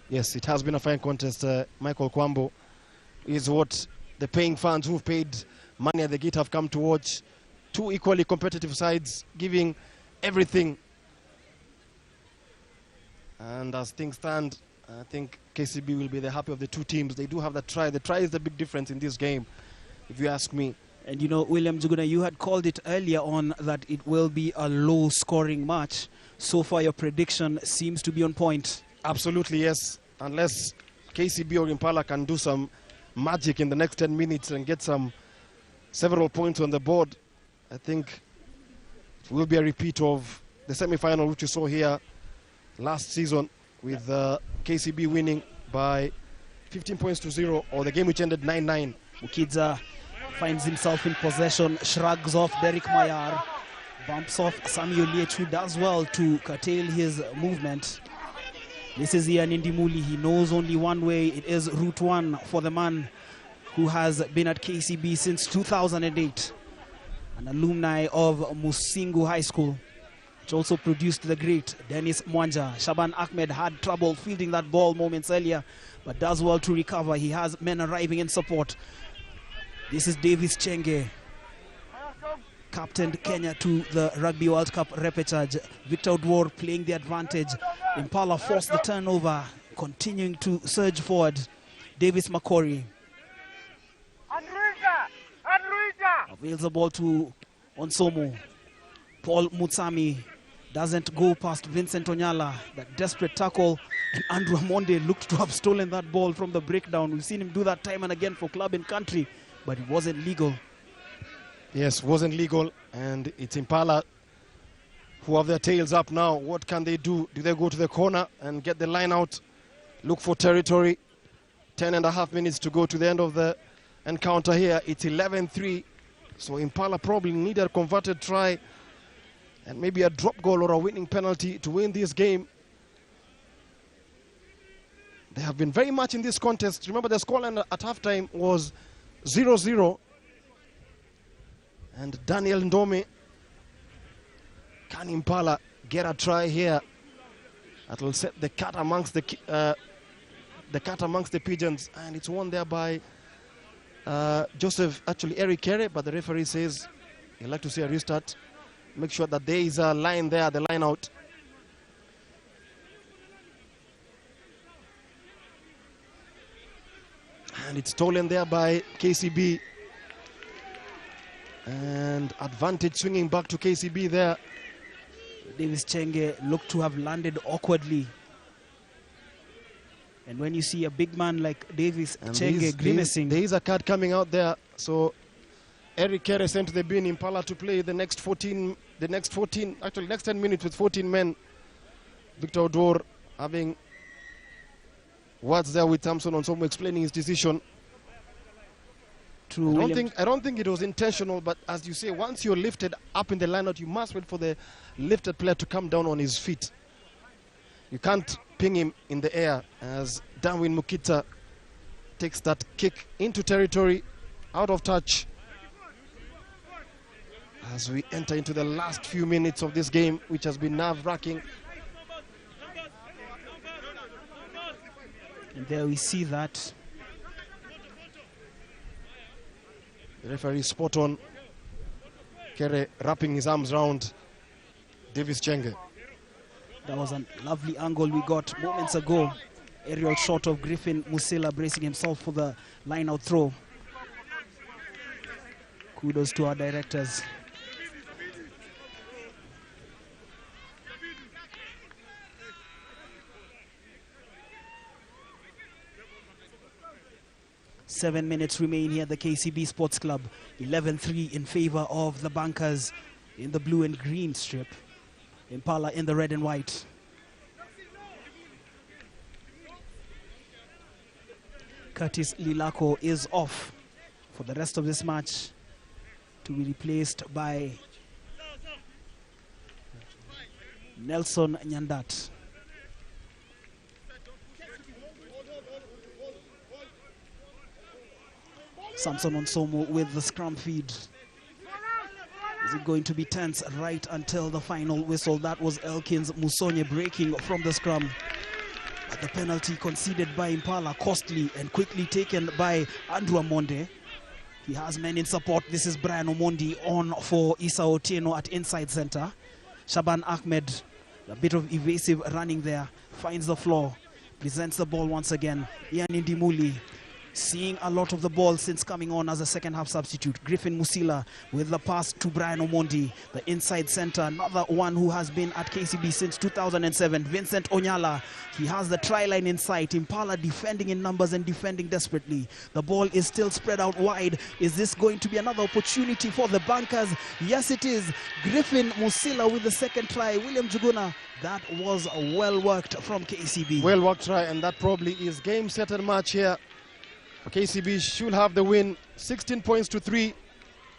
Yes, it has been a fine contest. Michael Kwambo is what the paying fans who've paid money at the gate have come to watch. Two equally competitive sides giving everything. And as things stand, I think KCB will be the happy of the two teams. They do have that try. The try is the big difference in this game, if you ask me. And you know, William Juguna, you had called it earlier on that it will be a low-scoring match. So far, your prediction seems to be on point. Absolutely, yes. Unless KCB or Impala can do some magic in the next 10 minutes and get several points on the board, I think it will be a repeat of the semi-final which you saw here last season, with KCB winning by 15 points to 0, or the game which ended 9-9. Mukidza finds himself in possession, shrugs off Derek Mayar, bumps off Samuel Liech, who does well to curtail his movement. This is Ian Ndimuli. He knows only one way. It is Route 1 for the man who has been at KCB since 2008, an alumni of Musingu High School. which also produced the great Dennis Mwanja. Shaban Ahmed had trouble fielding that ball moments earlier, but does well to recover. He has men arriving in support. This is Davis Chenge, captained Kenya to the Rugby World Cup repechage. Victor Odwor playing the advantage. Impala forced the turnover, continuing to surge forward. Davis Makori avails the ball to Onsomo. Paul Mutsami doesn't go past Vincent Onyala. That desperate tackle, and Andrew Amonde looked to have stolen that ball from the breakdown. We've seen him do that time and again for club and country, but it wasn't legal. Yes, wasn't legal, and it's Impala who have their tails up now. What can they do? Do they go to the corner and get the line out, look for territory? 10.5 minutes to go to the end of the encounter here. It's 11-3, so Impala probably need a converted try and maybe a drop goal or a winning penalty to win this game. They have been very much in this contest. Remember, the scoreline at halftime was 0-0. And Daniel Ndome, can Impala get a try here? That will set the cat amongst the pigeons, and it's won there by Eric Kere, but the referee says he'd like to see a restart. Make sure that there is a line there, the line out. And it's stolen there by KCB. And advantage swinging back to KCB there. Davis Chenge looked to have landed awkwardly. And when you see a big man like Davis Chenge grimacing, there is a card coming out there. So Eric Kere sent to the bin, Impala to play the next 10 minutes with 14 men. Victor Odwor having words there with Samson Onsomo explaining his decision. I don't think it was intentional, but as you say, once you're lifted up in the lineout, you must wait for the lifted player to come down on his feet. You can't ping him in the air as Darwin Mukita takes that kick into territory, out of touch. As we enter into the last few minutes of this game, which has been nerve-wracking. And there we see that. The referee spot on. Kere wrapping his arms around Davis Chenge. That was a lovely angle we got moments ago. Aerial shot of Griffin Musila bracing himself for the line-out throw. Kudos to our directors. Seven minutes remain here at the KCB Sports Club. 11-3 in favor of the Bankers in the blue and green strip. Impala in the red and white. Curtis Lilako is off for the rest of this match to be replaced by Nelson Nyandat. Samson Onsomo with the scrum feed. Is it going to be tense right until the final whistle? That was Elkins Musonye breaking from the scrum. But the penalty conceded by Impala, costly and quickly taken by Andrew Amonde. He has men in support. This is Brian Omondi on for Issa Otieno at inside center. Shaban Ahmed, a bit of evasive running there, finds the floor, presents the ball once again. Ian Indimuli, seeing a lot of the ball since coming on as a second half substitute. Griffin Musila with the pass to Brian Omondi, the inside center, another one who has been at KCB since 2007. Vincent Onyala, he has the try line in sight. Impala defending in numbers and defending desperately. The ball is still spread out wide. Is this going to be another opportunity for the Bankers? Yes, it is. Griffin Musila with the second try. William Juguna, that was well worked from KCB. Well worked try, and that probably is game, set and match here. KCB should have the win, 16 points to 3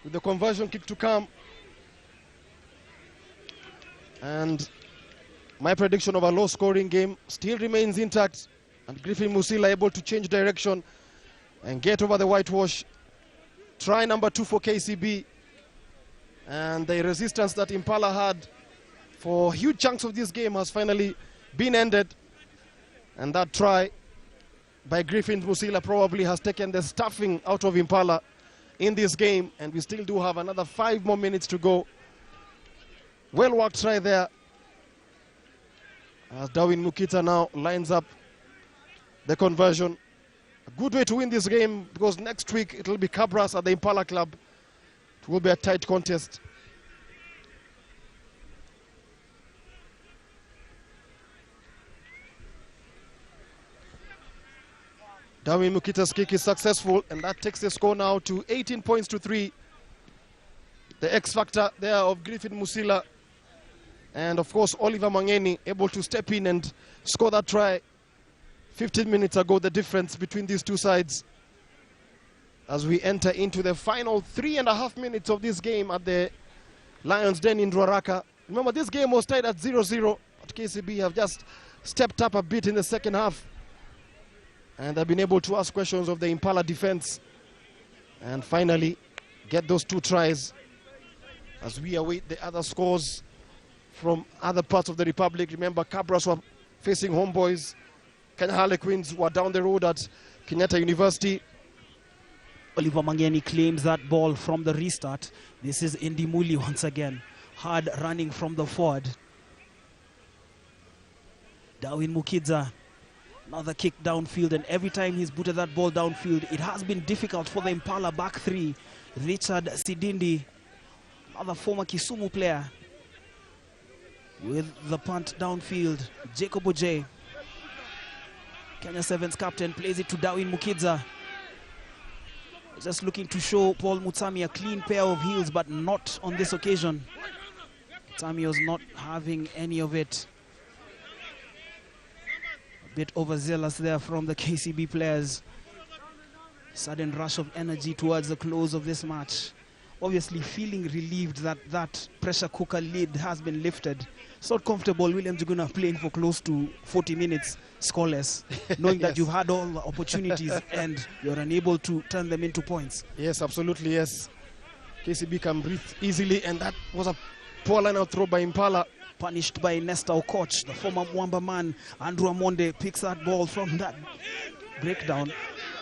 with the conversion kick to come. And my prediction of a low scoring game still remains intact, and Griffin Musila able to change direction and get over the whitewash. Try number 2 for KCB, and the resistance that Impala had for huge chunks of this game has finally been ended. And that try by Griffin Musila probably has taken the stuffing out of Impala in this game. And we still do have another 5 more minutes to go. Well worked try there, as Darwin Mukita now lines up the conversion. A good way to win this game, because next week it will be Cabras at the Impala Club. It will be a tight contest. Darwin Mukita's kick is successful, and that takes the score now to 18 points to 3. The X factor there of Griffin Musila, and of course Oliver Mangeni able to step in and score that try 15 minutes ago. The difference between these two sides as we enter into the final 3.5 minutes of this game at the Lions Den in Ruaraka. Remember, this game was tied at 0-0, but KCB have just stepped up a bit in the second half, and they've been able to ask questions of the Impala defense and finally get those 2 tries as we await the other scores from other parts of the Republic. Remember, Cabras were facing homeboys. Kenya Harlequins were down the road at Kenyatta University. Oliver Mangeni claims that ball from the restart. This is Indimuli once again. Hard running from the forward. Darwin Mukidza, another kick downfield, and every time he's booted that ball downfield, it has been difficult for the Impala back 3. Richard Sidindi, another former Kisumu player, with the punt downfield. Jacob Oje, Kenya Sevens captain, plays it to Darwin Mukidza. Just looking to show Paul Mutami a clean pair of heels, but not on this occasion. Mutami was not having any of it. A bit overzealous there from the KCB players. Sudden rush of energy towards the close of this match. Obviously feeling relieved that that pressure cooker lid has been lifted. It's not comfortable, William Juguna, playing for close to 40 minutes scoreless, knowing that you've had all the opportunities and you're unable to turn them into points. Yes, absolutely, yes. KCB can breathe easily, and that was a poor line-out throw by Impala. Punished by Nesta Okoch, the former Mwamba man. Andrew Amonde picks that ball from that breakdown.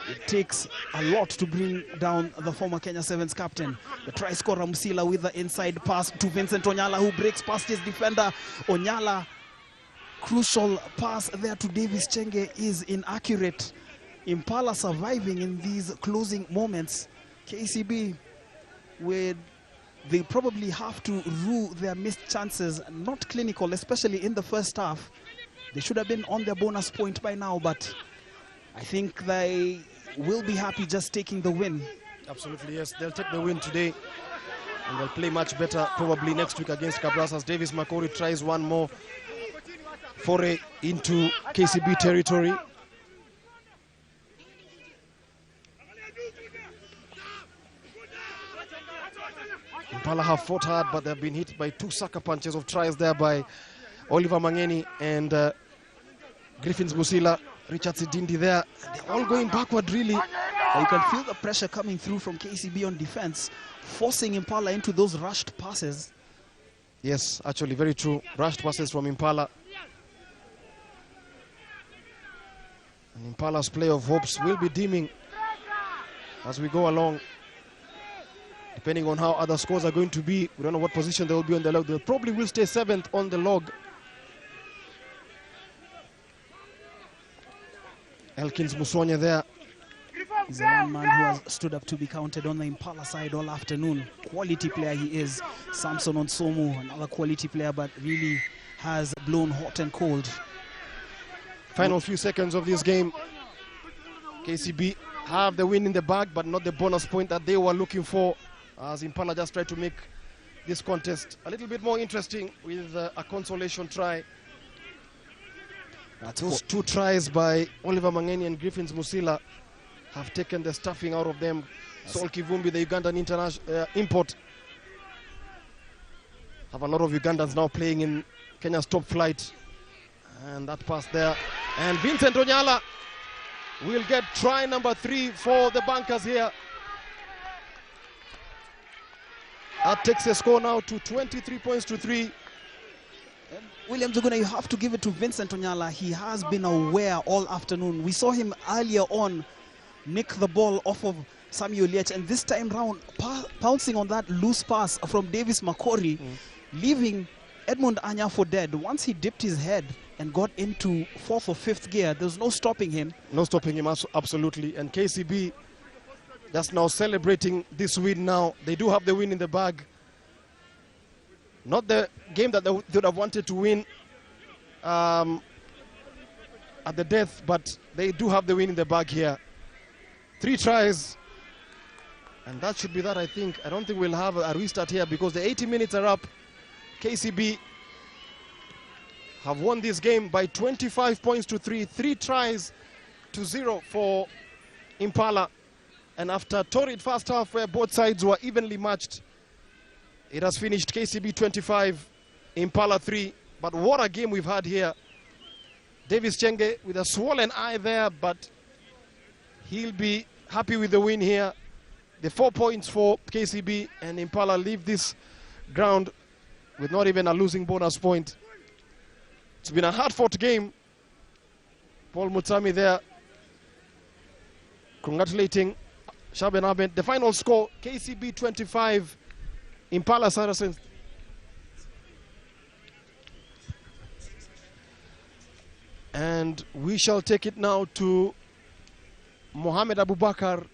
It takes a lot to bring down the former Kenya Sevens captain. The try scorer Musila with the inside pass to Vincent Onyala, who breaks past his defender. Onyala, crucial pass there to Davis Chenge is inaccurate. Impala surviving in these closing moments. KCB, they probably have to rue their missed chances. Not clinical, especially in the first half. They should have been on their bonus point by now, but I think they will be happy just taking the win. Absolutely, yes. They'll take the win today, and they'll play much better probably next week against Cabras, as Davis Makori tries one more foray into KCB territory. Impala have fought hard, but they've been hit by 2 sucker punches of tries there by Oliver Mangeni and Griffins Musila. Richard Sidindi there. They're all going backward, really. You can feel the pressure coming through from KCB on defense, forcing Impala into those rushed passes. Yes, actually, very true. Rushed passes from Impala. And Impala's play of hopes will be dimming as we go along. Depending on how other scores are going to be, we don't know what position they will be on the log. They probably will stay 7th on the log. Elkins Musonye there. He's a one man who has stood up to be counted on the Impala side all afternoon. Quality player he is. Samson Onsomu, another quality player, but really has blown hot and cold. Final few seconds of this game. KCB have the win in the bag, but not the bonus point that they were looking for, as Impala just tried to make this contest a little bit more interesting with a consolation try. Those 2 tries by Oliver Mangeni and Griffins Musila have taken the stuffing out of them. Sol Kivumbi, the Ugandan international import, have a lot of Ugandans now playing in Kenya's top flight. And that pass there. And Vincent Onyala will get try number 3 for the Bankers here. That takes the score now to 23 points to 3. William Juguna, you have to give it to Vincent Onyala. He has been aware all afternoon. We saw him earlier on nick the ball off of Samuel Liech, and this time round pouncing on that loose pass from Davis Makori, leaving Edmund Anya for dead. Once he dipped his head and got into 4th or 5th gear, there's no stopping him. No stopping him, absolutely. And KCB just now celebrating this win now. They do have the win in the bag. Not the game that they would have wanted to win at the death, but they do have the win in the bag here. 3 tries. And that should be that, I think. I don't think we'll have a restart here because the 80 minutes are up. KCB have won this game by 25 points to 3. 3 tries to 0 for Impala. And after a torrid first half where both sides were evenly matched, it has finished KCB 25, Impala 3. But what a game we've had here. Davis Chenge with a swollen eye there, but he'll be happy with the win here. The 4 points for KCB, and Impala leave this ground with not even a losing bonus point. It's been a hard-fought game. Paul Mutsami there congratulating Shaben Ahmed. The final score, KCB 25, Impala Saracens. And we shall take it now to Mohamed Abubakar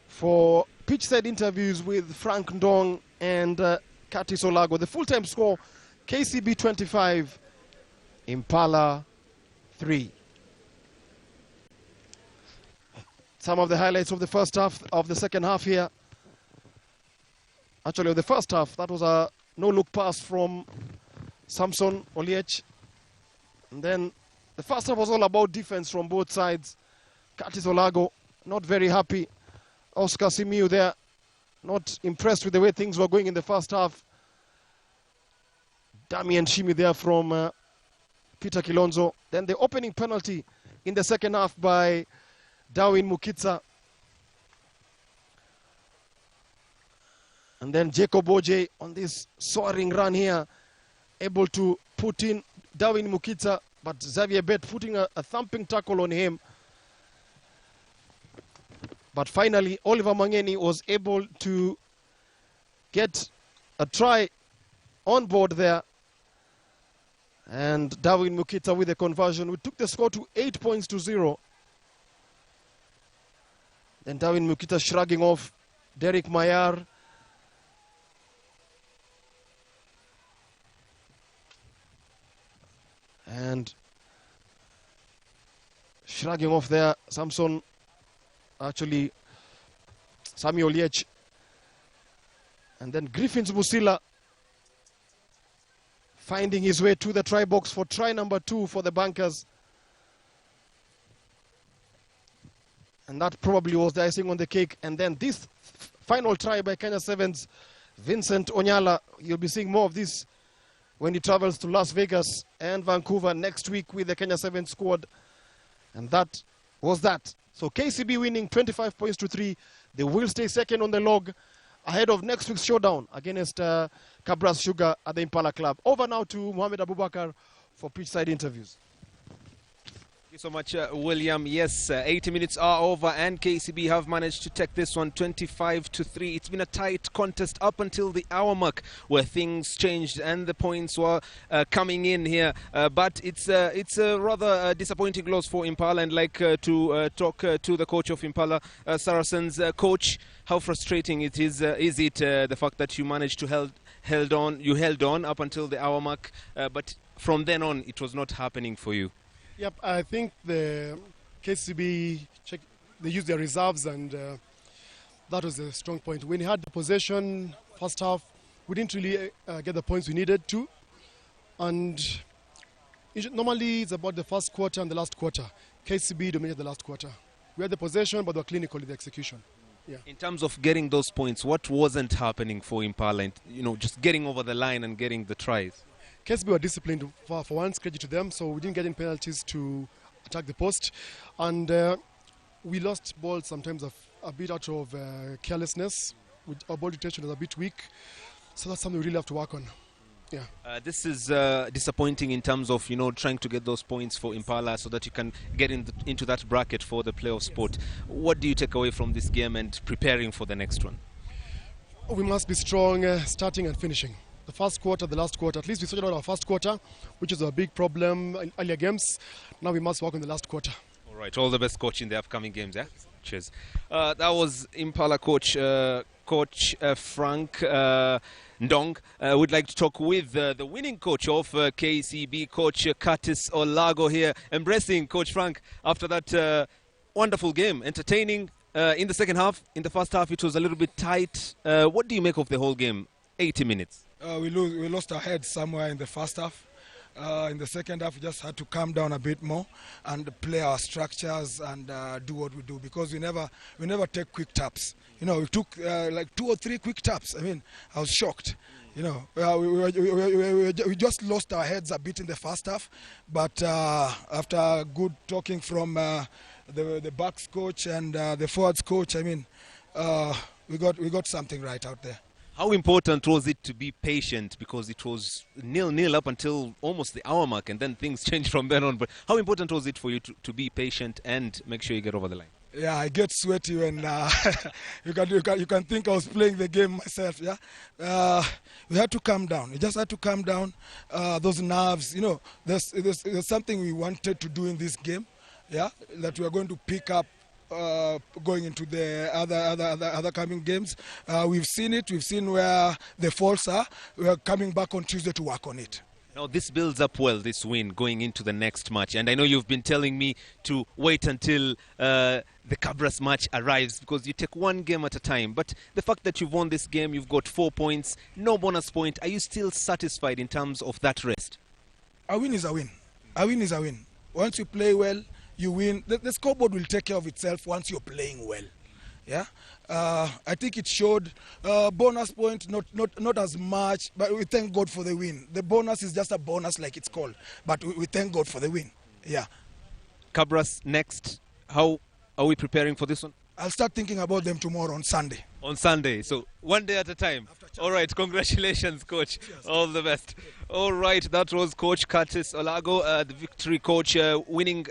for pitch-side interviews with Frank Ndong and Curtis Olago. The full-time score, KCB 25, Impala 3. Some of the highlights of the first half, of the second half here. Actually, of the first half, that was a no-look pass from Samson Oliech. And then the first half was all about defense from both sides. Curtis Olago, not very happy. Oscar Simiu there, not impressed with the way things were going in the first half. Damian Shimi there from Peter Kilonzo. Then the opening penalty in the second half by Darwin Mukitsa. And then Jacob Oje on this soaring run here, able to put in Darwin Mukitsa, but Xavier Bet putting a thumping tackle on him. But finally, Oliver Mangeni was able to get a try on board there. And Darwin Mukitsa with the conversion. We took the score to 8 points to 0. Then Darwin Mukitsa shrugging off Derek Mayar. And shrugging off there, Samuel Liech. And then Griffins Busila finding his way to the try box for try number 2 for the Bankers. And that probably was the icing on the cake. And then this final try by Kenya Sevens, Vincent Onyala. You'll be seeing more of this when he travels to Las Vegas and Vancouver next week with the Kenya Sevens squad. And that was that. So KCB winning 25 points to 3. They will stay second on the log ahead of next week's showdown against Cabras Sugar at the Impala Club. Over now to Mohamed Abubakar for pitch-side interviews. Thank you so much, William. Yes, 80 minutes are over and KCB have managed to take this one 25 to 3. It's been a tight contest up until the hour mark where things changed and the points were coming in here. But it's a rather disappointing loss for Impala, and like to talk to the coach of Impala Saracens. Coach, how frustrating it is it the fact that you managed to held on up until the hour mark, but from then on it was not happening for you? Yep, I think the KCB they used their reserves, and that was a strong point. When we had the possession first half, we didn't really get the points we needed to. And normally it's about the first quarter and the last quarter. KCB dominated the last quarter. We had the possession, but they were clinical in the execution. Yeah. In terms of getting those points, what wasn't happening for Impala, and, just getting over the line and getting the tries? KCB were disciplined for once, credit to them, so we didn't get any penalties to attack the post. And we lost balls sometimes a bit out of carelessness. Our ball detention was a bit weak, so that's something we really have to work on. Yeah. This is disappointing in terms of, trying to get those points for Impala so that you can get into that bracket for the playoff spot. What do you take away from this game and preparing for the next one? We must be strong starting and finishing. The first quarter, the last quarter. At least we sorted out our first quarter, which is a big problem in earlier games. Now we must work on the last quarter. All right. All the best, coach, in the upcoming games. Yeah. Cheers. That was Impala coach, Frank Ndong. We'd like to talk with the winning coach of KCB, Coach Curtis Olago here, embracing Coach Frank after that wonderful game, entertaining in the second half. In the first half, it was a little bit tight. What do you make of the whole game? 80 minutes. We lost our heads somewhere in the first half. In the second half, we just had to calm down a bit more and play our structures and do what we do, because we never take quick taps. We took like 2 or 3 quick taps. I mean, I was shocked. We just lost our heads a bit in the first half, but after good talking from the backs coach and the forwards coach, I mean, we got something right out there. How important was it to be patient, because it was 0-0 up until almost the hour mark, and then things changed from then on? But how important was it for you to be patient and make sure you get over the line? Yeah, I get sweaty when you can think I was playing the game myself. Yeah, we had to calm down. We just had to calm down those nerves. There's something we wanted to do in this game. Yeah, that we are going to pick up. Going into the other coming games. We've seen it. We've seen where the faults are. We are coming back on Tuesday to work on it. Now, this builds up well, this win, going into the next match. And I know you've been telling me to wait until the Cabras match arrives, because you take one game at a time. But the fact that you've won this game, you've got 4 points, no bonus point. Are you still satisfied in terms of that rest? A win is a win. A win is a win. Once you play well, you win. The scoreboard will take care of itself once you're playing well. Yeah, I think it showed. Bonus point, not as much, but we thank God for the win. The bonus is just a bonus, like it's called, but we thank God for the win. Yeah. Cabras next. How are we preparing for this one? I'll start thinking about them tomorrow on Sunday. On Sunday, so one day at a time. All right, congratulations, coach. Cheers. All the best. All right, that was Coach Curtis Olago, the victory coach, winning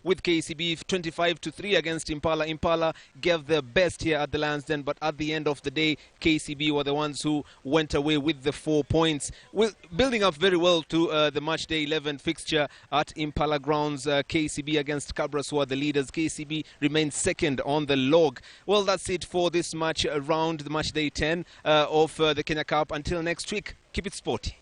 with KCB 25-3 against Impala. Impala gave their best here at the Lansdowne, but at the end of the day, KCB were the ones who went away with the 4 points. Building up very well to the match day 11 fixture at Impala grounds. KCB against Cabras, who are the leaders. KCB remains second on the log. Well, that's it for this match around the match day 10 of the Kenya Cup. Until next week, keep it sporty.